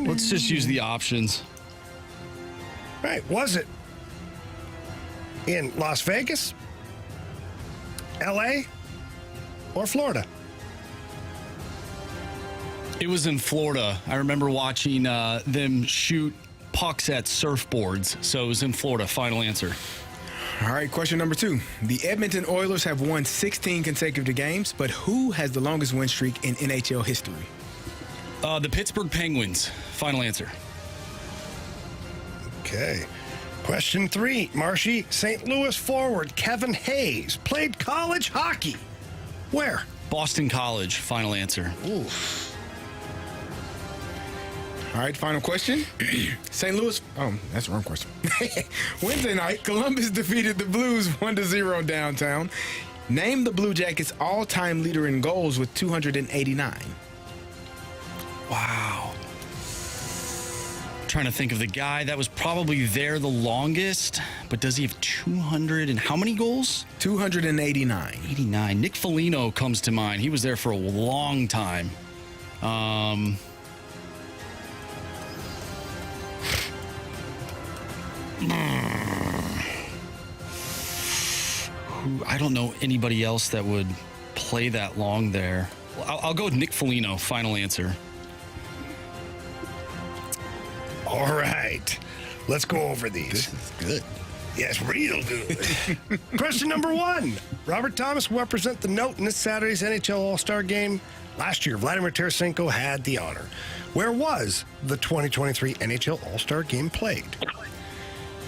Let's just use the options. Right. Was it in Las Vegas, L.A., or Florida? It was in Florida. I remember watching them shoot pucks at surfboards. So it was in Florida. Final answer. All right, question number 2. The Edmonton Oilers have won 16 consecutive games, but who has the longest win streak in NHL history? The Pittsburgh Penguins. Final answer. Okay. Question 3. Marshy, St. Louis forward Kevin Hayes played college hockey. Where? Boston College. Final answer. Oof. All right, final question. St. Louis. Oh, that's the wrong question. Wednesday night, Columbus defeated the Blues 1-0 downtown. Name the Blue Jackets' all-time leader in goals with 289. Wow. I'm trying to think of the guy that was probably there the longest, but does he have 200 and how many goals? 289. 89. Nick Foligno comes to mind. He was there for a long time. I don't know anybody else that would play that long there. I'll go with Nick Foligno. Final answer. All right. Let's go over these. This is good. Yes, real good. Question number 1. Robert Thomas will represent the note in this Saturday's NHL All-Star Game. Last year, Vladimir Tarasenko had the honor. Where was the 2023 NHL All-Star Game played?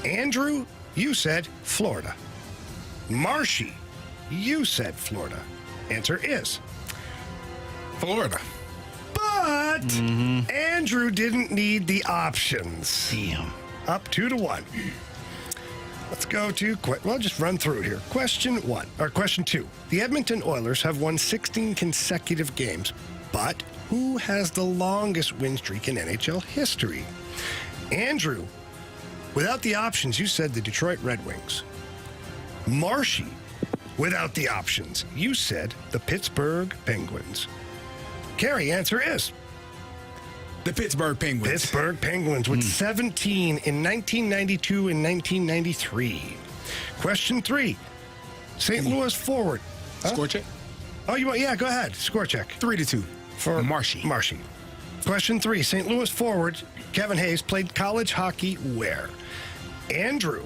Andrew, you said Florida. Marshy, you said Florida. Answer is Florida. But Andrew didn't need the options. Damn. Up 2-1. Let's go to, just run through it here. Question 2. The Edmonton Oilers have won 16 consecutive games, but who has the longest win streak in NHL history? Andrew, without the options, you said the Detroit Red Wings. Marshy, without the options, you said the Pittsburgh Penguins. Carey, answer is The Pittsburgh Penguins. Pittsburgh Penguins with 17 in 1992 and 1993. Question 3. St. Louis forward. Score check. Oh, you want? Yeah, go ahead. Score check. 3-2 For Marshy. Question 3. St. Louis forward Kevin Hayes played college hockey where? Andrew,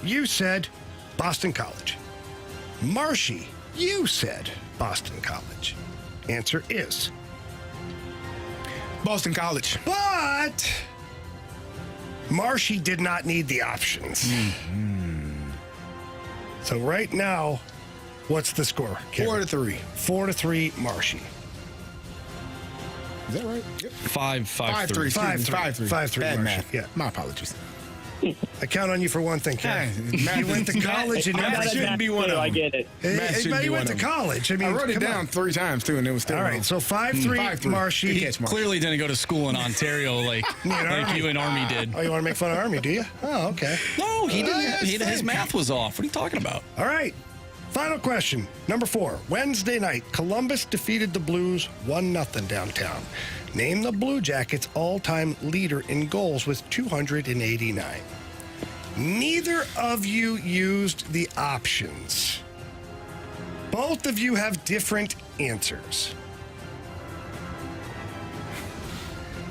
you said Boston College. Marshy, you said Boston College. Answer is Boston College. But Marshy did not need the options. So right now, what's the score? 4-3. 4-3 Marshy. Is that right? Yep. 5-3. 5-3. 5-3 Bad Marshy. math. Yeah. My apologies. I count on you for one thing, Ken. Hey, You went to college and I never got shouldn't that be too, one of I them. get it. Matt shouldn't But be you one went to of them. college. I mean, I wrote it come down on. 3 times too, and it was still All wrong. right, so 5-3 5-3. Marshy. Good catch, Mark. Clearly didn't go to school in Ontario like you and Army did. Oh, you want to make fun of Army, do you? Oh, okay. No, he didn't. yeah, it's His fine. math was off. What are you talking about? All right. Final question. Number 4. Wednesday night, Columbus defeated the Blues 1-0 downtown. Name the Blue Jackets' all-time leader in goals with 289. Neither of you used the options. Both of you have different answers.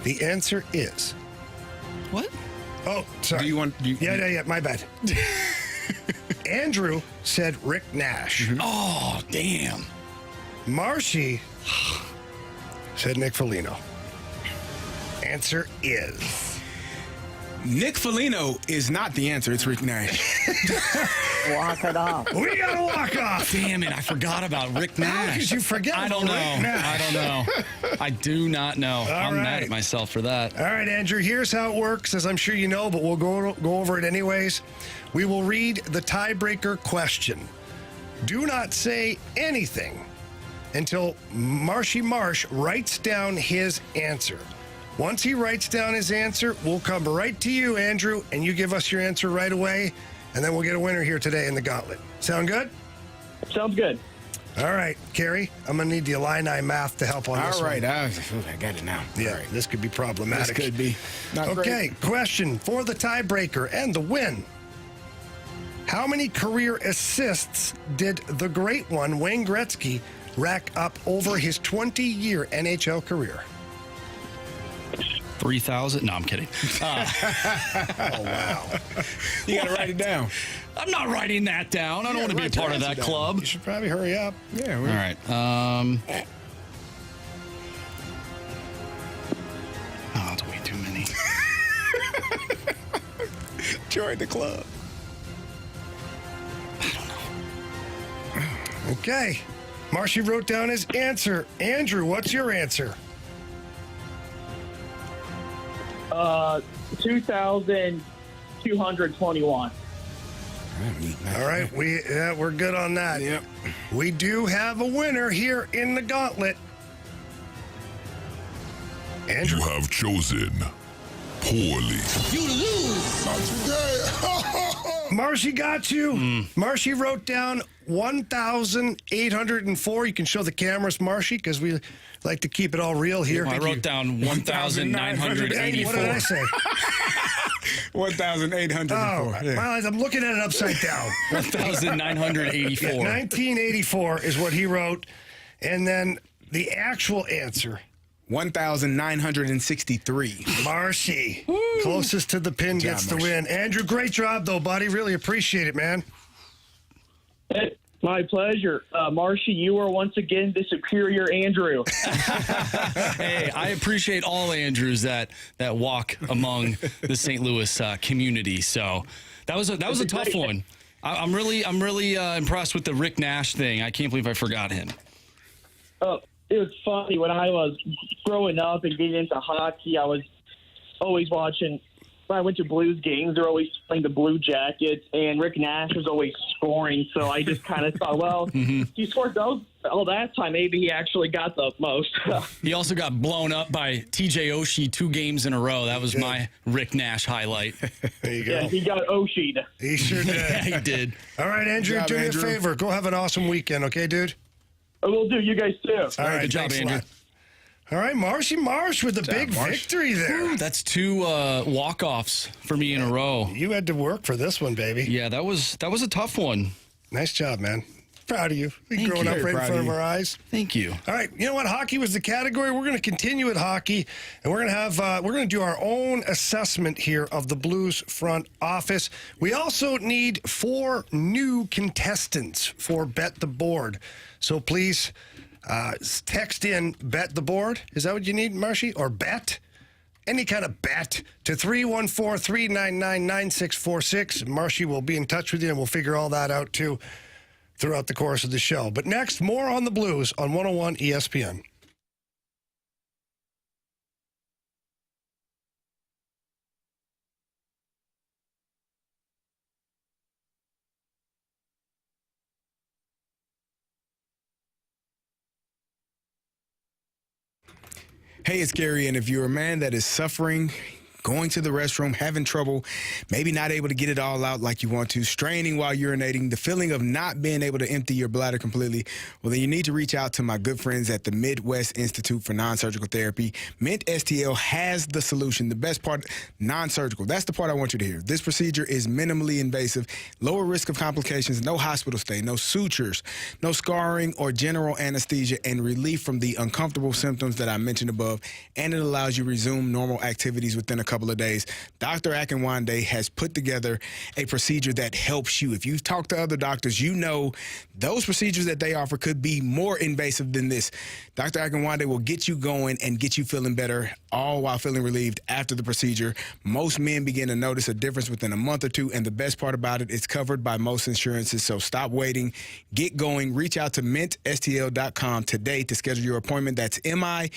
The answer is... What? Oh, sorry. Do you want? Yeah, my bad. Andrew said Rick Nash. Oh, damn. Marshy said Nick Foligno. Answer is Nick Foligno is not the answer. It's Rick Nash. Walk it off. We got to walk off. Damn it, I forgot about Rick Nash. How could you forget I don't know. about Rick Nash? I don't know. I do not know. I'm mad at myself for that. All right, Andrew, here's how it works, as I'm sure you know, but we'll go over it anyways. We will read the tiebreaker question. Do not say anything until Marshy Marsh writes down his answer. Once he writes down his answer, we'll come right to you, Andrew, and you give us your answer right away, and then we'll get a winner here today in the Gauntlet. Sound good? Sounds good. All right, Carey, I'm going to need the Illini math to help on this All right. one. I got it now. Yeah, All right. this could be problematic. This could be. Not Okay, great. question for the tiebreaker and the win. How many career assists did the great one, Wayne Gretzky, rack up over his 20-year NHL career? 3,000? No, I'm kidding. Oh, wow. You got to write it down. I'm not writing that down. I don't want to be a part of that club. You should probably hurry up. Yeah. All right. Oh, that's way too many. Join the club. Okay. Marshy wrote down his answer. Andrew, what's your answer? 2,221. All right, we're good on that. Yep. We do have a winner here in the Gauntlet. Andrew. You have chosen poorly. You lose. Not today. Marshy got you. Marshy wrote down 1,804. You can show the cameras, Marshy, because we like to keep it all real here. I wrote down 1,984. What did I say? 1,804. Oh, Yeah. well, I'm looking at it upside down. 1,984. 1984 is what he wrote. And then the actual answer. 1,963. Marshy, closest to the pin, Good job, gets the Marshy. win. Andrew, great job, though, buddy. Really appreciate it, man. My pleasure. Marshy, you are once again the superior Andrew. Hey, I appreciate all Andrews that walk among the St. Louis community. So that was a tough one. I'm really impressed with the Rick Nash thing. I can't believe I forgot him. It was funny when I was growing up and getting into hockey. I was always watching. When I went to Blues games, they're always playing the Blue Jackets, and Rick Nash was always scoring. So I just kind of thought, well, he scored those all that time. Maybe he actually got the most. He also got blown up by TJ Oshie 2 games in a row. That was my Rick Nash highlight. There you go. Yeah, he got Oshie'd. He sure did. Yeah, he did. All right, Andrew, Good job, do me Andrew. a favor. Go have an awesome weekend, okay, dude? We'll do. You guys too. All right, good job, thanks a Andrew. lot. All right, Marshy Marsh with the big victory there. That's 2 walk-offs for me in a row. You had to work for this one, baby. Yeah, that was a tough one. Nice job, man. Proud of you. Thank Growing you. up right in Proud front of of you. our eyes. Thank you. All right, you know what? Hockey was the category. We're going to continue with hockey, and we're going to have we're going to do our own assessment here of the Blues front office. We also need 4 new contestants for Bet the Board. So please text in Bet the Board. Is that what you need, Marshy? Or bet? Any kind of bet to 314-399-9646. Marshy will be in touch with you, and we'll figure all that out too throughout the course of the show. But next, more on the Blues on 101 ESPN. Hey, it's Carey, and if you're a man that is suffering, going to the restroom, having trouble, maybe not able to get it all out like you want to, straining while urinating, the feeling of not being able to empty your bladder completely, well, then you need to reach out to my good friends at the Midwest Institute for Non-Surgical Therapy. Mint STL has the solution. The best part, non-surgical. That's the part I want you to hear. This procedure is minimally invasive, lower risk of complications, no hospital stay, no sutures, no scarring or general anesthesia, and relief from the uncomfortable symptoms that I mentioned above, and it allows you to resume normal activities within a couple couple of days. Dr. Akinwande has put together a procedure that helps you. If you've talked to other doctors, you know those procedures that they offer could be more invasive than this. Dr. Akinwande will get you going and get you feeling better, all while feeling relieved after the procedure. Most men begin to notice a difference within a month or two, and the best part about it, it's covered by most insurances. So stop waiting. Get going. Reach out to mintstl.com today to schedule your appointment. That's mintstl.com.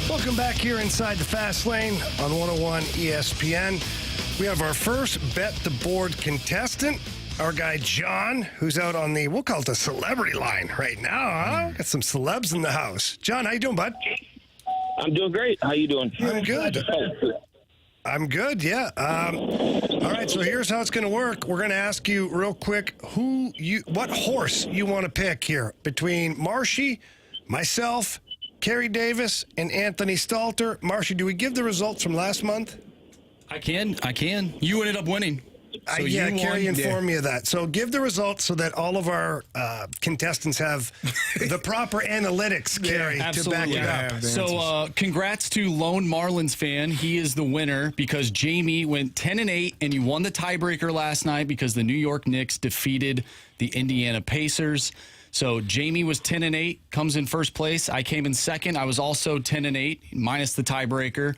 Welcome back here inside the Fast Lane on 101 ESPN. We have our first Bet the Board contestant, our guy John, who's out on the, we'll call it the celebrity line right now, huh? Got some celebs in the house. John, how you doing, bud? I'm doing great. How you doing? I'm good. I'm good, yeah. All right, so here's how it's going to work. We're going to ask you real quick what horse you want to pick here between Marshy, myself, Carey Davis, and Anthony Stalter. Marshy, do we give the results from last month? I can. You ended up winning. So yeah, Carey informed me of that. So give the results so that all of our contestants have the proper analytics, Carey, to back it up. So congrats to Lone Marlins fan. He is the winner because Jamie went 10-8, and you won the tiebreaker last night because the New York Knicks defeated the Indiana Pacers. So Jamie was 10-8, comes in first place. I came in second. I was also 10-8, minus the tiebreaker.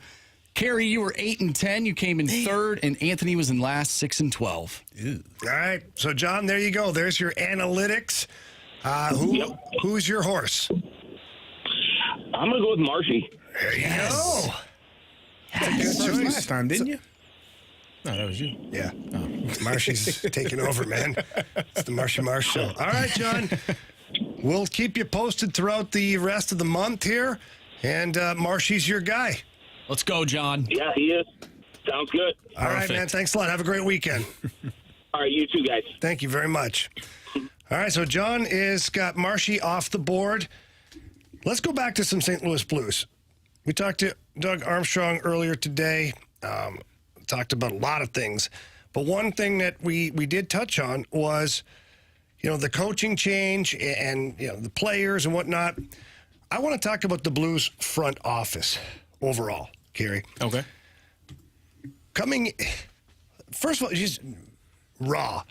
Carey, you were 8-10. You came in third, and Anthony was in last, 6-12. Ew. All right. So, John, there you go. There's your analytics. Who's your horse? I'm going to go with Marshy. There you go. That's a good choice. Last time, didn't you? No, that was you. Yeah. Oh. Marshy's taking over, man. It's the Marshy Marsh Show. All right, John. We'll keep you posted throughout the rest of the month here. And Marshy's your guy. Let's go, John. Yeah, he is. Sounds good. All right, man. Thanks a lot. Have a great weekend. All right, you too, guys. Thank you very much. All right, so John is got Marshy off the board. Let's go back to some St. Louis Blues. We talked to Doug Armstrong earlier today. Talked about a lot of things. But one thing that we did touch on was, the coaching change and, the players and whatnot. I want to talk about the Blues front office overall, Carey. Okay. First of all, just raw.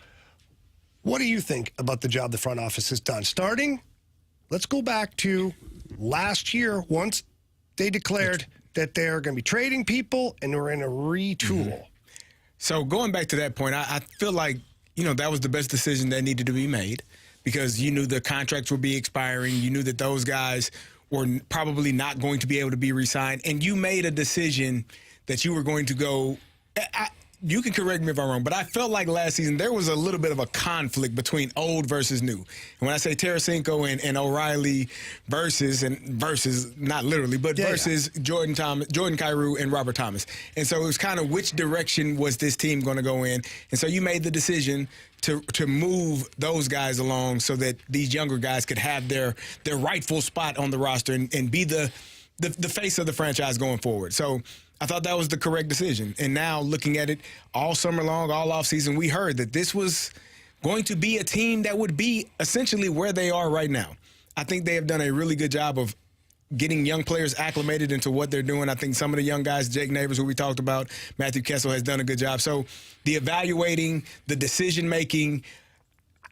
What do you think about the job the front office has done? Starting, let's go back to last year once they declared that they're going to be trading people and we're in a retool. Mm-hmm. So going back to that point, I feel like, that was the best decision that needed to be made because you knew the contracts would be expiring. You knew that those guys were probably not going to be able to be re-signed. And you made a decision that you were going to go you can correct me if I'm wrong, but I felt like last season there was a little bit of a conflict between old versus new. And when I say Tarasenko and O'Reilly versus, not literally, but versus Jordan Kyrou and Robert Thomas. And so it was kind of which direction was this team going to go in. And so you made the decision to move those guys along so that these younger guys could have their rightful spot on the roster and be the face of the franchise going forward. So I thought that was the correct decision. And now looking at it all summer long, all offseason, we heard that this was going to be a team that would be essentially where they are right now. I think they have done a really good job of getting young players acclimated into what they're doing. I think some of the young guys, Jake Neighbors, who we talked about, Matthew Kessel has done a good job. So the evaluating, the decision-making,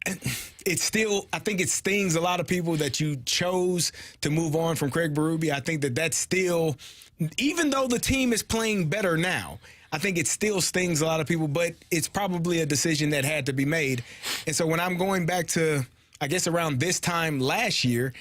it's still, I think it stings a lot of people that you chose to move on from Craig Berube. I think that's still, even though the team is playing better now, I think it still stings a lot of people, but it's probably a decision that had to be made. And so when I'm going back to, I guess, around this time last year,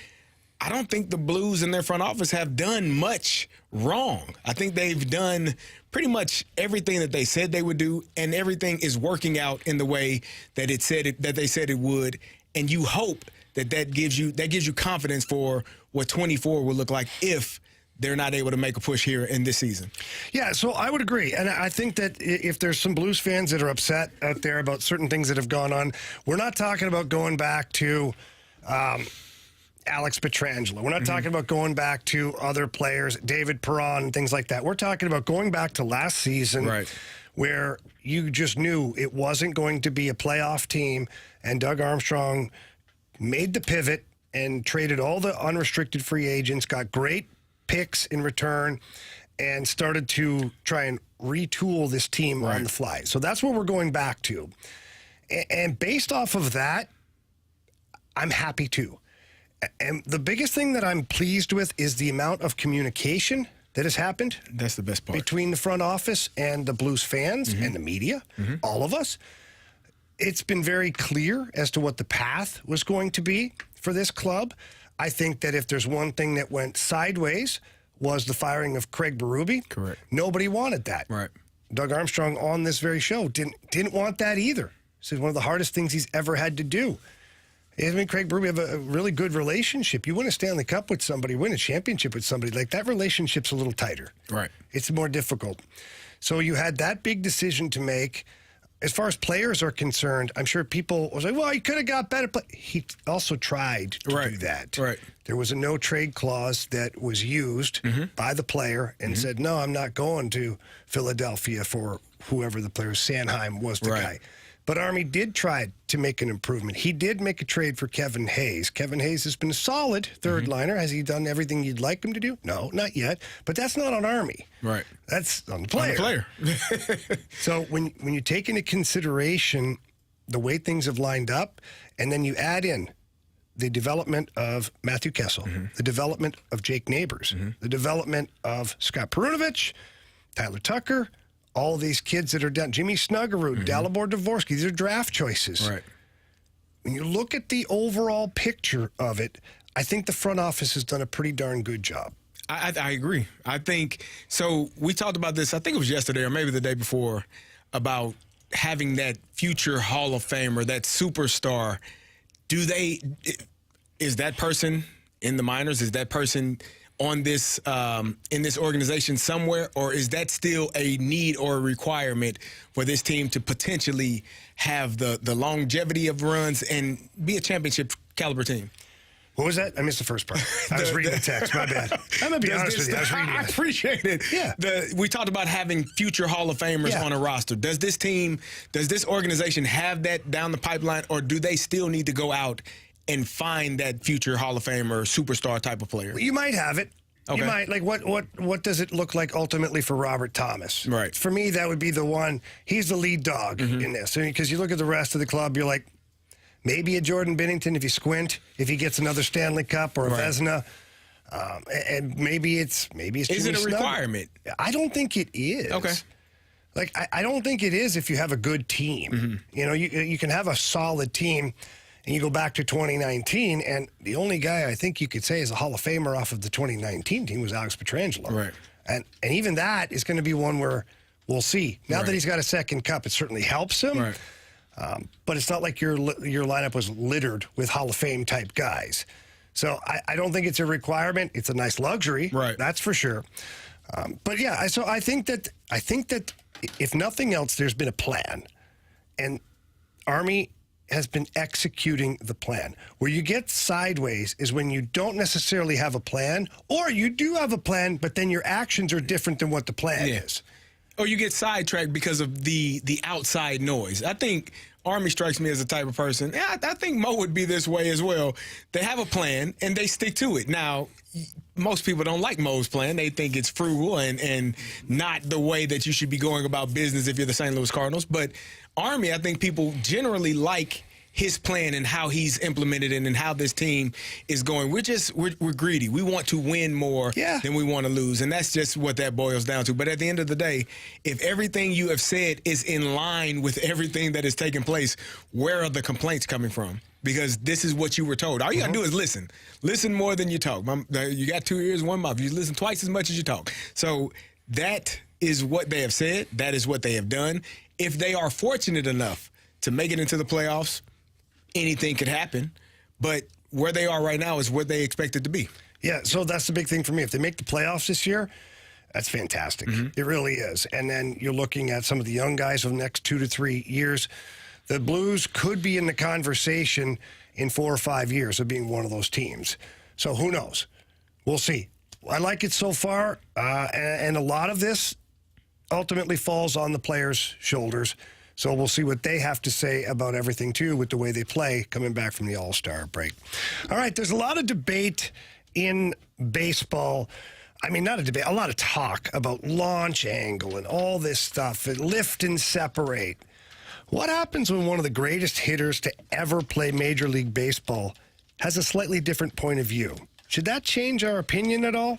I don't think the Blues in their front office have done much wrong. I think they've done pretty much everything that they said they would do, and everything is working out in the way that they said it would. And you hope that gives you confidence for what 24 will look like if they're not able to make a push here in this season. Yeah, so I would agree. And I think that if there's some Blues fans that are upset out there about certain things that have gone on, we're not talking about going back to Alex Pietrangelo. We're not talking about going back to other players, David Perron and things like that. We're talking about going back to last season where you just knew it wasn't going to be a playoff team, and Doug Armstrong made the pivot and traded all the unrestricted free agents, got great picks in return, and started to try and retool this team on the fly. So that's what we're going back to. And based off of that, I'm happy too. And the biggest thing that I'm pleased with is the amount of communication that has happened. That's the best part. Between the front office and the Blues fans and the media, all of us. It's been very clear as to what the path was going to be for this club. I think that if there's one thing that went sideways was the firing of Craig Berube. Correct. Nobody wanted that. Right. Doug Armstrong on this very show didn't want that either. It's one of the hardest things he's ever had to do. I mean, Craig Berube have a really good relationship. You win a Stanley Cup with somebody, win a championship with somebody, like that relationship's a little tighter. Right. It's more difficult. So you had that big decision to make. As far as players are concerned, I'm sure people was like, well, he could have got better. But he also tried to do that. Right. There was a no-trade clause that was used by the player and said, no, I'm not going to Philadelphia for whoever the player, Sanheim was the guy. But Army did try to make an improvement. He did make a trade for Kevin Hayes. Kevin Hayes has been a solid third liner. Has he done everything you'd like him to do? No, not yet. But that's not on Army. Right. That's on the player. So when you take into consideration the way things have lined up, and then you add in the development of Matthew Kessel, the development of Jake Neighbors, the development of Scott Perunovich, Tyler Tucker, all these kids that are down, Jimmy Snuggerud, Dalibor Dvorsky, these are draft choices. Right. When you look at the overall picture of it, I think the front office has done a pretty darn good job. I agree. I think, so we talked about this, I think it was yesterday or maybe the day before, about having that future Hall of Famer, that superstar. Is that person in the minors? Is that person on this in this organization somewhere, or is that still a need or a requirement for this team to potentially have the longevity of runs and be a championship caliber team? What was that? I missed the first part. I was reading the text. My bad. I'm going to be honest with you. I was reading I it. appreciate it. Yeah. We talked about having future Hall of Famers on a roster. Does this organization have that down the pipeline, or do they still need to go out and find that future Hall of Famer, superstar type of player? You might have it. Okay. You might. Like, what does it look like ultimately for Robert Thomas? Right. For me, that would be the one. He's the lead dog in this. Because you look at the rest of the club, you're like, maybe a Jordan Binnington if you squint, if he gets another Stanley Cup or a Vezina. And maybe it's Is it a requirement? I don't think it is. Okay. Like, I don't think it is if you have a good team. You know, you can have a solid team, and you go back to 2019, and the only guy I think you could say is a Hall of Famer off of the 2019 team was Alex Pietrangelo. Right. And even that is going to be one where we'll see. Now that he's got a second cup, it certainly helps him. Right. But it's not like your lineup was littered with Hall of Fame type guys. So I don't think it's a requirement. It's a nice luxury, right? That's for sure. But yeah, so I think that if nothing else, there's been a plan, and Army has been executing the plan. Where you get sideways is when you don't necessarily have a plan, or you do have a plan, but then your actions are different than what the plan is. Or you get sidetracked because of the outside noise. I think Army strikes me as the type of person, I think Mo would be this way as well. They have a plan, and they stick to it. Now, most people don't like Mo's plan. They think it's frugal and not the way that you should be going about business if you're the St. Louis Cardinals. But Army, I think people generally like his plan and how he's implemented it and how this team is going. We're greedy. We want to win more than we want to lose. And that's just what that boils down to. But at the end of the day, if everything you have said is in line with everything that is taking place, where are the complaints coming from? Because this is what you were told. All you got to do is listen. Listen more than you talk. You got 2 ears, 1 mouth. You listen twice as much as you talk. So that is what they have said. That is what they have done. If they are fortunate enough to make it into the playoffs, anything could happen, but where they are right now is where they expect it to be. Yeah, so that's the big thing for me. If they make the playoffs this year, that's fantastic. It really is. And then you're looking at some of the young guys of the next 2 to 3 years. The Blues could be in the conversation in 4 or 5 years of being one of those teams. So who knows? We'll see. I like it so far, and a lot of this ultimately falls on the players' shoulders. So we'll see what they have to say about everything, too, with the way they play coming back from the All-Star break. All right, there's a lot of debate in baseball. I mean, not a debate, a lot of talk about launch angle and all this stuff, and lift and separate. What happens when one of the greatest hitters to ever play Major League Baseball has a slightly different point of view? Should that change our opinion at all?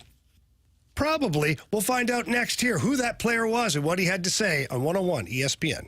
Probably. We'll find out next here who that player was and what he had to say on 101 ESPN.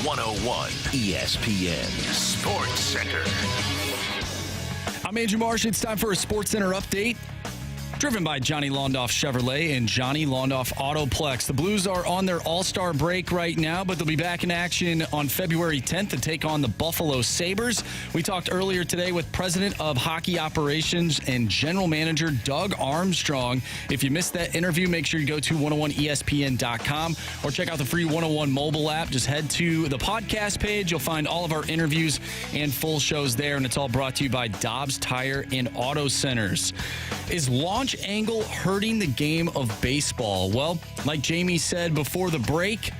101 ESPN Sports Center. I'm Andrew Marsh. It's time for a Sports Center update. Driven by Johnny Londoff Chevrolet and Johnny Londoff Autoplex. The Blues are on their all-star break right now, but they'll be back in action on February 10th to take on the Buffalo Sabres. We talked earlier today with President of Hockey Operations and General Manager Doug Armstrong. If you missed that interview, make sure you go to 101ESPN.com or check out the free 101 mobile app. Just head to the podcast page. You'll find all of our interviews and full shows there, and it's all brought to you by Dobbs Tire and Auto Centers. Is launch angle hurting the game of baseball? Well, like Jamie said before the break,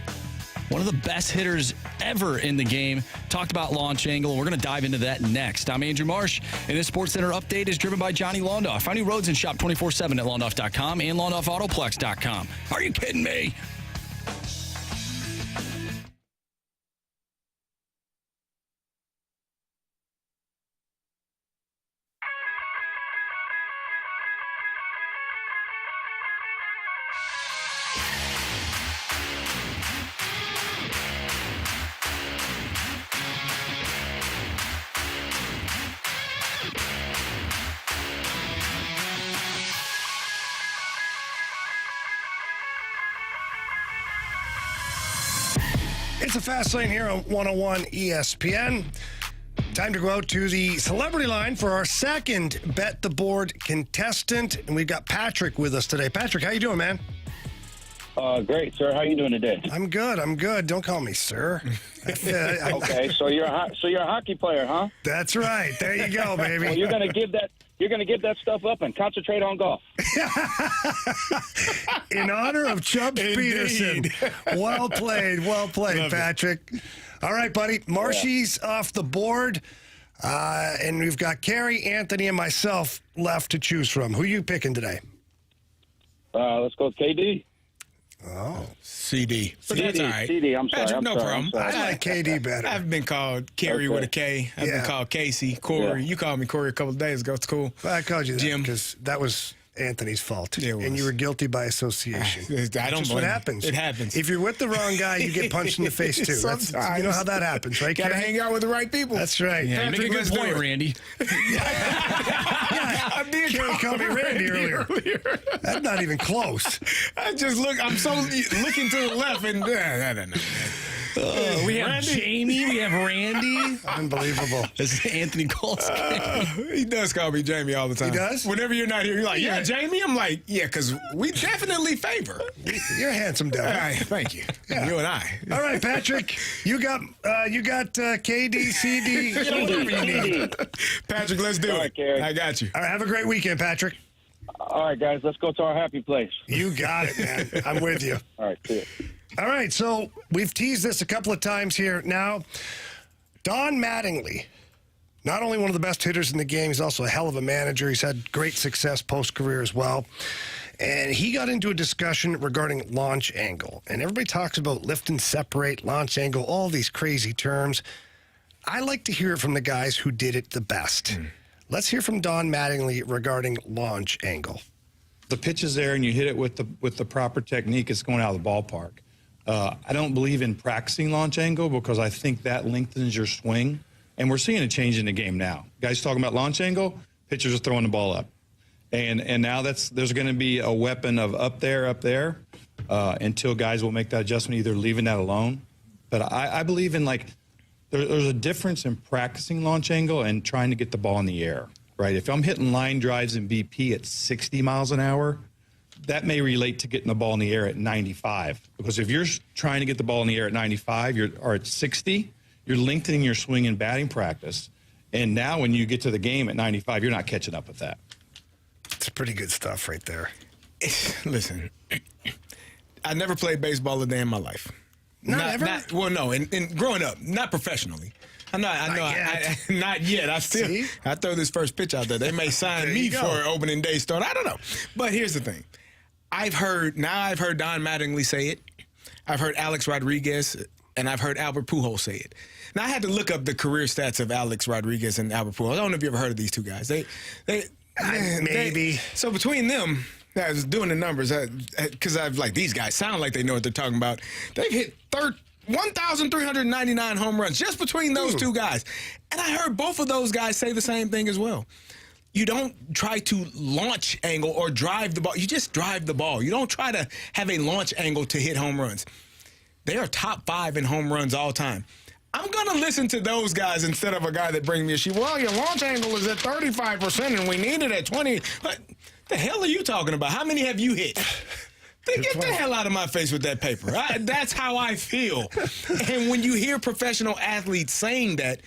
one of the best hitters ever in the game talked about launch angle. We're going to dive into that next. I'm Andrew Marsh, and this Sports Center update is driven by Johnny Londoff. Find new roads and shop 24/7 at londoff.com and londoffautoplex.com. Are you kidding me? It's a fast lane here on 101 ESPN. Time to go out to the celebrity line for our second Bet the Board contestant. And we've got Patrick with us today. Patrick, how you doing, man? Great, sir. How you doing today? I'm good. Don't call me sir. Okay, so you're a hockey player, huh? That's right. There you go, baby. Well, you're gonna give that stuff up and concentrate on golf. In honor of Chubbs Peterson. Well played, Patrick. All right, buddy. Marshy's off the board. And we've got Carey, Anthony, and myself left to choose from. Who are you picking today? Let's go with KD. Oh. CD. But that's all right. CD, I'm sorry. Patrick, no problem. I like KD better. I've been called Carey with a K. I've been called Casey, Corey. You called me Corey a couple of days ago. It's cool. Well, I called you that Jim, because that was Anthony's fault. It was. And you were guilty by association. I don't That's what happens. It happens. If you're with the wrong guy, you get punched in the face, too. Sometimes. You know how that happens, right? Got to hang out with the right people. That's right. Yeah, you make a good point, Randy. I did Carey called me Randy earlier. That's not even close. I'm so looking to the left and We have Jamie. We have Randy. Unbelievable. This is Anthony Cole's He does call me Jamie all the time. He does? Whenever you're not here, you're like, yeah, Jamie? I'm like, yeah, because we definitely favor. You're a handsome devil. Thank you. Yeah. You and I. All right, Patrick. You got KD, CD, whatever you need. Patrick, let's do it. Carey. I got you. All right, have a great weekend, Patrick. All right, guys, let's go to our happy place. You got it, man. I'm with you. All right, see ya. All right, so we've teased this a couple of times here now. Don Mattingly, not only one of the best hitters in the game, he's also a hell of a manager. He's had great success post-career as well. And he got into a discussion regarding launch angle. And everybody talks about lift and separate, launch angle, all these crazy terms. I like to hear it from the guys who did it the best. Let's hear from Don Mattingly regarding launch angle. The pitch is there and you hit it with the proper technique, it's going out of the ballpark. I don't believe in practicing launch angle because I think that lengthens your swing. And we're seeing a change in the game now. Guys talking about launch angle, pitchers are throwing the ball up. And now there's going to be a weapon of up there, until guys will make that adjustment, either leaving that alone. But I believe in, like, there's a difference in practicing launch angle and trying to get the ball in the air, right? If I'm hitting line drives in BP at 60 miles an hour, that may relate to getting the ball in the air at 95. Because if you're trying to get the ball in the air at 95 or at 60, you're lengthening your swing in batting practice. And now when you get to the game at 95, you're not catching up with that. It's pretty good stuff right there. Listen, I never played baseball a day in my life. Not ever? No. In growing up, not professionally. Not yet. I throw this first pitch out there. They may sign me for an opening day start. I don't know. But here's the thing. I've heard Don Mattingly say it. I've heard Alex Rodriguez, and I've heard Albert Pujols say it. Now, I had to look up the career stats of Alex Rodriguez and Albert Pujols. I don't know if you ever heard of these two guys. Maybe. So between them, I was doing the numbers because I've these guys sound like they know what they're talking about. They've hit 1,399 home runs just between those two guys. And I heard both of those guys say the same thing as well. You don't try to launch angle or drive the ball. You just drive the ball. You don't try to have a launch angle to hit home runs. They are top 5 in home runs all time. I'm going to listen to those guys instead of a guy that brings me a sheet. Well, your launch angle is at 35% and we need it at 20. What the hell are you talking about? How many have you hit? Get the hell out of my face with that paper. That's how I feel. And when you hear professional athletes saying that,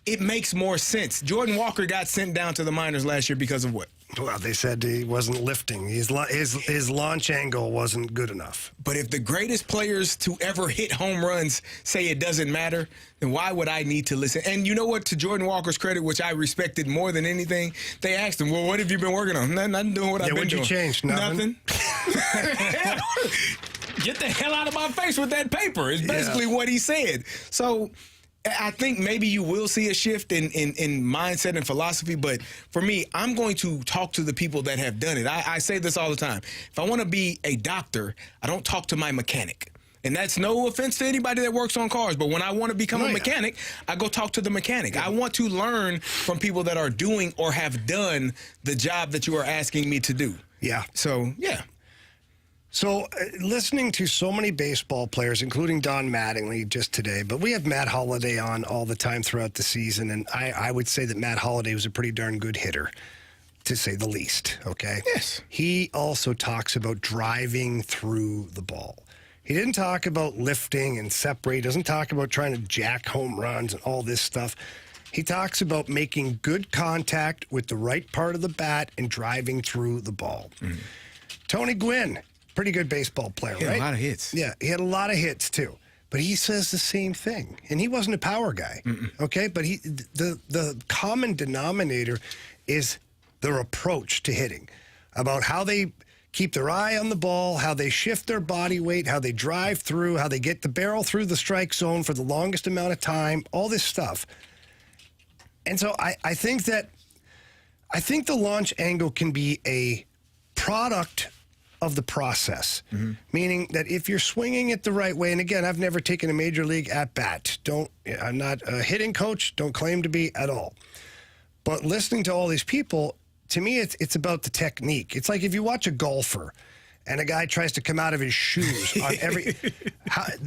it makes more sense. Jordan Walker got sent down to the minors last year because of what? Well, they said he wasn't lifting. His launch angle wasn't good enough. But if the greatest players to ever hit home runs say it doesn't matter, then why would I need to listen? And you know what? To Jordan Walker's credit, which I respected more than anything, they asked him, well, what have you been working on? Nothing doing what I've been doing. What'd you change? Nothing. Get the hell out of my face with that paper is basically what he said. So I think maybe you will see a shift in mindset and philosophy, but for me, I'm going to talk to the people that have done it. I say this all the time. If I want to be a doctor, I don't talk to my mechanic. And that's no offense to anybody that works on cars, but when I want to become a mechanic, I go talk to the mechanic. I want to learn from people that are doing or have done the job that you are asking me to do. Yeah. So, yeah. So, listening to so many baseball players, including Don Mattingly just today, but we have Matt Holliday on all the time throughout the season, and I would say that Matt Holliday was a pretty darn good hitter, to say the least, okay? Yes. He also talks about driving through the ball. He didn't talk about lifting and separate, doesn't talk about trying to jack home runs and all this stuff. He talks about making good contact with the right part of the bat and driving through the ball. Mm-hmm. Tony Gwynn, pretty good baseball player, he had right? a lot of hits. Yeah, he had a lot of hits too. But he says the same thing. And he wasn't a power guy, okay? But the common denominator is their approach to hitting, about how they keep their eye on the ball, how they shift their body weight, how they drive through, how they get the barrel through the strike zone for the longest amount of time, all this stuff. And so I think the launch angle can be a product of the process, meaning that if you're swinging it the right way, and again, I've never taken a major league at bat. I'm not a hitting coach, don't claim to be at all. But listening to all these people, to me, it's about the technique. It's like if you watch a golfer and a guy tries to come out of his shoes on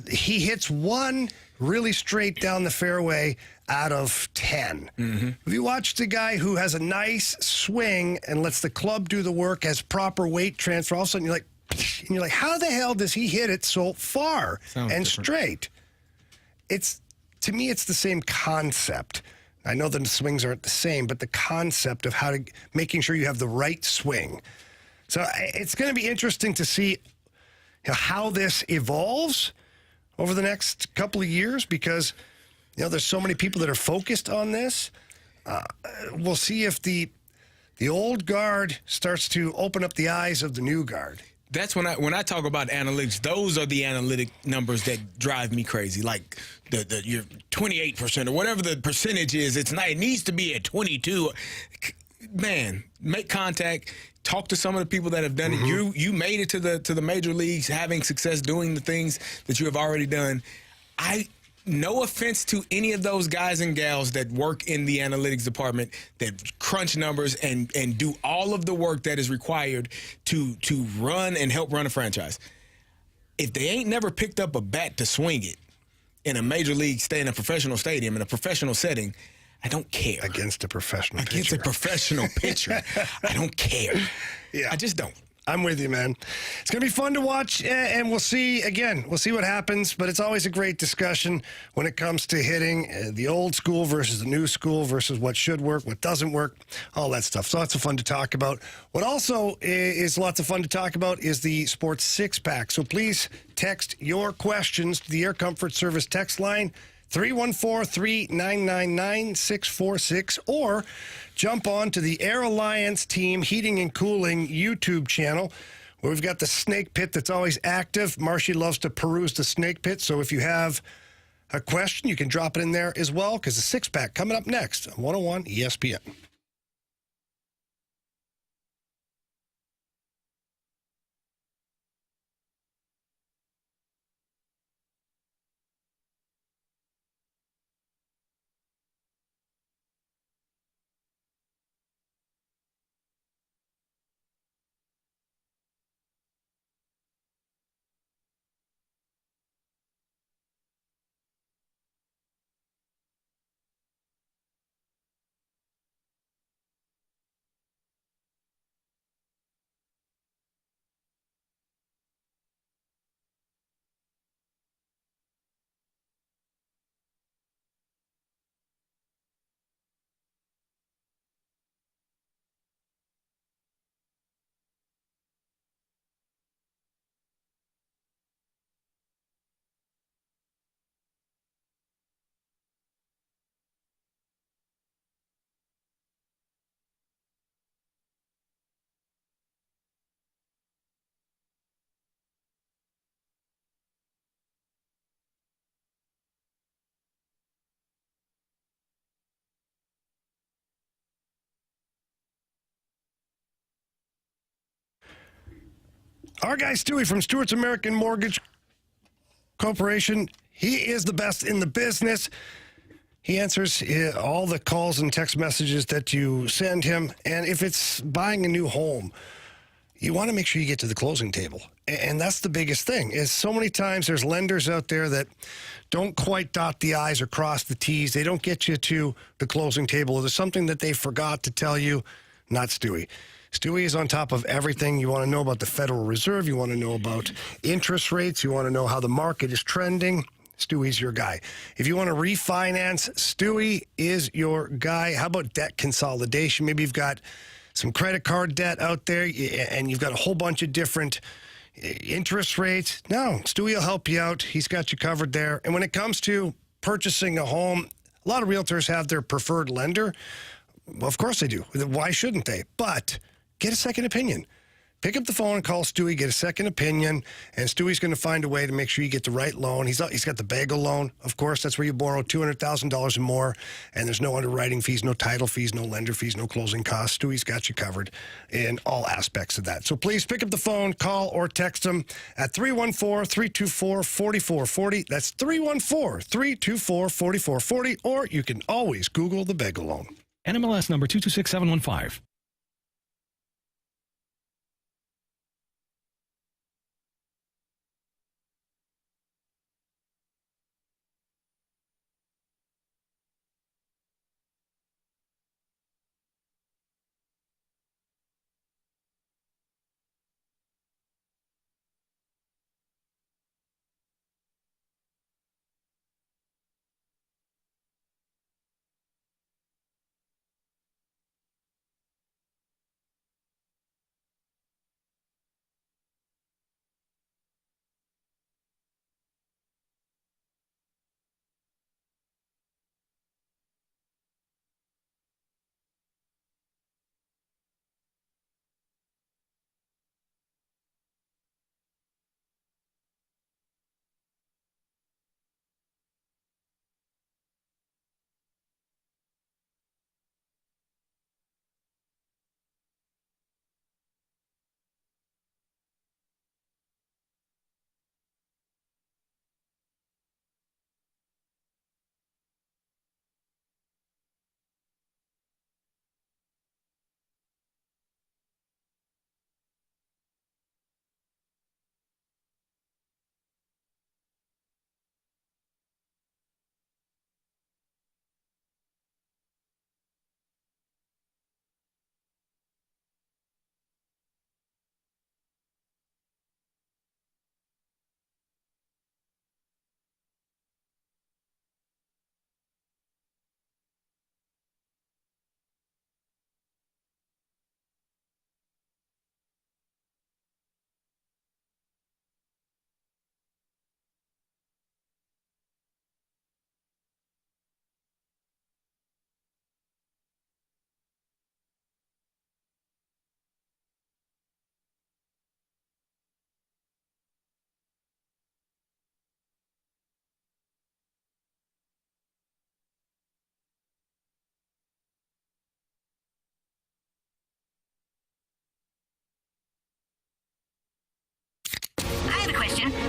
he hits one really straight down the fairway out of 10. If you watch the guy who has a nice swing and lets the club do the work, has proper weight transfer, all of a sudden you're like, how the hell does he hit it so far and straight? To me, it's the same concept. I know the swings aren't the same, but the concept of making sure you have the right swing. So it's going to be interesting to see how this evolves over the next couple of years, because there's so many people that are focused on this. We'll see if the old guard starts to open up the eyes of the new guard. That's when I talk about analytics. Those are the analytic numbers that drive me crazy. Like your 28% or whatever the percentage is. It needs to be at 22. Man, make contact. Talk to some of the people that have done it. You made it to the major leagues, having success doing the things that you have already done. No offense to any of those guys and gals that work in the analytics department that crunch numbers and do all of the work that is required to run and help run a franchise. If they ain't never picked up a bat to swing it in a major league, in a professional stadium, in a professional setting, I don't care. Against a professional pitcher. Against a professional pitcher. I don't care. Yeah. I just don't. I'm with you, man. It's going to be fun to watch, and we'll see what happens, but it's always a great discussion when it comes to hitting, the old school versus the new school versus what should work, what doesn't work, all that stuff. So lots of fun to talk about. What also is lots of fun to talk about is the Sports Six-Pack. So please text your questions to the Air Comfort Service text line, 314-399-9646, or jump on to the Air Alliance Team Heating and Cooling YouTube channel, where we've got the snake pit that's always active. Marshy loves to peruse the snake pit, so if you have a question, you can drop it in there as well, because the six-pack coming up next on 101 ESPN. Our guy Stewie from Stewart's American Mortgage Corporation, he is the best in the business. He answers all the calls and text messages that you send him. And if it's buying a new home, you want to make sure you get to the closing table. And that's the biggest thing, is so many times there's lenders out there that don't quite dot the I's or cross the T's. They don't get you to the closing table. There's something that they forgot to tell you. Not Stewie. Stewie is on top of everything. You want to know about the Federal Reserve. You want to know about interest rates. You want to know how the market is trending. Stewie's your guy. If you want to refinance, Stewie is your guy. How about debt consolidation? Maybe you've got some credit card debt out there and you've got a whole bunch of different interest rates. No, Stewie will help you out. He's got you covered there. And when it comes to purchasing a home, a lot of realtors have their preferred lender. Well, of course they do. Why shouldn't they? But get a second opinion. Pick up the phone and call Stewie, get a second opinion, and Stewie's going to find a way to make sure you get the right loan. He's got the bagel loan, of course. That's where you borrow $200,000 or more, and there's no underwriting fees, no title fees, no lender fees, no closing costs. Stewie's got you covered in all aspects of that. So please pick up the phone, call, or text him at 314-324-4440. That's 314-324-4440, or you can always Google the bagel loan. NMLS number 226715.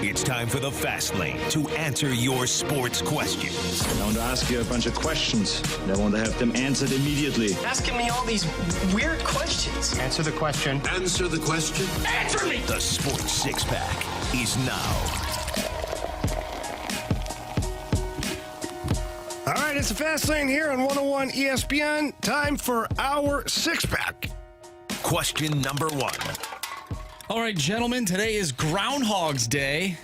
It's time for the Fast Lane to answer your sports questions. I want to ask you a bunch of questions. I want to have them answered immediately. Asking me all these weird questions. Answer the question. Answer the question. Answer me! The Sports Six-Pack is now. All right, it's the Fast Lane here on 101 ESPN. Time for our six-pack. Question number one. All right, gentlemen, today is Groundhog's Day.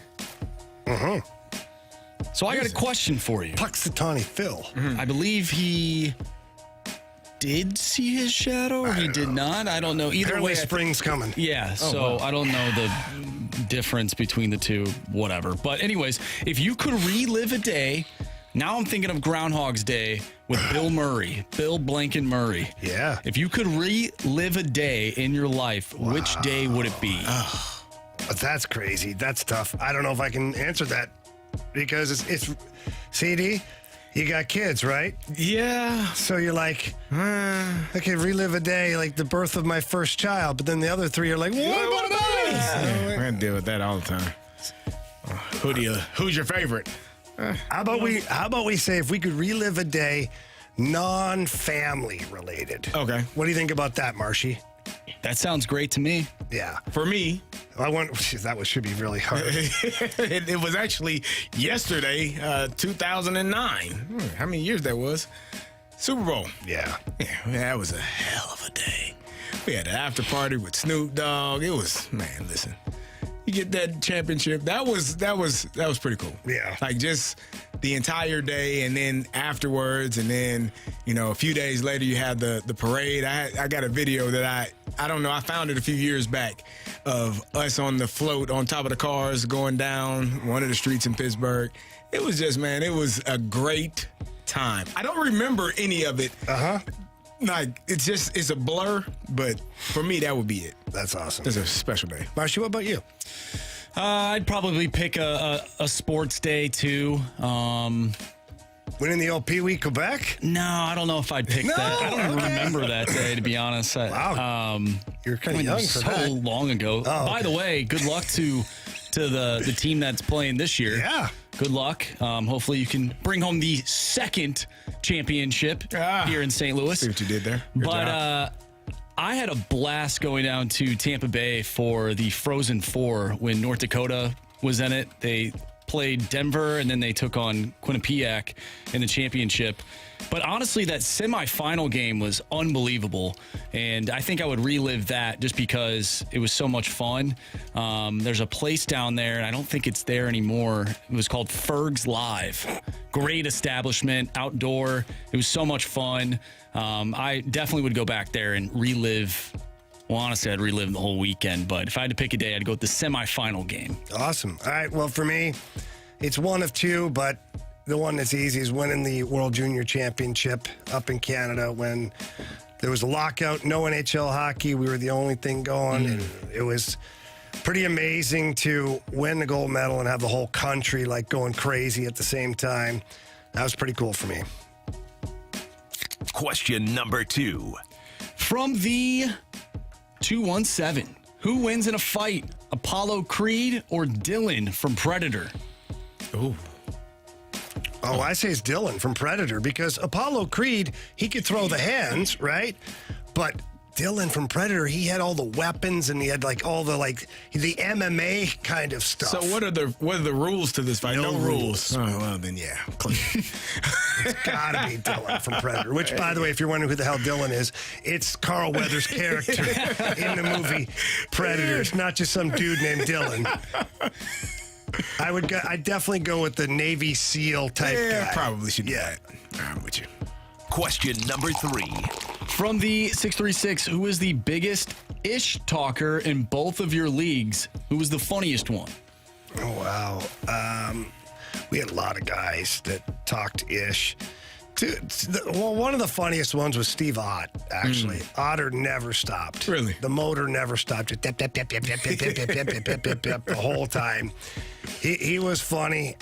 So I got a question for you. Puxatawny Phil. I believe he did see his shadow, or he did not. I don't know. Either Apparently way, spring's coming. Yeah, I don't know the difference between the two, whatever. But anyways, if you could relive a day, now I'm thinking of Groundhog's Day with Bill Murray, Bill Blanken Murray. Yeah. If you could relive a day in your life, which day would it be? But that's crazy. That's tough. I don't know if I can answer that because it's CD. You got kids, right? Yeah. So you're like, okay, relive a day like the birth of my first child. But then the other three are like, what about us? I deal with that all the time. Who's your favorite? How about we say if we could relive a day non-family related? Okay. What do you think about that, Marshy? That sounds great to me. Yeah. For me, that should be really hard. it was actually yesterday, 2009. How many years that was? Super Bowl. Yeah. That was a hell of a day. We had an after party with Snoop Dogg. It was, man, listen. You get that championship. That was pretty cool. Yeah. Like just the entire day, and then afterwards, and then a few days later you had the parade. I got a video that I don't know. I found it a few years back of us on the float on top of the cars going down one of the streets in Pittsburgh. It was just, man, it was a great time. I don't remember any of it. Like it's a blur, but for me that would be it. That's awesome. It's a special day. Marshy, what about you? I'd probably pick a sports day too. Winning the old Pee Wee Quebec? No, I don't know if I'd pick that. I don't even remember that day, to be honest. Wow. You're kind of young for that. So long ago. Oh, By the way, good luck to the team that's playing this year. Yeah. Good luck. Hopefully you can bring home the second championship here in St. Louis. See what you did there. Good job. I had a blast going down to Tampa Bay for the Frozen Four when North Dakota was in it. They played Denver, and then they took on Quinnipiac in the championship. But honestly, that semifinal game was unbelievable, and I think I would relive that just because it was so much fun. There's a place down there, and I don't think it's there anymore. It was called Ferg's Live. Great establishment, outdoor. It was so much fun. I definitely would go back there and relive. Well, honestly, I'd relive the whole weekend, but if I had to pick a day, I'd go with the semifinal game. Awesome. All right, well, for me, it's one of two, but the one that's easy is winning the World Junior Championship up in Canada when there was a lockout, no NHL hockey. We were the only thing going, and it was pretty amazing to win the gold medal and have the whole country like going crazy at the same time. That was pretty cool for me. Question number 2. From the 217, who wins in a fight, Apollo Creed or Dylan from Predator? Oh, I say it's Dylan from Predator because Apollo Creed, he could throw the hands, right? But Dylan from Predator, he had all the weapons and he had like all the the MMA kind of stuff. So what are the rules to this fight? No rules. Oh, well then yeah. It's gotta be Dylan from Predator. Which, by the way, if you're wondering who the hell Dylan is, it's Carl Weathers' character in the movie Predator. It's not just some dude named Dylan. I'd definitely go with the Navy SEAL type guy. Probably should do that. I'm with you. Question number 3. From the 636, who is the biggest ish talker in both of your leagues? Who was the funniest one? Oh, wow. We had a lot of guys that talked ish. One of the funniest ones was Steve Ott, actually. Otter never stopped. Really? The motor never stopped. Just the whole time. He was funny.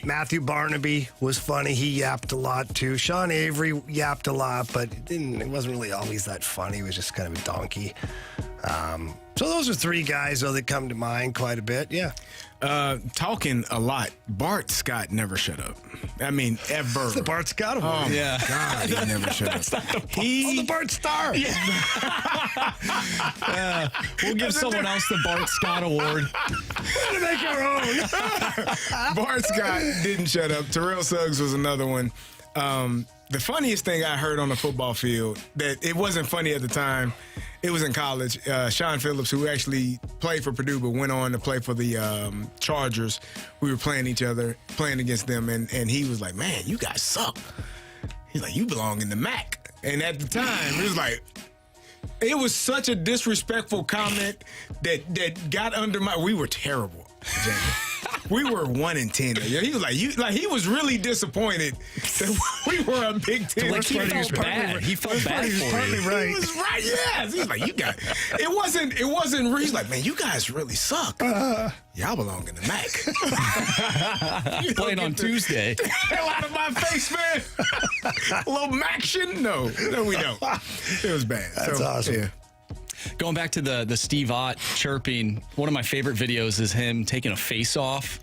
Matthew Barnaby was funny. He yapped a lot, too. Sean Avery yapped a lot, but it wasn't really always that funny. He was just kind of a donkey. So those are 3 guys, though, that come to mind quite a bit. Yeah. Talking a lot. Bart Scott never shut up. I mean, ever. It's the Bart Scott Award. Oh, yeah. God, he never shut up. The Bart Star. Yeah. We'll give someone else the Bart Scott Award. We're going to make our own. Bart Scott didn't shut up. Terrell Suggs was another one. The funniest thing I heard on the football field, that it wasn't funny at the time, it was in college. Sean Phillips, who actually played for Purdue but went on to play for the Chargers, we were playing against them, and he was like, man, you guys suck. He's like, you belong in the MAC. And at the time, it was like, it was such a disrespectful comment that got under we were terrible, Jamie. We were 1-10. He was he was really disappointed that we were a Big Ten. Like he felt bad. He felt bad for you. Right. He was right. Yes. He's like, you guys. It wasn't. He's like, man, you guys really suck. Y'all belong in the MAC. Playing on Tuesday. Get the hell out of my face, man. A little MAC-tion? No, we don't. It was bad. That's awesome. Yeah. Going back to the Steve Ott chirping, one of my favorite videos is him taking a face-off,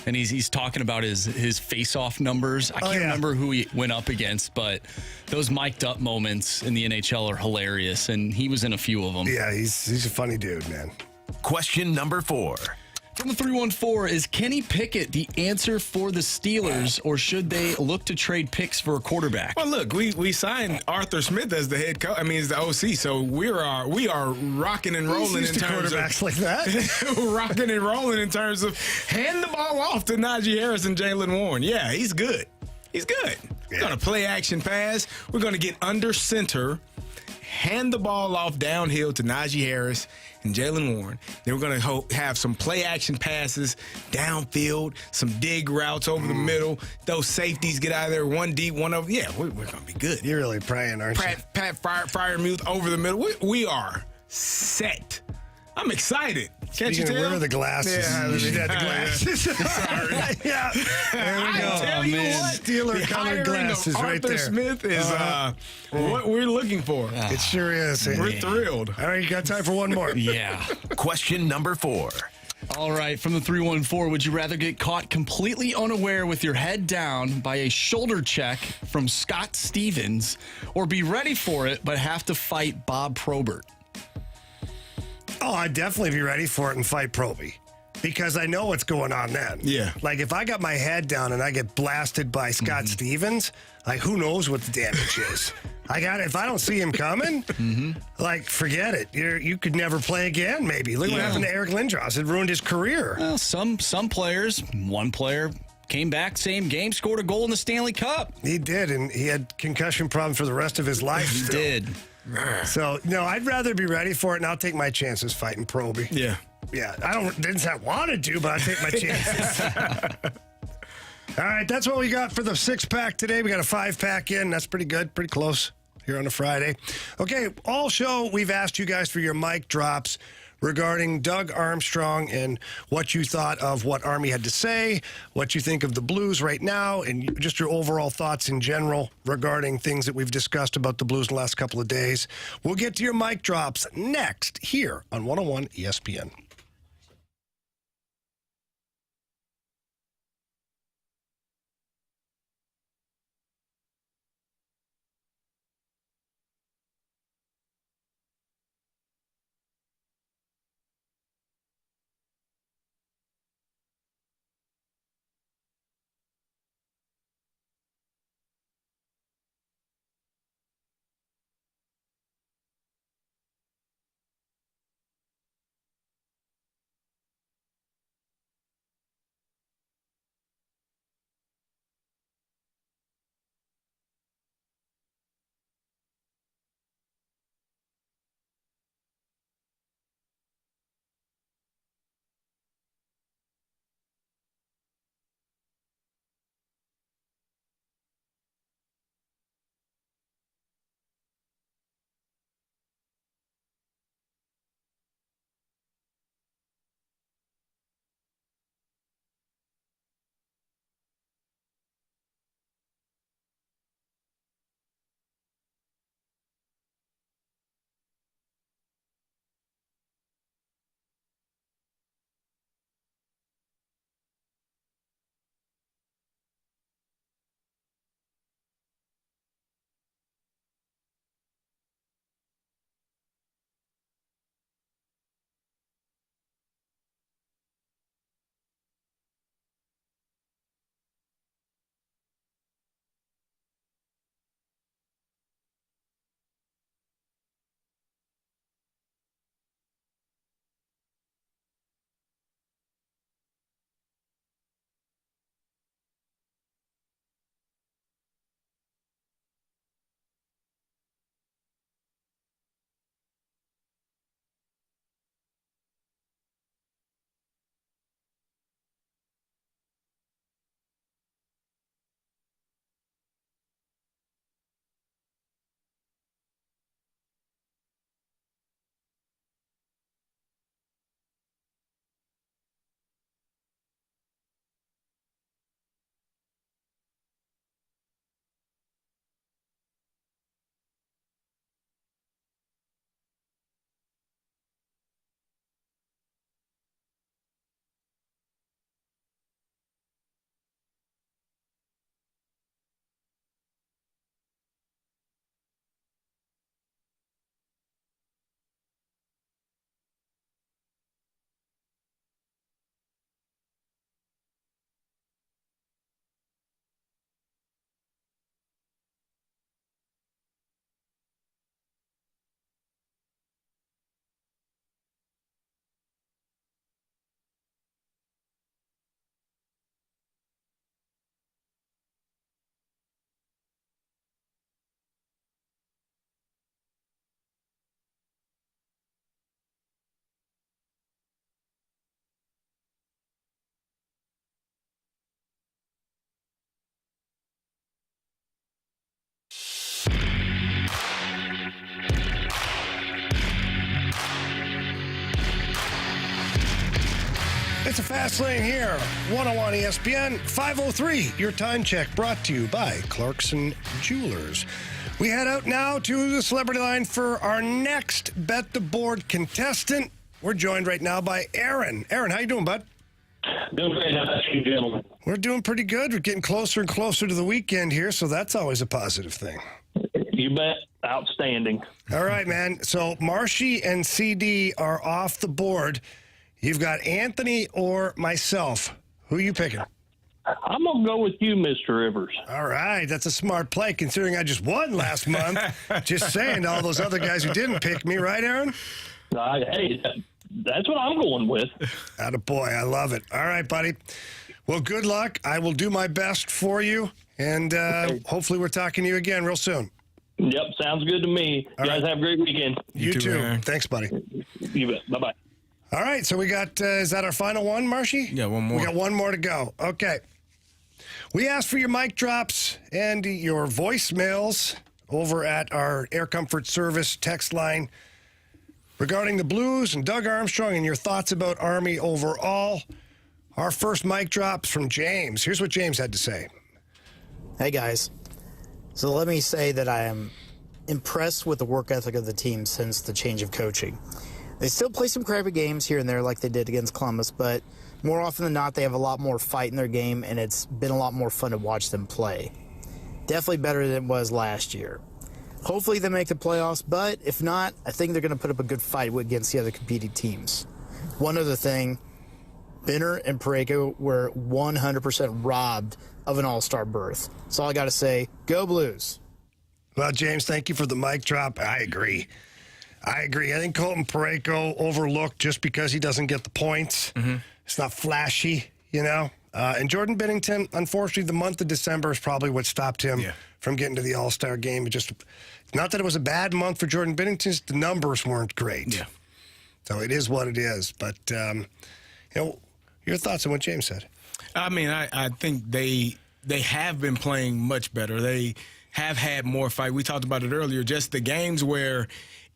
and he's talking about his face-off numbers. I can't remember who he went up against, but those mic'd up moments in the NHL are hilarious, and he was in a few of them. Yeah, he's a funny dude, man. Question number 4. From the 314, is Kenny Pickett the answer for the Steelers, or should they look to trade picks for a quarterback? Well, look, we signed Arthur Smith as the head coach. I mean, as the OC. So we are rocking and rolling in terms of quarterbacks like that. rocking and rolling in terms of hand the ball off to Najee Harris and Jalen Warren. Yeah, he's good. He's good. We're gonna play action pass. We're gonna get under center, hand the ball off downhill to Najee Harris and Jalen Warren. Then we're going to have some play action passes downfield, some dig routes over the middle. Those safeties get out of there, one deep, one over. Yeah, we're going to be good. You're really praying, aren't you? Pat Freiermuth over the middle. We are set. I'm excited. Can't you tell? Where are the glasses? Yeah, you should have the glasses. Sorry. Yeah. There we go. Tell you what, Steeler colored glasses right Arthur there. Smith is what we're looking for. It sure is. We're thrilled. All right, you got time for one more? Yeah. Question number 4. All right, from the 314, would you rather get caught completely unaware with your head down by a shoulder check from Scott Stevens, or be ready for it but have to fight Bob Probert? Oh, I'd definitely be ready for it and fight Proby, because I know what's going on then. Yeah. Like, if I got my head down and I get blasted by Scott Stevens, like, who knows what the damage is? If I don't see him coming, like, forget it. You could never play again, maybe. Look what happened to Eric Lindros. It ruined his career. Well, some players, one player came back, same game, scored a goal in the Stanley Cup. He did, and he had concussion problems for the rest of his life. He did. So, no, I'd rather be ready for it, and I'll take my chances fighting Proby. Yeah. Yeah, didn't want to, but I take my chances. All right, that's what we got for the 6-pack today. We got a 5-pack in. That's pretty good, pretty close here on a Friday. Okay, all show, we've asked you guys for your mic drops regarding Doug Armstrong and what you thought of what Army had to say, what you think of the Blues right now, and just your overall thoughts in general regarding things that we've discussed about the Blues in the last couple of days. We'll get to your mic drops next here on 101 ESPN. It's a fast lane here. 101 ESPN 503. Your time check brought to you by Clarkson Jewelers. We head out now to the celebrity line for our next Bet the Board contestant. We're joined right now by Aaron. Aaron, how you doing, bud? Doing great. How about you, gentlemen? We're doing pretty good. We're getting closer and closer to the weekend here, so that's always a positive thing. You bet. Outstanding. All right, man. So Marshy and CD are off the board. You've got Anthony or myself. Who are you picking? I'm going to go with you, Mr. Rivers. All right. That's a smart play, considering I just won last month. Just saying to all those other guys who didn't pick me, right, Aaron? Hey, that's what I'm going with. Attaboy. I love it. All right, buddy. Well, good luck. I will do my best for you, and hopefully we're talking to you again real soon. Yep, sounds good to me. You guys have a great weekend. You too. man. Thanks, buddy. You bet. Bye-bye. All right, so we got, is that our final one, Marshy? Yeah, one more. We got one more to go. Okay. We asked for your mic drops and your voicemails over at our Air Comfort Service text line regarding the Blues and Doug Armstrong and your thoughts about Army overall. Our first mic drops from James. Here's what James had to say. Hey, guys. So let me say that I am impressed with the work ethic of the team since the change of coaching. They still play some crappy games here and there like they did against Columbus, but more often than not, they have a lot more fight in their game, and it's been a lot more fun to watch them play. Definitely better than it was last year. Hopefully they make the playoffs, but if not, I think they're going to put up a good fight against the other competing teams. One other thing, Benner and Parayko were 100% robbed of an all-star berth. That's all I got to say. Go Blues. Well, James, thank you for the mic drop. I agree. I think Colton Parayko overlooked just because he doesn't get the points. Mm-hmm. It's not flashy, you know. And Jordan Binnington, unfortunately, the month of December is probably what stopped him from getting to the All-Star game. It just, not that it was a bad month for Jordan Binnington, the numbers weren't great. Yeah. So it is what it is. But, you know, your thoughts on what James said? I mean, I think they have been playing much better. They have had more fight. We talked about it earlier, just the games where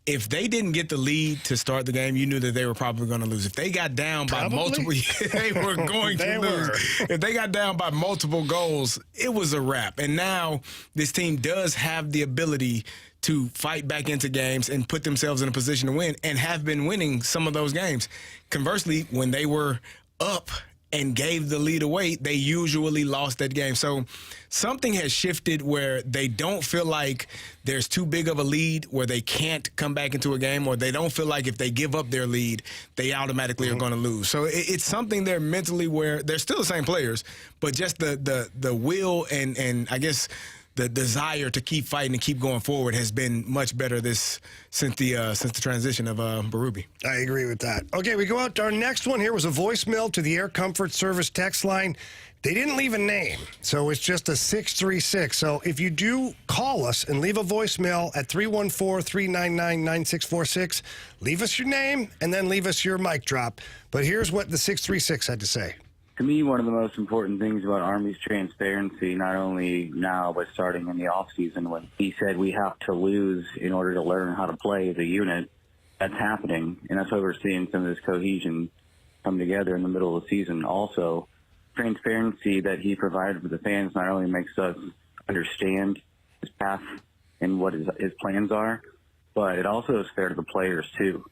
if they didn't get the lead to start the game, you knew that they were probably going to lose. If they got down by multiple, they were going to lose. If they got down by multiple goals, it was a wrap. And now this team does have the ability to fight back into games and put themselves in a position to win, and have been winning some of those games. Conversely, when they were up and gave the lead away, they usually lost that game. So something has shifted where they don't feel like there's too big of a lead where they can't come back into a game, or they don't feel like if they give up their lead, they automatically are going to lose. So it's something there mentally where they're still the same players, but just the will and I guess the desire to keep fighting and keep going forward has been much better since the transition of Berube. I agree with that. Okay, we go out to our next one. Here was a voicemail to the Air Comfort Service text line. They didn't leave a name, so it's just a 636. So if you do call us and leave a voicemail at 314-399-9646, leave us your name and then leave us your mic drop. But here's what the 636 had to say. To me, one of the most important things about Army's transparency, not only now, but starting in the offseason, when he said we have to lose in order to learn how to play as a unit, that's happening. And that's why we're seeing some of this cohesion come together in the middle of the season. Also, transparency that he provided for the fans not only makes us understand his path and what his plans are, but it also is fair to the players, too.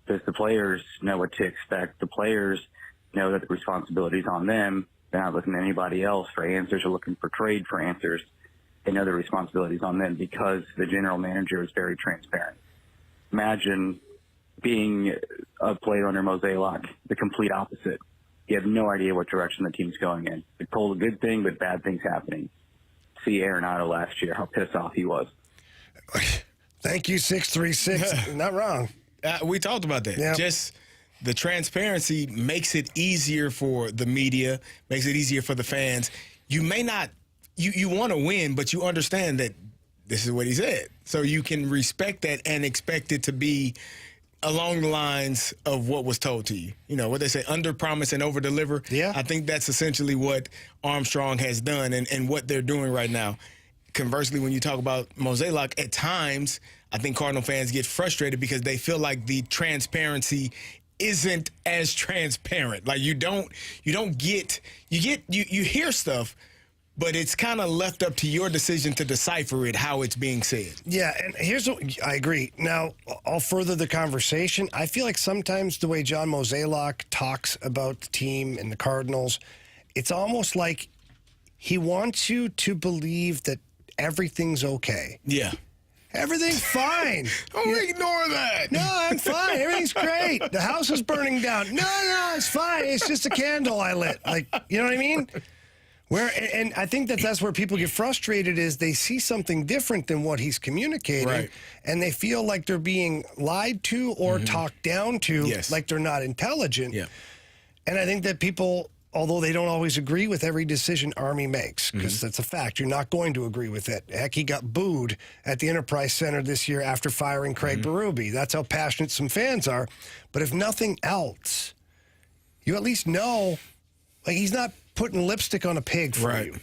Because the players know what to expect. The players know that the responsibility is on them. They're not looking to anybody else for answers or looking for trade for answers. They know the responsibility is on them because the general manager is very transparent. Imagine being a player under Mozeliak, the complete opposite. You have no idea what direction the team's going in. You're told a good thing, but bad things happening. See Arenado last year, how pissed off he was. Thank you, 636. Not wrong. We talked about that. Yep. Just the transparency makes it easier for the media, makes it easier for the fans. You may not, you want to win, but you understand that this is what he said. So you can respect that and expect it to be along the lines of what was told to you. You know, what they say, under promise and over deliver. Yeah. I think that's essentially what Armstrong has done and what they're doing right now. Conversely, when you talk about Mozeliak, at times, I think Cardinal fans get frustrated because they feel like the transparency isn't as transparent. Like you hear stuff, but it's kind of left up to your decision to decipher it, how it's being said. Yeah, and here's what I agree. Now, I'll further the conversation. I feel like sometimes the way John Mozeliak talks about the team and the Cardinals, it's almost like he wants you to believe that everything's okay. Yeah. Everything's fine. Don't ignore that. No, I'm fine. Everything's great. The house is burning down. No, it's fine. It's just a candle I lit. Like, you know what I mean? And I think that's where people get frustrated is they see something different than what he's communicating, right, and they feel like they're being lied to or talked down to, like they're not intelligent. Yeah. And I think that people, although they don't always agree with every decision Army makes, because that's a fact, you're not going to agree with it. Heck, he got booed at the Enterprise Center this year after firing Craig Berube. That's how passionate some fans are. But if nothing else, you at least know, like, he's not putting lipstick on a pig for you.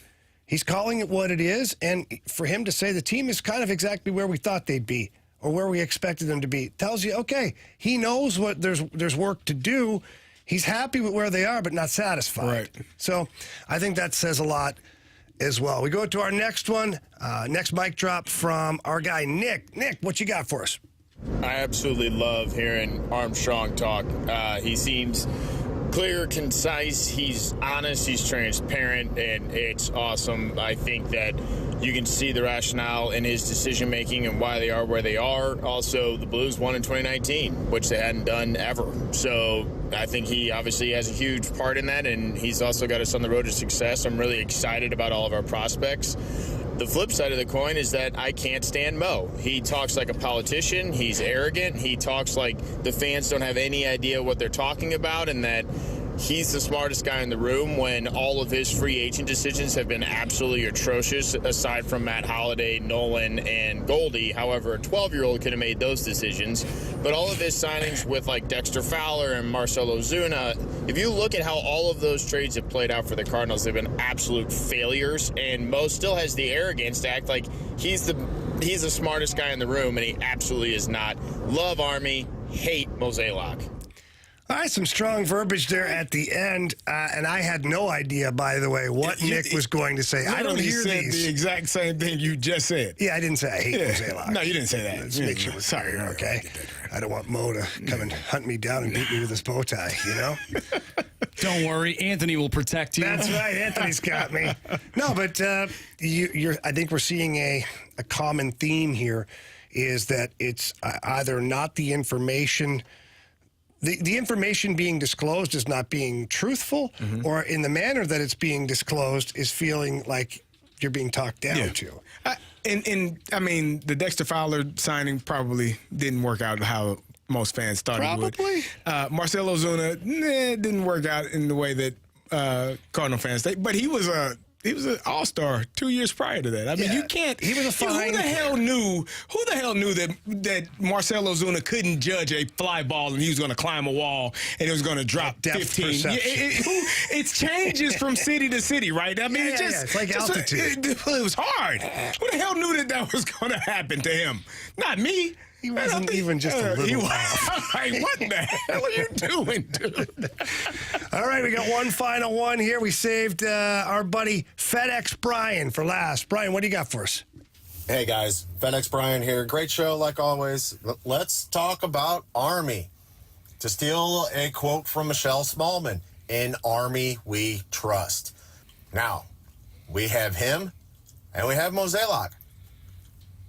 He's calling it what it is, and for him to say the team is kind of exactly where we thought they'd be or where we expected them to be tells you, okay, he knows what there's work to do. He's happy with where they are, but not satisfied. Right. So I think that says a lot as well. We go to our next one, next mic drop from our guy, Nick. Nick, what you got for us? I absolutely love hearing Armstrong talk. He seems clear, concise, he's honest, he's transparent, and it's awesome. I think that you can see the rationale in his decision-making and why they are where they are. Also, the Blues won in 2019, which they hadn't done ever. So I think he obviously has a huge part in that, and he's also got us on the road to success. I'm really excited about all of our prospects. The flip side of the coin is that I can't stand Mo. He talks like a politician. He's arrogant. He talks like the fans don't have any idea what they're talking about, and that he's the smartest guy in the room when all of his free agent decisions have been absolutely atrocious, aside from Matt Holliday, Nolan, and Goldie. However, a 12-year-old could have made those decisions. But all of his signings with, like, Dexter Fowler and Marcell Ozuna, if you look at how all of those trades have played out for the Cardinals, they've been absolute failures. And Mo still has the arrogance to act like he's the smartest guy in the room, and he absolutely is not. Love Army, hate Mozeliak. All right, some strong verbiage there at the end, and I had no idea, by the way, what Nick was going to say. I don't hear said these. The exact same thing you just said. Yeah, I didn't say I hate Mozeliak. No, you didn't say that. Let's make sure we're sorry, okay? I don't want Mo to come and hunt me down and beat me with his bow tie, you know? Don't worry, Anthony will protect you. That's right, Anthony's got me. No, but I think we're seeing a common theme here is that it's either not the information. The information being disclosed is not being truthful, or in the manner that it's being disclosed is feeling like you're being talked down to. And I mean, the Dexter Fowler signing probably didn't work out how most fans thought it would. Marcell Ozuna, didn't work out in the way that Cardinal fans think. But he was an all-star 2 years prior to that. I mean, you can't. He was a fine. Who the hell knew that Marcell Ozuna couldn't judge a fly ball and he was going to climb a wall and it was going to drop 15? It changes from city to city, right? I mean, it's like altitude. It was hard. Who the hell knew that was going to happen to him? Not me. He wasn't even just a little off. Like, what the hell are you doing, dude? All right, we got one final one here. We saved our buddy FedEx Brian for last. Brian, what do you got for us? Hey, guys. FedEx Brian here. Great show, like always. Let's talk about Army. To steal a quote from Michelle Smallman, in Army we trust. Now, we have him, and we have Mozeliak.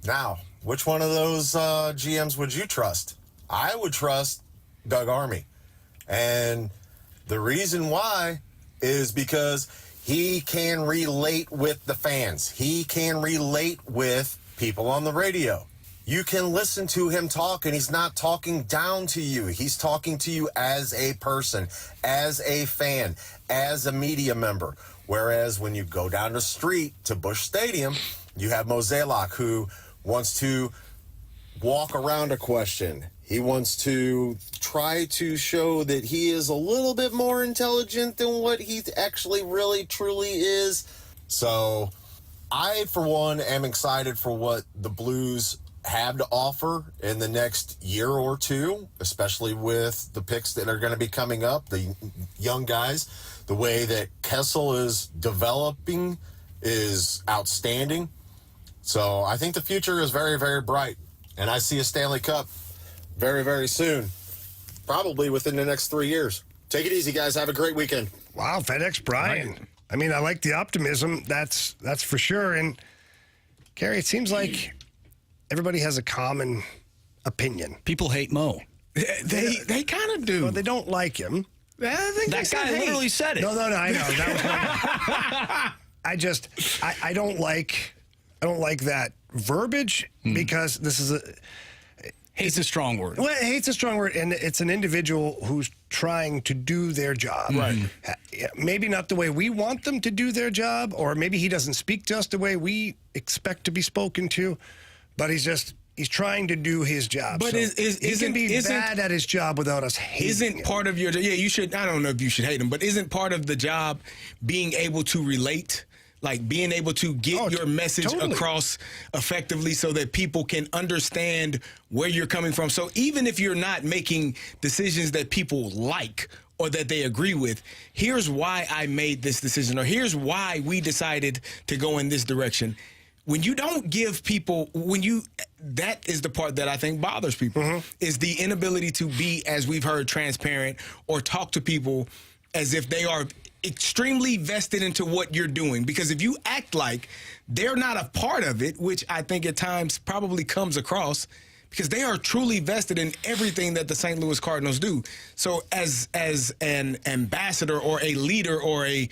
Now, which one of those GMs would you trust? I would trust Doug Army. And the reason why is because he can relate with the fans. He can relate with people on the radio. You can listen to him talk, and he's not talking down to you. He's talking to you as a person, as a fan, as a media member. Whereas when you go down the street to Busch Stadium, you have Mozeliak, who wants to walk around a question. He wants to try to show that he is a little bit more intelligent than what he actually really truly is. So I, for one, am excited for what the Blues have to offer in the next year or two, especially with the picks that are going to be coming up, the young guys. The way that Kessel is developing is outstanding. So I think the future is very, very bright. And I see a Stanley Cup very, very soon, probably within the next 3 years. Take it easy, guys. Have a great weekend. Wow, FedEx Brian. I mean, I like the optimism. That's for sure. And, Carey, it seems like everybody has a common opinion. People hate Mo. They kind of do. Well, they don't like him. I think that guy literally said it. No, I know. That was I don't like that verbiage because this is hate's a strong word. Well, hate's a strong word, and it's an individual who's trying to do their job. Right. Maybe not the way we want them to do their job, or maybe he doesn't speak to us the way we expect to be spoken to, but he's trying to do his job. But so he can be bad at his job without us hating him. Part of your job? Yeah, you should. I don't know if you should hate him, but isn't part of the job being able to relate? Like being able to get your message across effectively so that people can understand where you're coming from. So even if you're not making decisions that people like or that they agree with, here's why I made this decision, or here's why we decided to go in this direction. When you don't give people, that is the part that I think bothers people, is the inability to be, as we've heard, transparent or talk to people as if they are extremely vested into what you're doing. Because if you act like they're not a part of it, which I think at times probably comes across, because they are truly vested in everything that the St. Louis Cardinals do. So as an ambassador or a leader or a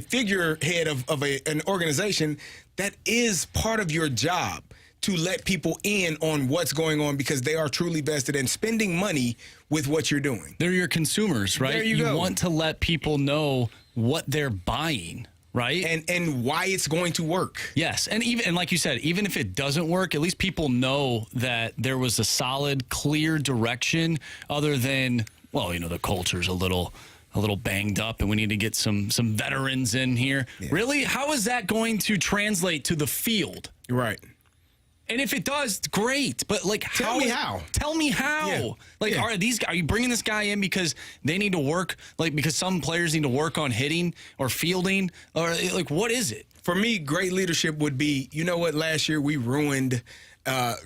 figurehead of an organization, that is part of your job, to let people in on what's going on, because they are truly vested in spending money with what you're doing. They're your consumers, right? There you go. Want to let people know what they're buying, right? And why it's going to work. Yes, and like you said, even if it doesn't work, at least people know that there was a solid, clear direction, other than, well, the culture's a little banged up and we need to get some veterans in here. Yeah. Really? How is that going to translate to the field? Right. And if it does, great. But tell me how. Tell me how. Yeah. Are you bringing this guy in because they need to work? Because some players need to work on hitting or fielding, or what is it? For me, great leadership would be, you know what? Last year we ruined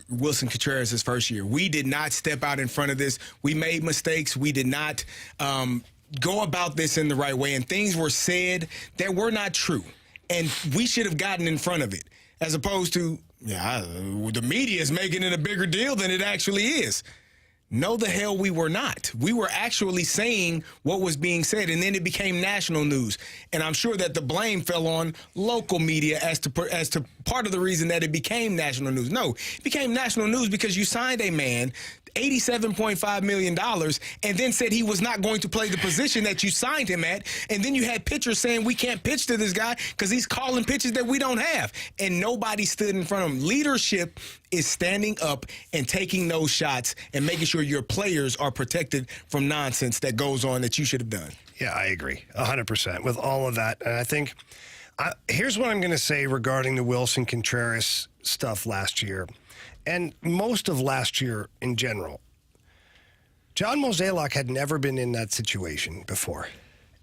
Wilson Contreras' first year. We did not step out in front of this. We made mistakes. We did not go about this in the right way, and things were said that were not true. And we should have gotten in front of it, as opposed to, the media is making it a bigger deal than it actually is. No, the hell we were not. We were actually saying what was being said, and then it became national news. And I'm sure that the blame fell on local media as to part of the reason that it became national news. No, it became national news because you signed a man $87.5 million and then said he was not going to play the position that you signed him at. And then you had pitchers saying we can't pitch to this guy because he's calling pitches that we don't have. And nobody stood in front of him. Leadership is standing up and taking those shots and making sure your players are protected from nonsense that goes on that you should have done. Yeah, I agree 100% with all of that. And I think here's what I'm going to say regarding the Wilson Contreras stuff last year. And most of last year in general, John Mozeliak had never been in that situation before.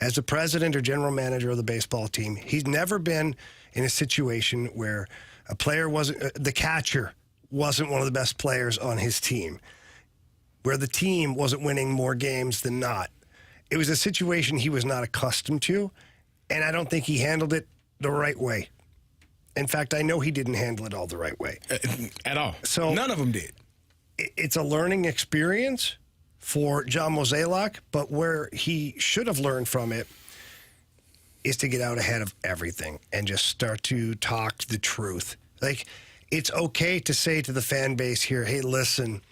As the president or general manager of the baseball team, he's never been in a situation where a player the catcher wasn't one of the best players on his team, where the team wasn't winning more games than not. It was a situation he was not accustomed to, and I don't think he handled it the right way. In fact, I know he didn't handle it all the right way. At all. So none of them did. It's a learning experience for John Mozeliak, but where he should have learned from it is to get out ahead of everything and just start to talk the truth. It's okay to say to the fan base here, hey, listen,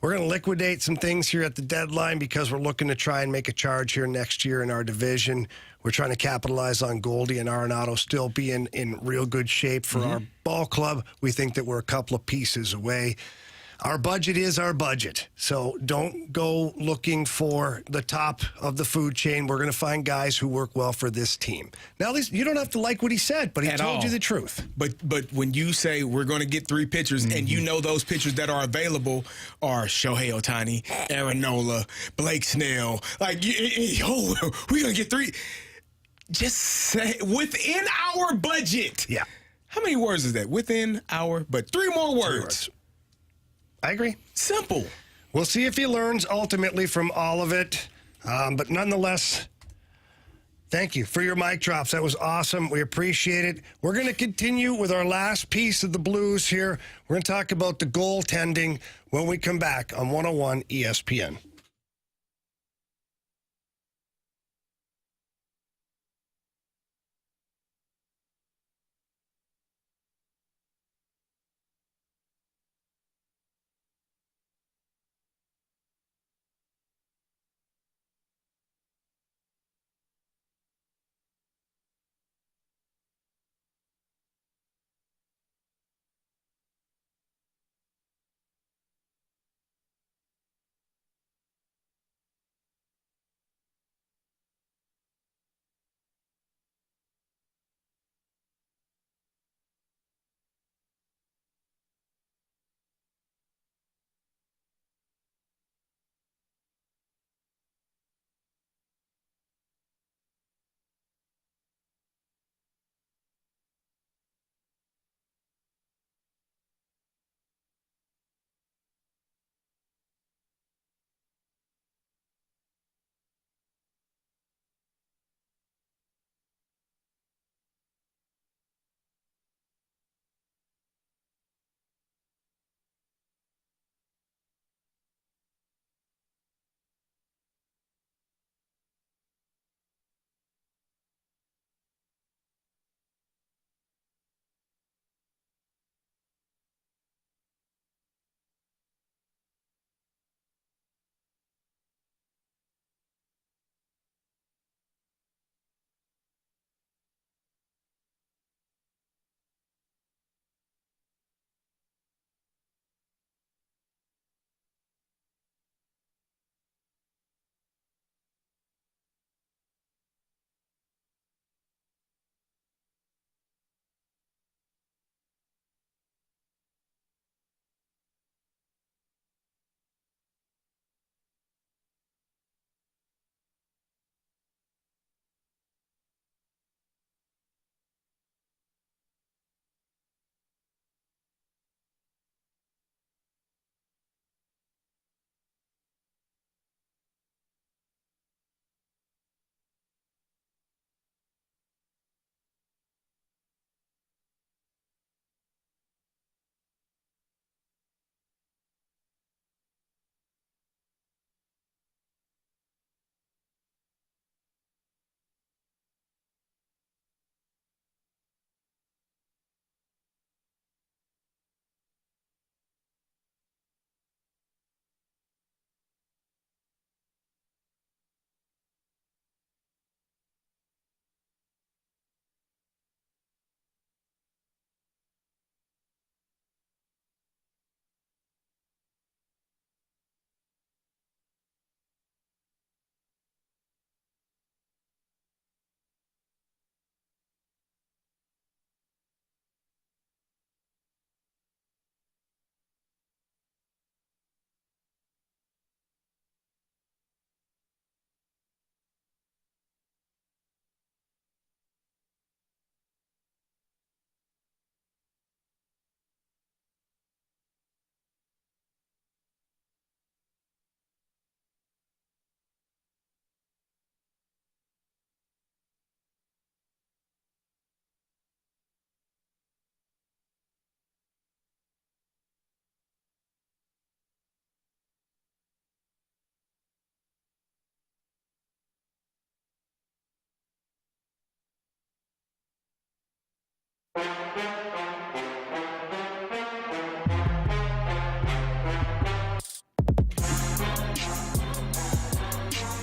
we're going to liquidate some things here at the deadline because we're looking to try and make a charge here next year in our division. We're trying to capitalize on Goldie and Arenado still being in real good shape for our ball club. We think that we're a couple of pieces away. Our budget is our budget. So don't go looking for the top of the food chain. We're going to find guys who work well for this team. Now, at least you don't have to like what he said, but he told you the truth. But when you say we're going to get 3 pitchers, and you know those pitchers that are available are Shohei Ohtani, Aaron Nola, Blake Snell, like, we're going to get 3. Just say within our budget. Yeah. How many words is that? Within our, but 3 more words. I agree. Simple. We'll see if he learns ultimately from all of it. But nonetheless, thank you for your mic drops. That was awesome. We appreciate it. We're going to continue with our last piece of the Blues here. We're going to talk about the goaltending when we come back on 101 ESPN.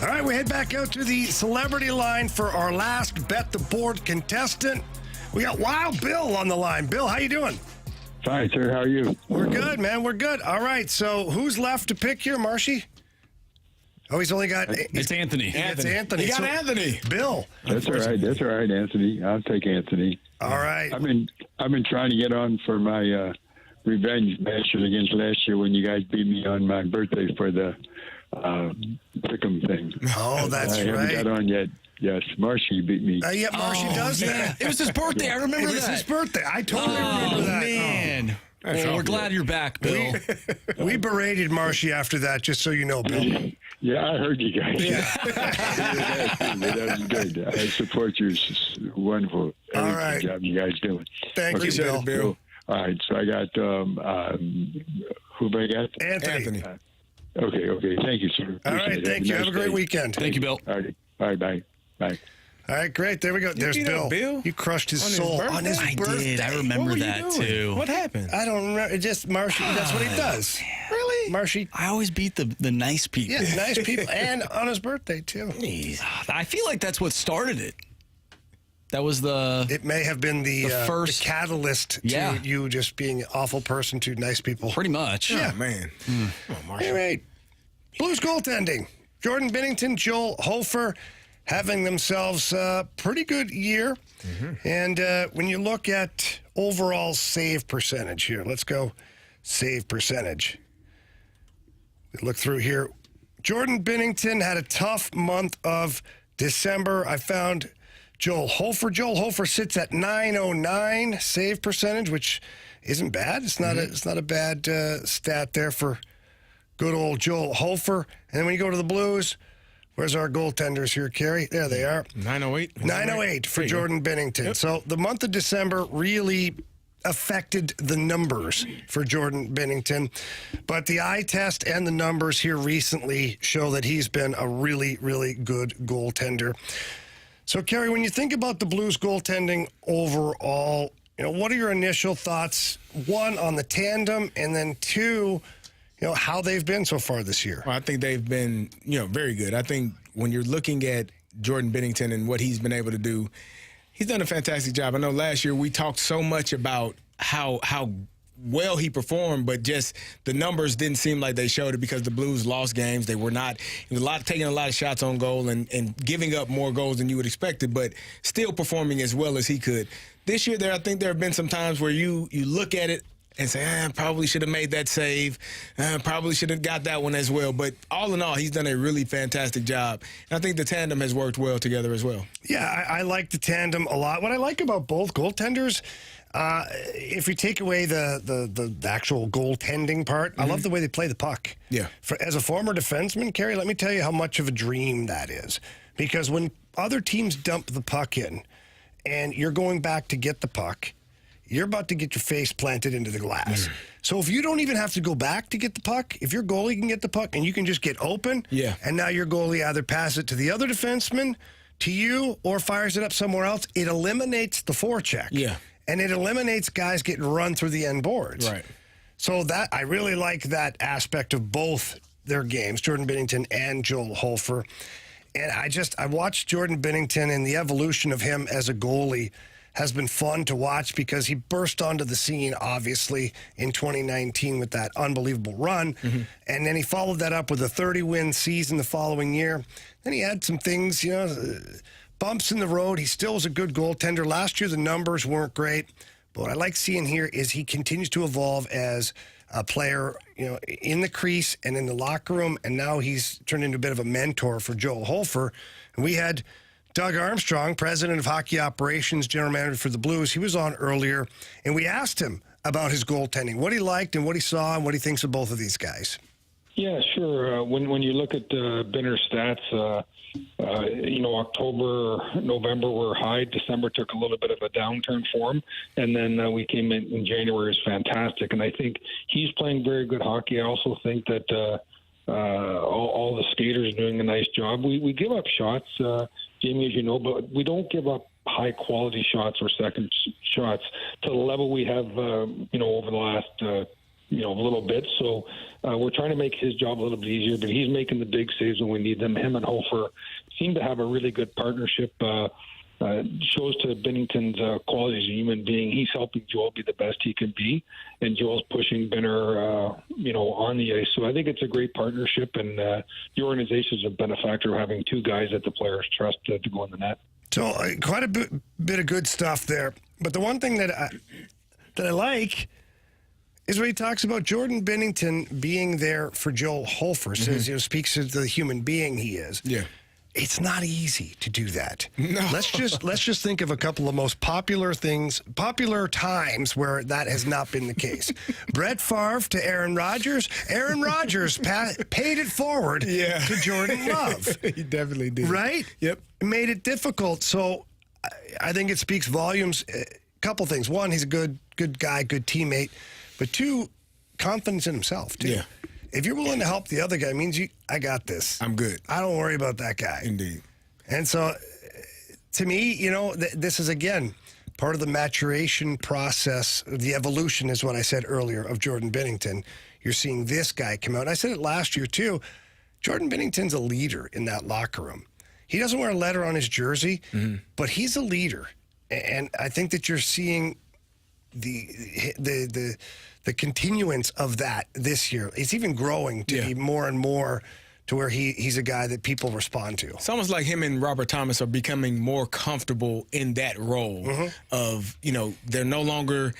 All right, we head back out to the celebrity line for our last Bet the Board contestant. We got Wild Bill on the line. Bill, how you doing? Fine, sir. How are you? We're good, man. We're good. All right. So who's left to pick here, Marshy? Oh, he's only got... It's Anthony. It's Anthony. You got Anthony. Bill. That's all right. That's all right, Anthony. I'll take Anthony. All right. I've been trying to get on for my revenge match against last year when you guys beat me on my birthday for the pick'em thing. Oh, that's I haven't got on yet. Yes, Marshy beat me. Yeah, Marshy does that. It was his birthday. I remember that. It was his birthday. I totally remember that. Man. Well, we're glad you're back, Bill. We berated Marshy after that, just so you know, Bill. Yeah, I heard you guys. That was good. I support you. It's wonderful. All right. Job you guys doing. Thank you, Bill. So, all right, so I got who have I got? Anthony. Okay. Thank you, sir. All right, thank you. Have a great weekend. Thank you, Bill. All right, bye. All right, great. There we go. There's Bill. You crushed his soul on his birthday. I did. I remember that, too. What happened? I don't remember. It just Marshy. That's what he does. Really? Marshy. I always beat the nice people. Yeah, nice people. And on his birthday, too. I feel like that's what started it. That was It may have been the first catalyst to you just being an awful person to nice people. Pretty much. Yeah. Oh, man. All right. Blues goaltending. Jordan Binnington, Joel Hofer having themselves a pretty good year. And when you look at overall save percentage here, let's go save percentage. Look through here. Jordan Binnington had a tough month of December. I found Joel Hofer. Joel Hofer sits at .909 save percentage, which isn't bad. It's not a bad stat there for good old Joel Hofer. And then when you go to the Blues, where's our goaltenders here, Carey? There they are. 908. 908 for Jordan Binnington. Yep. So the month of December really affected the numbers for Jordan Binnington. But the eye test and the numbers here recently show that he's been a really, really good goaltender. So, Carey, when you think about the Blues goaltending overall, what are your initial thoughts, one, on the tandem, and then two, how they've been so far this year? Well, I think they've been, very good. I think when you're looking at Jordan Binnington and what he's been able to do, he's done a fantastic job. I know last year we talked so much about how well he performed, but just the numbers didn't seem like they showed it because the Blues lost games. They were not taking a lot of shots on goal and giving up more goals than you would expect it, but still performing as well as he could. This year, I think there have been some times where you look at it and say, I probably should have made that save. Probably should have got that one as well. But all in all, he's done a really fantastic job. And I think the tandem has worked well together as well. Yeah, I like the tandem a lot. What I like about both goaltenders, if we take away the actual goaltending part, I love the way they play the puck. Yeah. As a former defenseman, Carey, let me tell you how much of a dream that is. Because when other teams dump the puck in and you're going back to get the puck, you're about to get your face planted into the glass. So if you don't even have to go back to get the puck, if your goalie can get the puck and you can just get open, and now your goalie either passes it to the other defenseman, to you, or fires it up somewhere else, it eliminates the forecheck. Yeah. And it eliminates guys getting run through the end boards. Right. So that I really like that aspect of both their games, Jordan Binnington and Joel Hofer. And I watched Jordan Binnington, and the evolution of him as a goalie has been fun to watch because he burst onto the scene, obviously, in 2019 with that unbelievable run. And then he followed that up with a 30-win season the following year. Then he had some things, bumps in the road. He still was a good goaltender. Last year, the numbers weren't great. But what I like seeing here is he continues to evolve as a player, in the crease and in the locker room. And now he's turned into a bit of a mentor for Joel Hofer. And we had Doug Armstrong, president of hockey operations, general manager for the Blues. He was on earlier, and we asked him about his goaltending, what he liked and what he saw and what he thinks of both of these guys. Yeah, sure. When you look at Binner's stats, October, November were high. December took a little bit of a downturn for him, and then we came in January is fantastic. And I think he's playing very good hockey. I also think that all the skaters are doing a nice job. We give up shots, Jamie, as you know, but we don't give up high-quality shots or second shots to the level we have, over the last, a little bit. So we're trying to make his job a little bit easier, but he's making the big saves when we need them. Him and Hofer seem to have a really good partnership. shows to Binnington's quality as a human being. He's helping Joel be the best he can be, and Joel's pushing Binner, on the ice. So I think it's a great partnership, and the organization is a benefactor of having two guys that the players trust to go in the net. So quite a bit of good stuff there. But the one thing that I like is when he talks about Jordan Binnington being there for Joel Holfer. Says, speaks to the human being he is. Yeah. It's not easy to do that. No. Let's just think of a couple of most popular times where that has not been the case. Brett Favre to Aaron Rodgers. Aaron Rodgers paid it forward to Jordan Love. He definitely did. Right? Yep. Made it difficult. So I think it speaks volumes. A couple things. One, he's a good guy, good teammate. But two, confidence in himself, too. Yeah. If you're willing to help the other guy, it means I got this. I'm good. I don't worry about that guy. Indeed. And so, to me, this is, again, part of the maturation process. The evolution is what I said earlier of Jordan Binnington. You're seeing this guy come out. And I said it last year, too. Jordan Binnington's a leader in that locker room. He doesn't wear a letter on his jersey, but he's a leader. And I think that you're seeing the continuance of that this year. It's even growing to be more and more to where he's a guy that people respond to. It's almost like him and Robert Thomas are becoming more comfortable in that role of, they're no longer,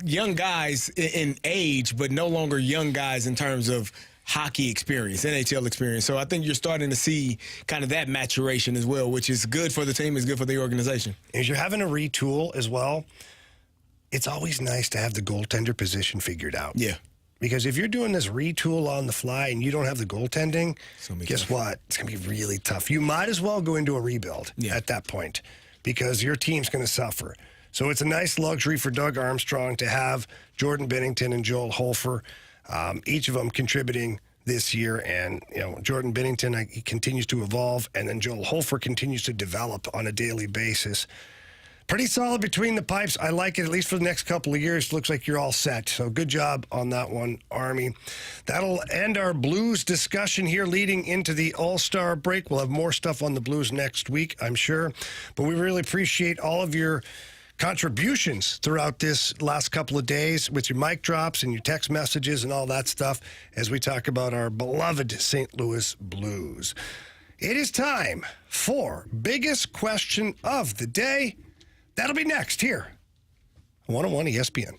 young guys in age, but no longer young guys in terms of hockey experience, NHL experience. So I think you're starting to see kind of that maturation as well, which is good for the team, is good for the organization. As you're having to retool as well, it's always nice to have the goaltender position figured out. Yeah. Because if you're doing this retool on the fly and you don't have the goaltending, guess what? It's going to be really tough. You might as well go into a rebuild at that point because your team's going to suffer. So it's a nice luxury for Doug Armstrong to have Jordan Binnington and Joel Holfer, each of them contributing this year. And, Jordan Binnington, he continues to evolve, and then Joel Holfer continues to develop on a daily basis. Pretty solid between the pipes. I like it, at least for the next couple of years. Looks like you're all set. So good job on that one, Army. That'll end our Blues discussion here leading into the All-Star break. We'll have more stuff on the Blues next week, I'm sure. But we really appreciate all of your contributions throughout this last couple of days with your mic drops and your text messages and all that stuff as we talk about our beloved St. Louis Blues. It is time for Biggest Question of the Day. That'll be next here on 101 ESPN.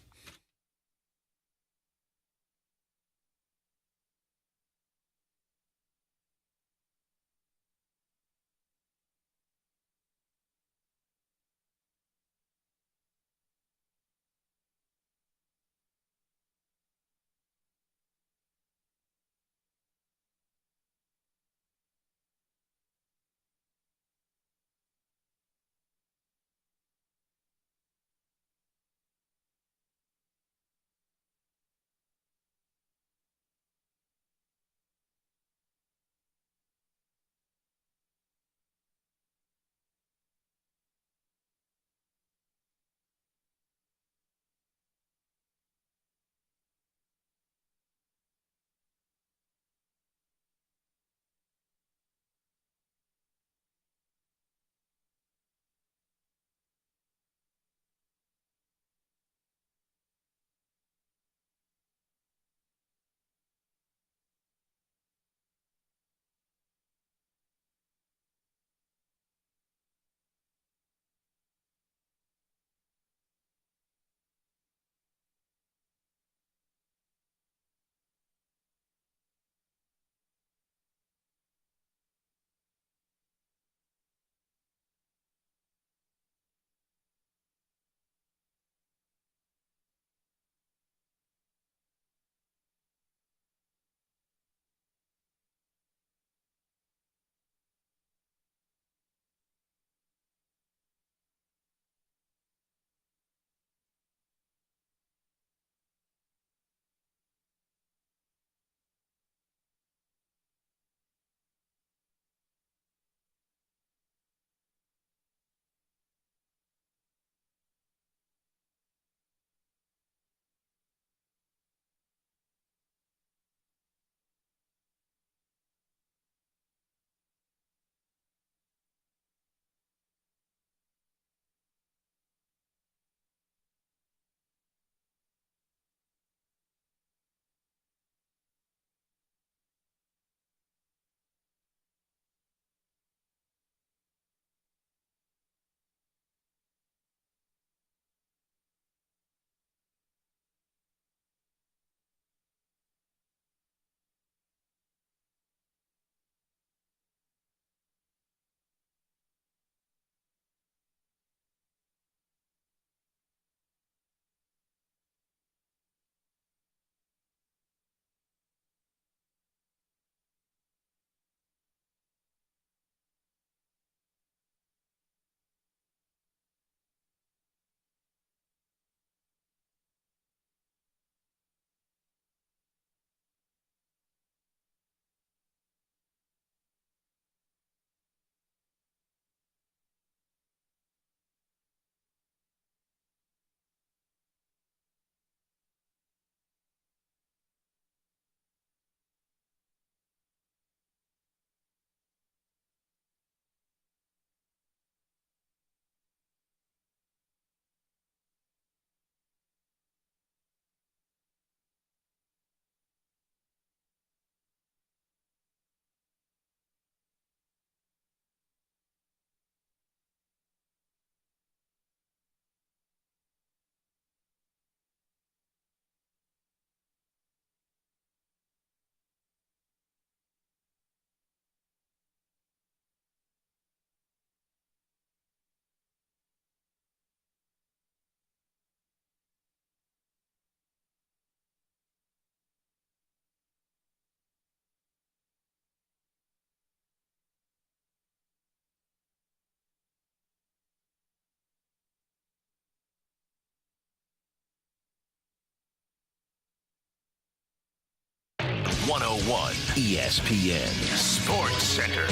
101 ESPN Sports Center.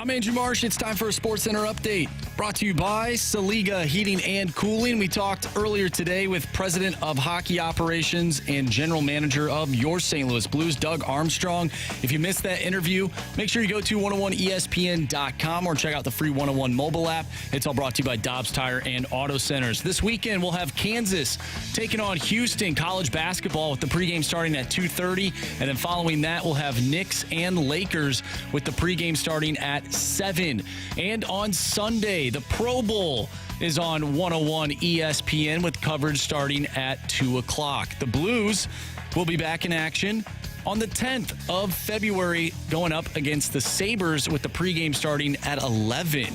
I'm Andrew Marsh. It's time for a Sports Center update. Brought to you by Saliga Heating and Cooling. We talked earlier today with President of Hockey Operations and General Manager of your St. Louis Blues, Doug Armstrong. If you missed that interview, make sure you go to 101ESPN.com or check out the free 101 mobile app. It's all brought to you by Dobbs Tire and Auto Centers. This weekend, we'll have Kansas taking on Houston college basketball with the pregame starting at 2:30. And then following that, we'll have Knicks and Lakers with the pregame starting at 7. And on Sunday, the Pro Bowl is on 101 ESPN with coverage starting at 2 o'clock. The Blues will be back in action on the 10th of February going up against the Sabres with the pregame starting at 11.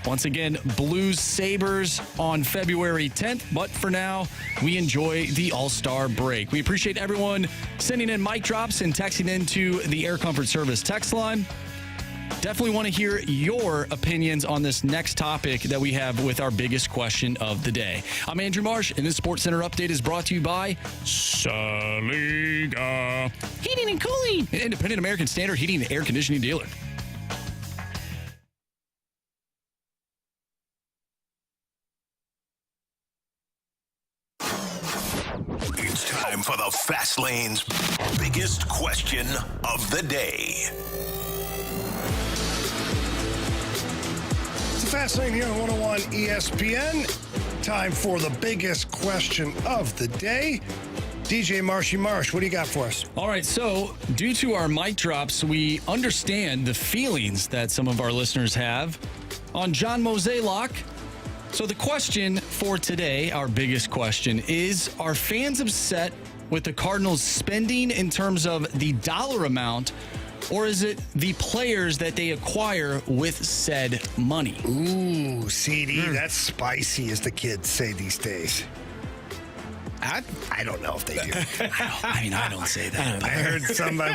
Once again, Blues Sabres on February 10th. But for now, we enjoy the All-Star break. We appreciate everyone sending in mic drops and texting into the Air Comfort Service text line. Definitely want to hear your opinions on this next topic that we have with our biggest question of the day. I'm Andrew Marsh, and this Sports Center update is brought to you by Saliga Heating and Cooling, an independent American Standard heating and air conditioning dealer. It's time for the Fast Lane's biggest question of the day. Fast Lane here on 101 ESPN. Time for the biggest question of the day. DJ Marshy Marsh, what do you got for us? All right, so due to our mic drops, we understand the feelings that some of our listeners have on John Mozeliak. So the question for today, our biggest question, is are fans upset with the Cardinals spending in terms of the dollar amount, or is it the players that they acquire with said money? Ooh, CD, that's spicy, as the kids say these days. I don't know if they do. I don't say that. I heard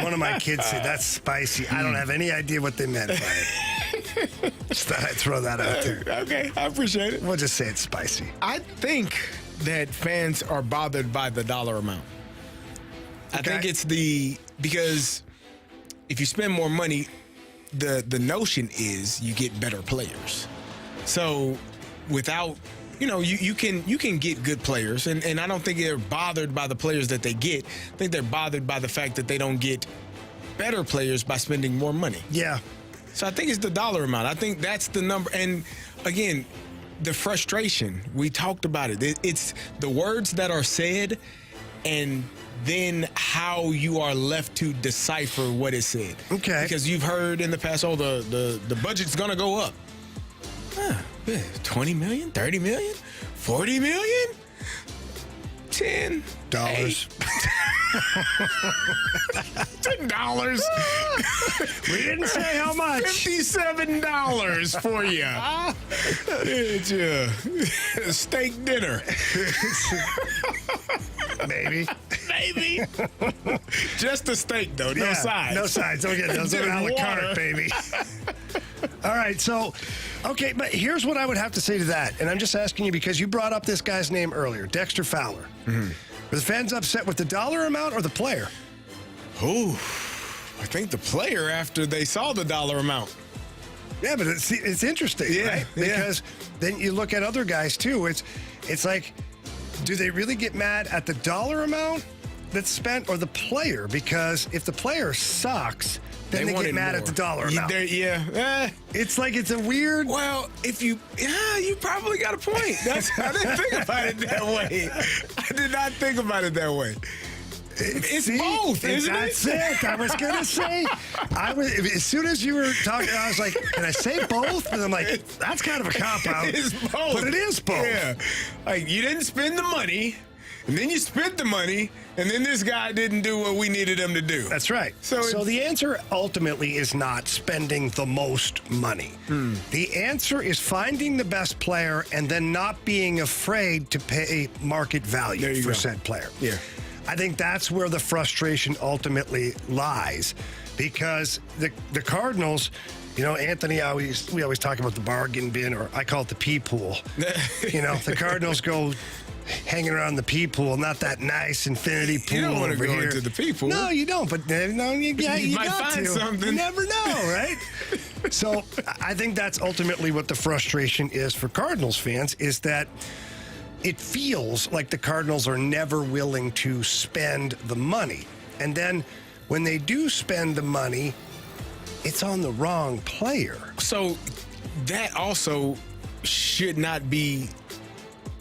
one of my kids say, that's spicy. I don't have any idea what they meant by it. Just thought I'd throw that out there. Okay, I appreciate it. We'll just say it's spicy. I think that fans are bothered by the dollar amount. I think it's because if you spend more money, the notion is you get better players. So without, you can get good players, and I don't think they're bothered by the players that they get. I think they're bothered by the fact that they don't get better players by spending more money. Yeah. So I think it's the dollar amount. I think that's the number. And again, the frustration, we talked about it. It's the words that are said and then how you are left to decipher what is said. Okay. Because you've heard in the past, the budget's going to go up. 20 million, 30 million, 40 million, $10. $10. We didn't say how much. $57 for you. It's a steak dinner. Maybe. Just a steak, though. No sides. No sides. Don't get those. Those are a la carte, baby. All right. So, okay, but here's what I would have to say to that. And I'm just asking you because you brought up this guy's name earlier, Dexter Fowler. Mm-hmm. Were the fans upset with the dollar amount or the player? Oh, I think the player after they saw the dollar amount. Yeah, but it's interesting, right? Because then you look at other guys, too. It's like, do they really get mad at the dollar amount that's spent or the player? Because if the player sucks, then they get mad at the dollar amount. It's like it's a weird... Well, you probably got a point. I didn't think about it that way. I did not think about it that way. It's both, isn't it? That's it. I was going to say, as soon as you were talking, I was like, can I say both? And I'm like, that's kind of a cop-out. It's both. But it is both. Yeah. Like, you didn't spend the money, and then you spent the money, and then this guy didn't do what we needed him to do. That's right. So the answer ultimately is not spending the most money. The answer is finding the best player and then not being afraid to pay market value for said player. Yeah. I think that's where the frustration ultimately lies, because the Cardinals, Anthony, we always talk about the bargain bin, or I call it the pee pool. The Cardinals go hanging around the pee pool, not that nice infinity pool. You don't want to over go here. into the pee pool. No, you don't. But no, you might got find to. something. You never know, right? So I think that's ultimately what the frustration is for Cardinals fans, is that it feels like the Cardinals are never willing to spend the money. And then when they do spend the money, it's on the wrong player. So that also should not be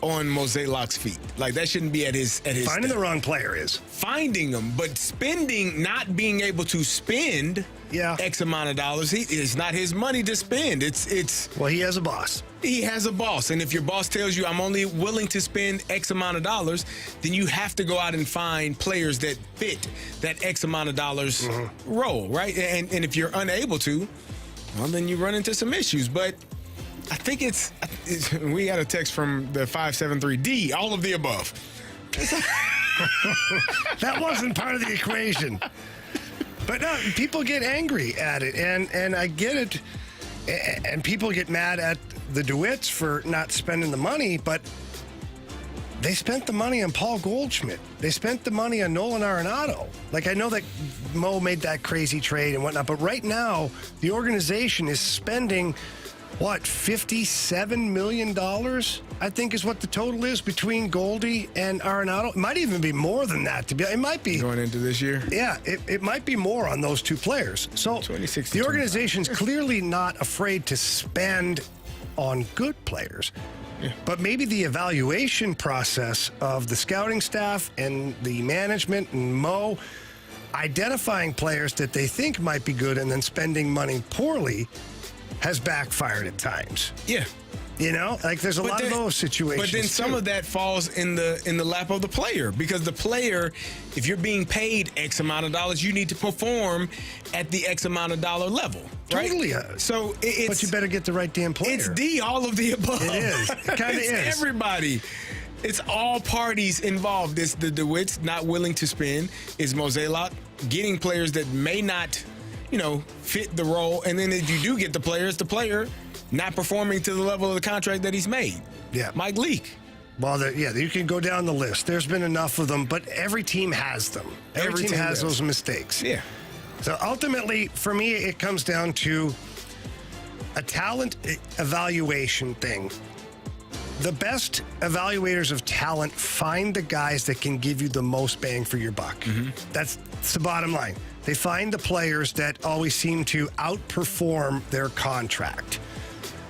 on Mozeliak's feet. Like, that shouldn't be at his Finding the wrong player is. Finding them, but spending, not being able to spend X amount of dollars, it's not his money to spend. It's Well, he has a boss. He has a boss. And if your boss tells you, I'm only willing to spend X amount of dollars, then you have to go out and find players that fit that X amount of dollars role, right? And if you're unable to, well, then you run into some issues. But I think it's we had a text from the 573D, all of the above. That wasn't part of the equation. But no, people get angry at it, and I get it. And people get mad at the DeWitts for not spending the money, but they spent the money on Paul Goldschmidt. They spent the money on Nolan Arenado. Like, I know that Mo made that crazy trade and whatnot, but right now the organization is spending, what, $57 million, I think is what the total is between Goldie and Arenado. It might even be more than that. It might be. Going into this year? Yeah, it might be more on those two players. So the organization's clearly not afraid to spend on good players. Yeah. But maybe the evaluation process of the scouting staff and the management and Mo identifying players that they think might be good and then spending money poorly has backfired at times. Yeah. You know, like there's a lot of those situations. But then some of that falls in the lap of the player, because the player, if you're being paid X amount of dollars, you need to perform at the X amount of dollar level. Right? Totally. So but you better get the right damn player. It's all of the above. It is. It kind of is. Everybody. It's all parties involved. It's the DeWitts not willing to spend. It's Mozeliak getting players that may not, fit the role. And then if you do get the player not performing to the level of the contract that he's made. Yeah. Mike Leake. Well, you can go down the list. There's been enough of them, but every team has them. Every team has those mistakes. Yeah. So ultimately, for me, it comes down to a talent evaluation thing. The best evaluators of talent find the guys that can give you the most bang for your buck. Mm-hmm. That's the bottom line. They find the players that always seem to outperform their contract.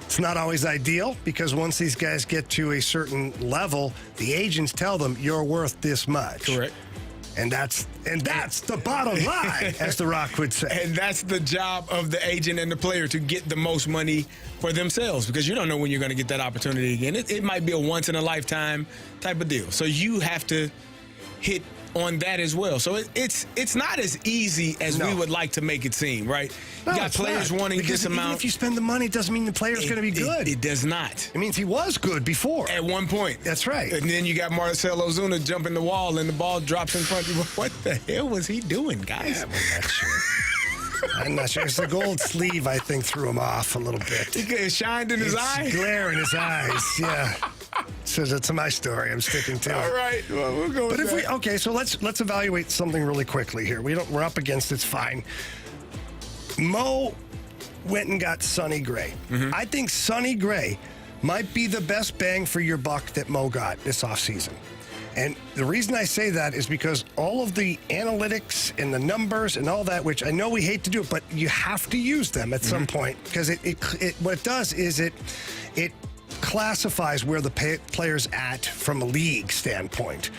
It's not always ideal, because once these guys get to a certain level, the agents tell them you're worth this much. Correct. And that's the bottom line, as The Rock would say. And that's the job of the agent and the player, to get the most money for themselves, because you don't know when you're going to get that opportunity again. It might be a once-in-a-lifetime type of deal. So you have to hit on that as well. So it's not as easy as we would like to make it seem, right? No, you got players wanting because this amount. Even if you spend the money, it doesn't mean the player's going to be good. It does not. It means he was good before. At one point. That's right. And then you got Marcell Ozuna jumping the wall and the ball drops in front of you. What the hell was he doing, guys? Yeah, I'm not sure. I'm not sure. It's the gold sleeve, I think, threw him off a little bit. It shined in his eye? Glare in his eyes, yeah. So that's my story. I'm sticking to it. All right. Well, we'll go with that. Okay, so let's evaluate something really quickly here. We're up against it's fine. Mo went and got Sonny Gray. Mm-hmm. I think Sonny Gray might be the best bang for your buck that Mo got this offseason. And the reason I say that is because all of the analytics and the numbers and all that, which I know we hate to do, but you have to use them at some point, because what it does is it classifies where the player's at from a league standpoint.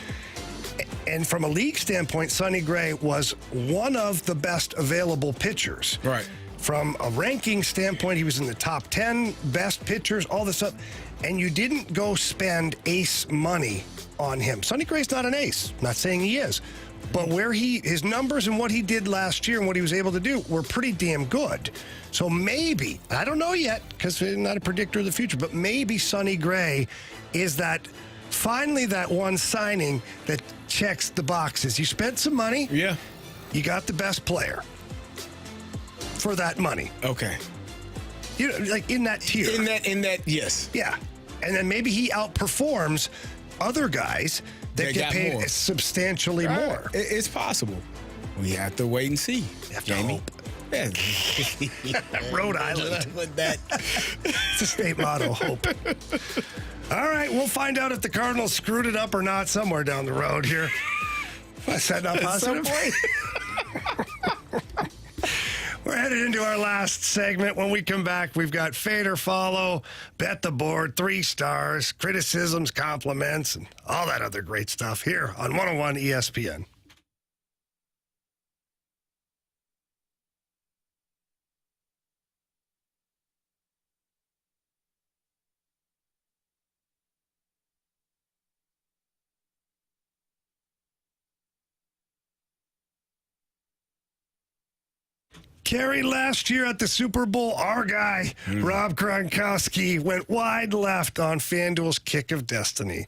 And from a league standpoint, Sonny Gray was one of the best available pitchers. Right. From a ranking standpoint, he was in the top 10 best pitchers, all this stuff. And you didn't go spend ace money on him. Sonny Gray's not an ace. I'm not saying he is. But his numbers and what he did last year and what he was able to do were pretty damn good. So maybe, I don't know yet, because I'm not a predictor of the future, but maybe Sonny Gray is finally that one signing that checks the boxes. You spent some money. Yeah. You got the best player for that money. Okay. Like in that tier. In that, yes. Yeah. And then maybe he outperforms other guys that get got paid more. substantially Right. more. It's possible. We have to wait and see. Jamie. Yeah. Rhode Island. With that. It's a state motto, hope. All right, we'll find out if the Cardinals screwed it up or not somewhere down the road here. Is that not positive? We're headed into our last segment. When we come back, we've got Fade or Follow, Bet the Board, 3 stars, criticisms, compliments, and all that other great stuff here on 101 ESPN. Carey last year at the Super Bowl, our guy, Rob Gronkowski, went wide left on FanDuel's kick of destiny.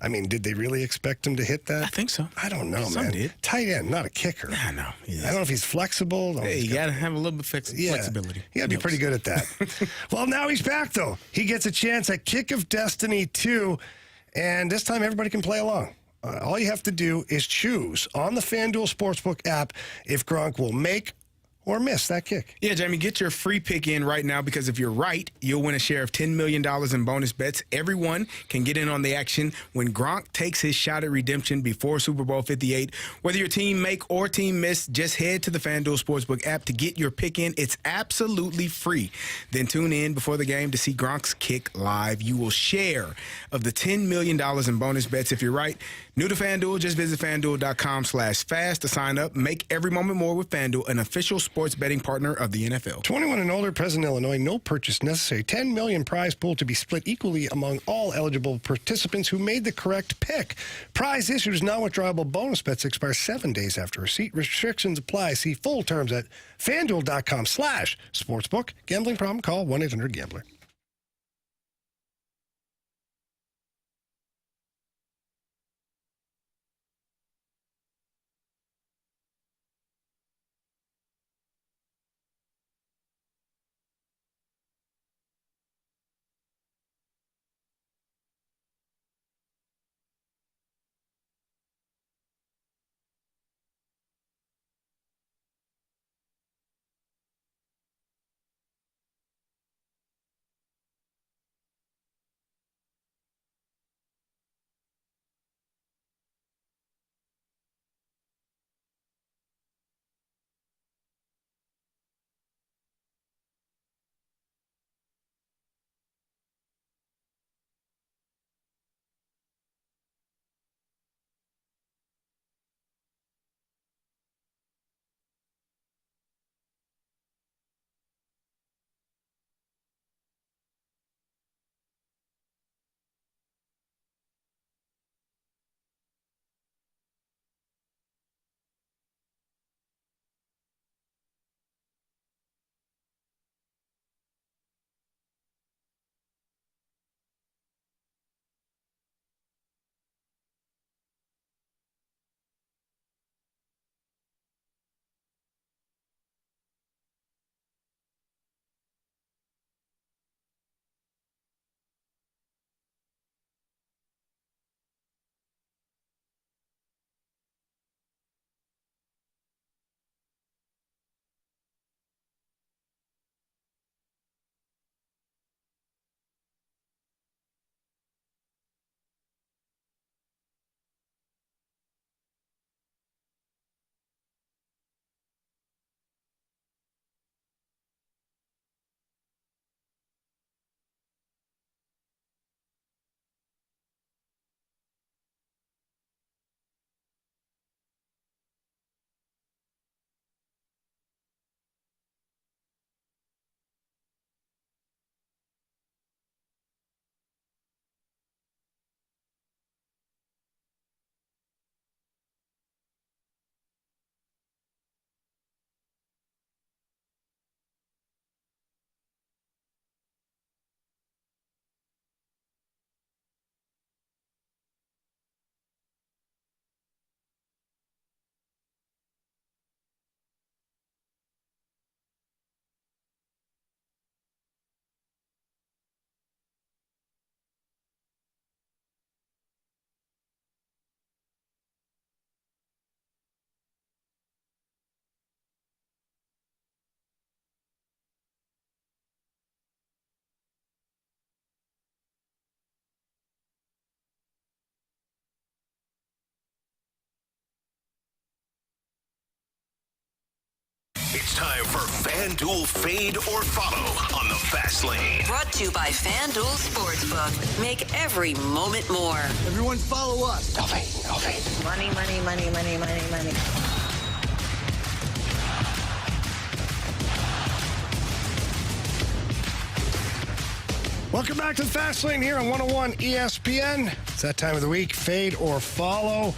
I mean, did they really expect him to hit that? I think so. I don't know, Some man. did. Tight end, not a kicker. I know. I don't know if he's flexible. Hey, you got to have a little bit of flexibility. You got to be pretty good at that. Well, now he's back, though. He gets a chance at Kick of Destiny 2, and this time everybody can play along. All you have to do is choose on the FanDuel Sportsbook app if Gronk will make or miss that kick. Yeah, Jamie, get your free pick in right now because if you're right, you'll win a share of $10 million in bonus bets. Everyone can get in on the action when Gronk takes his shot at redemption before Super Bowl 58. Whether your team make or team miss, just head to the FanDuel Sportsbook app to get your pick in. It's absolutely free. Then tune in before the game to see Gronk's kick live. You will share of the $10 million in bonus bets if you're right. New to FanDuel, just visit FanDuel.com/fast to sign up. Make every moment more with FanDuel, an official sports betting partner of the NFL. 21 and older, present in Illinois, no purchase necessary. 10 million prize pool to be split equally among all eligible participants who made the correct pick. Prize issues non-withdrawable bonus bets expire 7 days after receipt. Restrictions apply. See full terms at FanDuel.com/sportsbook. Gambling problem? Call 1-800-GAMBLER. It's time for FanDuel Fade or Follow on the Fast Lane. Brought to you by FanDuel Sportsbook. Make every moment more. Everyone follow us. No fade. Money, money, money, money, money, money. Welcome back to the Fast Lane here on 101 ESPN. It's that time of the week, Fade or Follow.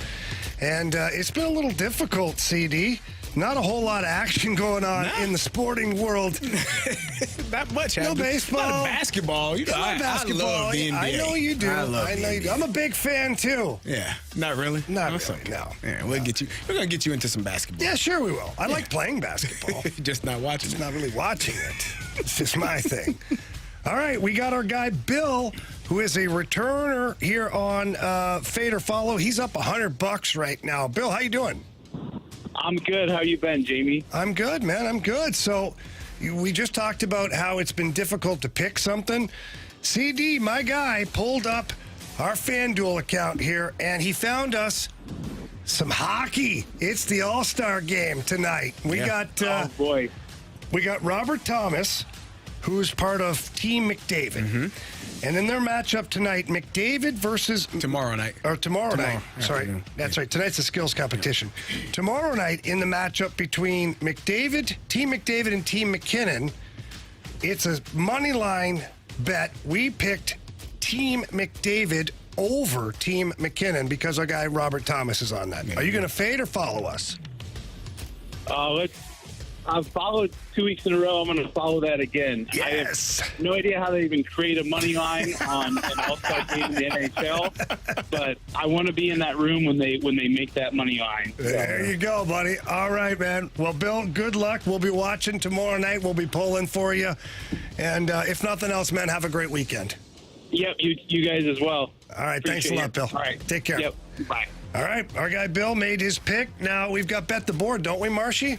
And it's been a little difficult, CD. Not a whole lot of action going on in the sporting world. Not much. No baseball. A lot of basketball. You know, I love the NBA. I know you do. I know you do. I'm a big fan, too. Yeah. Not really? Not really, no. Yeah, we're going to get you into some basketball. Yeah, sure we will. I like playing basketball. Just not watching it. Not really watching it. It's just my thing. All right, we got our guy Bill, who is a returner here on Fade or Follow. He's up $100 right now. Bill, how you doing? I'm good. How you been, Jamie? I'm good, man. I'm good. So we just talked about how it's been difficult to pick something. CD, my guy, pulled up our FanDuel account here, and he found us some hockey. It's the All-Star game tonight. We got oh, boy. We got Robert Thomas, who's part of Team McDavid. Mm-hmm. And in their matchup tonight, McDavid versus... Tomorrow night. Or tomorrow night. Sorry. Afternoon. That's right. Tonight's a skills competition. Tomorrow night, in the matchup between Team McDavid and Team McKinnon, it's a money line bet. We picked Team McDavid over Team McKinnon because our guy Robert Thomas is on that. Are you going to fade or follow us? I've followed 2 weeks in a row. I'm going to follow that again. Yes. I have no idea how they even create a money line on an All-Star game in the NHL, but I want to be in that room when they make that money line. There you go, buddy. All right, man. Well, Bill, good luck. We'll be watching tomorrow night. We'll be pulling for you. And if nothing else, man, have a great weekend. Yep, you guys as well. All right, thanks a lot, Bill. All right. Take care. Yep, bye. All right, our guy Bill made his pick. Now we've got Bet the Board, don't we, Marshy?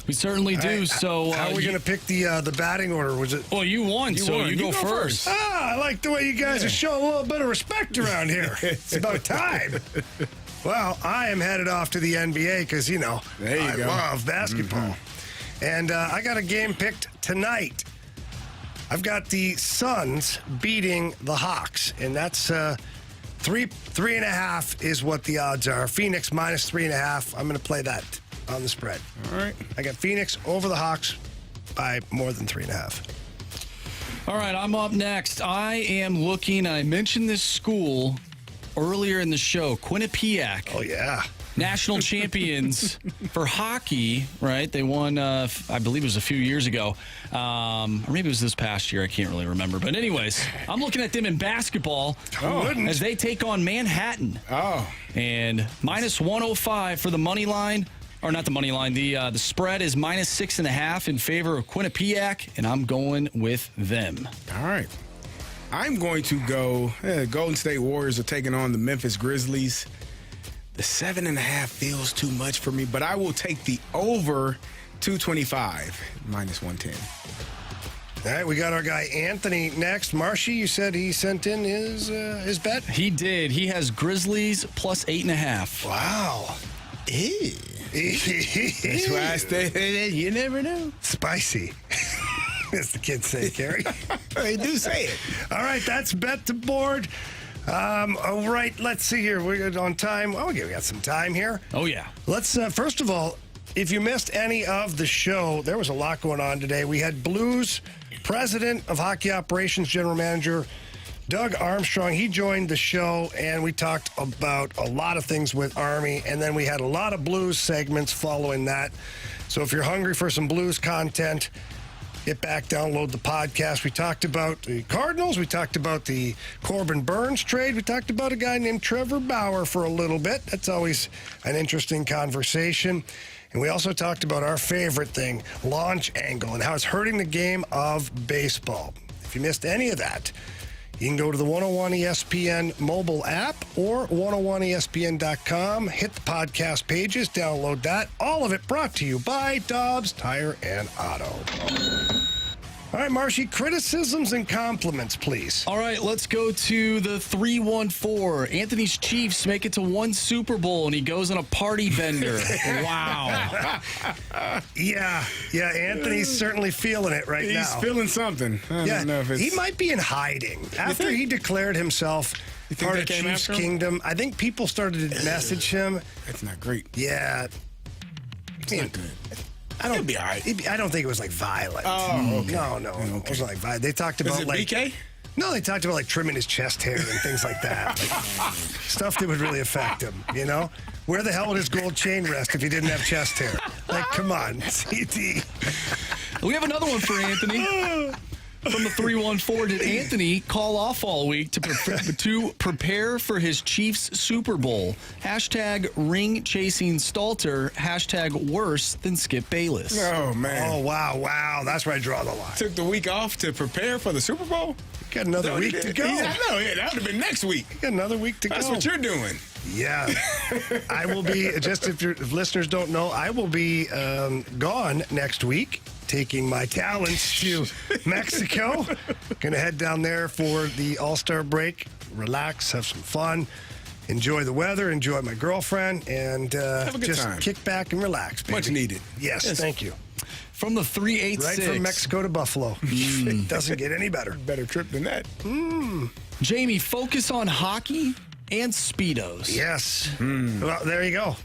We certainly do. Right. So how are we going to pick the batting order? Was it? Well, you won, so you go first. I like the way you guys are showing a little bit of respect around here. It's about time. Well, I am headed off to the NBA because, I love basketball. Mm-hmm. And I got a game picked tonight. I've got the Suns beating the Hawks, and that's 3.5 is what the odds are. Phoenix minus 3.5. I'm going to play that on the spread. All right. I got Phoenix over the Hawks by more than 3.5. All right, I'm up next. I am looking, I mentioned this school earlier in the show, Quinnipiac. Oh, yeah. National champions for hockey, right? They won, I believe it was a few years ago. Or maybe it was this past year. I can't really remember. But anyways, I'm looking at them in basketball as they take on Manhattan. Oh. And minus 105 for the money line. Or not the money line. The spread is minus 6.5 in favor of Quinnipiac, and I'm going with them. All right. I'm going to go. Golden State Warriors are taking on the Memphis Grizzlies. The 7.5 feels too much for me, but I will take the over 225 minus 110. All right, we got our guy Anthony next. Marshy, you said he sent in his bet? He did. He has Grizzlies plus 8.5. Wow. Ew. That's why I stay. You never know. Spicy. As the kids say, Carey. They do say it. All right, that's Bet the Board. All right, let's see here. We're on time. Oh, okay, we got some time here. Oh, yeah. Let's, first of all, if you missed any of the show, there was a lot going on today. We had Blues President of Hockey Operations, General Manager Doug Armstrong. He joined the show, and we talked about a lot of things with Army, and then we had a lot of Blues segments following that. So if you're hungry for some Blues content, get back, download the podcast. We talked about the Cardinals. We talked about the Corbin Burnes trade. We talked about a guy named Trevor Bauer for a little bit. That's always an interesting conversation. And we also talked about our favorite thing, launch angle, and how it's hurting the game of baseball. If you missed any of that, you can go to the 101 ESPN mobile app or 101ESPN.com. Hit the podcast pages, download that. All of it brought to you by Dobbs Tire and Auto. All right, Marshy, criticisms and compliments, please. All right, let's go to the 314. Anthony's Chiefs make it to 1 Super Bowl, and he goes on a party bender. Wow. Yeah, Anthony's certainly feeling it right now. He's feeling something. I don't know if it's... He might be in hiding. After he declared himself part of Chiefs Kingdom, I think people started to message him. That's not great. Yeah. It's not good. He'll be all right. I don't think it was like violent. Oh, okay. No. Okay. It wasn't like violent. They talked about like BK? No, they talked about like trimming his chest hair and things like that. Like, stuff that would really affect him, you know? Where the hell would his gold chain rest if he didn't have chest hair? Like, come on, CD. We have another one for Anthony. From the 314, did Anthony call off all week to prepare for his Chiefs Super Bowl? Hashtag ring chasing Stalter. Hashtag worse than Skip Bayless. Oh, man. Oh, wow. That's where I draw the line. Took the week off to prepare for the Super Bowl? Got another week to go. Yeah, I know. That would have been next week. Got another week to go. That's what you're doing. Yeah. I will be, just if listeners don't know, I will be gone next week, taking my talents to Mexico. Going to head down there for the All-Star break, relax, have some fun, enjoy the weather, enjoy my girlfriend, and have a good just time. kick back and relax, baby. Much needed. Yes, thank you. From the 386. Right from Mexico to Buffalo. It doesn't get any better. Better trip than that. Jamie, focus on hockey and Speedos. Yes. Well, there you go.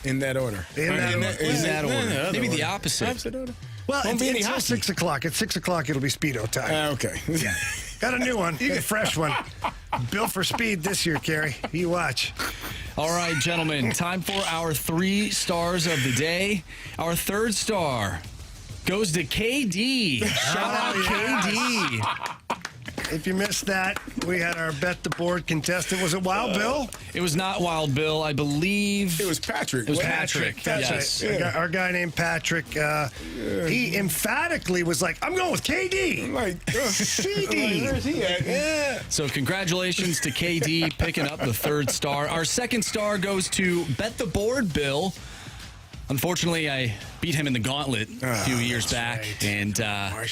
In that order. In that order. Maybe the opposite. Opposite order? Well, Won't be any it's hockey. 6 o'clock. At 6 o'clock, it'll be Speedo time. Okay. Yeah. Got a new one. Got a fresh one. Built for speed this year, Carey. You watch. All right, gentlemen. Time for our 3 stars of the day. Our 3rd star goes to KD. Shout out KD. If you missed that, we had our Bet the Board contestant. Was it Wild Bill? It was not Wild Bill. I believe it was Patrick. It was Patrick. That's Yes. right. Our guy named Patrick, he emphatically was like, I'm going with KD. I'm like, CD. where's he at? Yeah. So congratulations to KD picking up the 3rd star. Our 2nd star goes to Bet the Board Bill. Unfortunately, I beat him in the Gauntlet a few years back, and I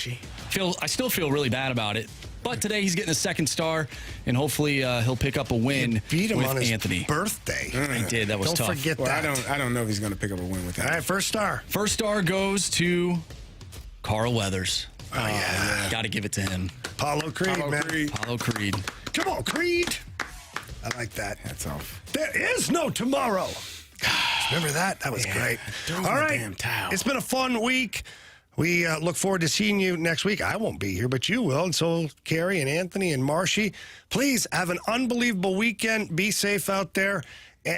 still feel really bad about it. But today he's getting a 2nd star, and hopefully he'll pick up a win You beat him with on his Anthony. birthday. I did. That was Don't tough. forget Well, that. I don't know if he's going to pick up a win with that. All right, 1st star. 1st star goes to Carl Weathers. Oh, yeah. Got to give it to him. Apollo Creed, man. Apollo Creed. Come on, Creed. I like that. That's off. There is no tomorrow. Gosh, remember that? That was great. All right. Damn towel. It's been a fun week. We look forward to seeing you next week. I won't be here, but you will. And so Carey and Anthony and Marshy, please have an unbelievable weekend. Be safe out there. And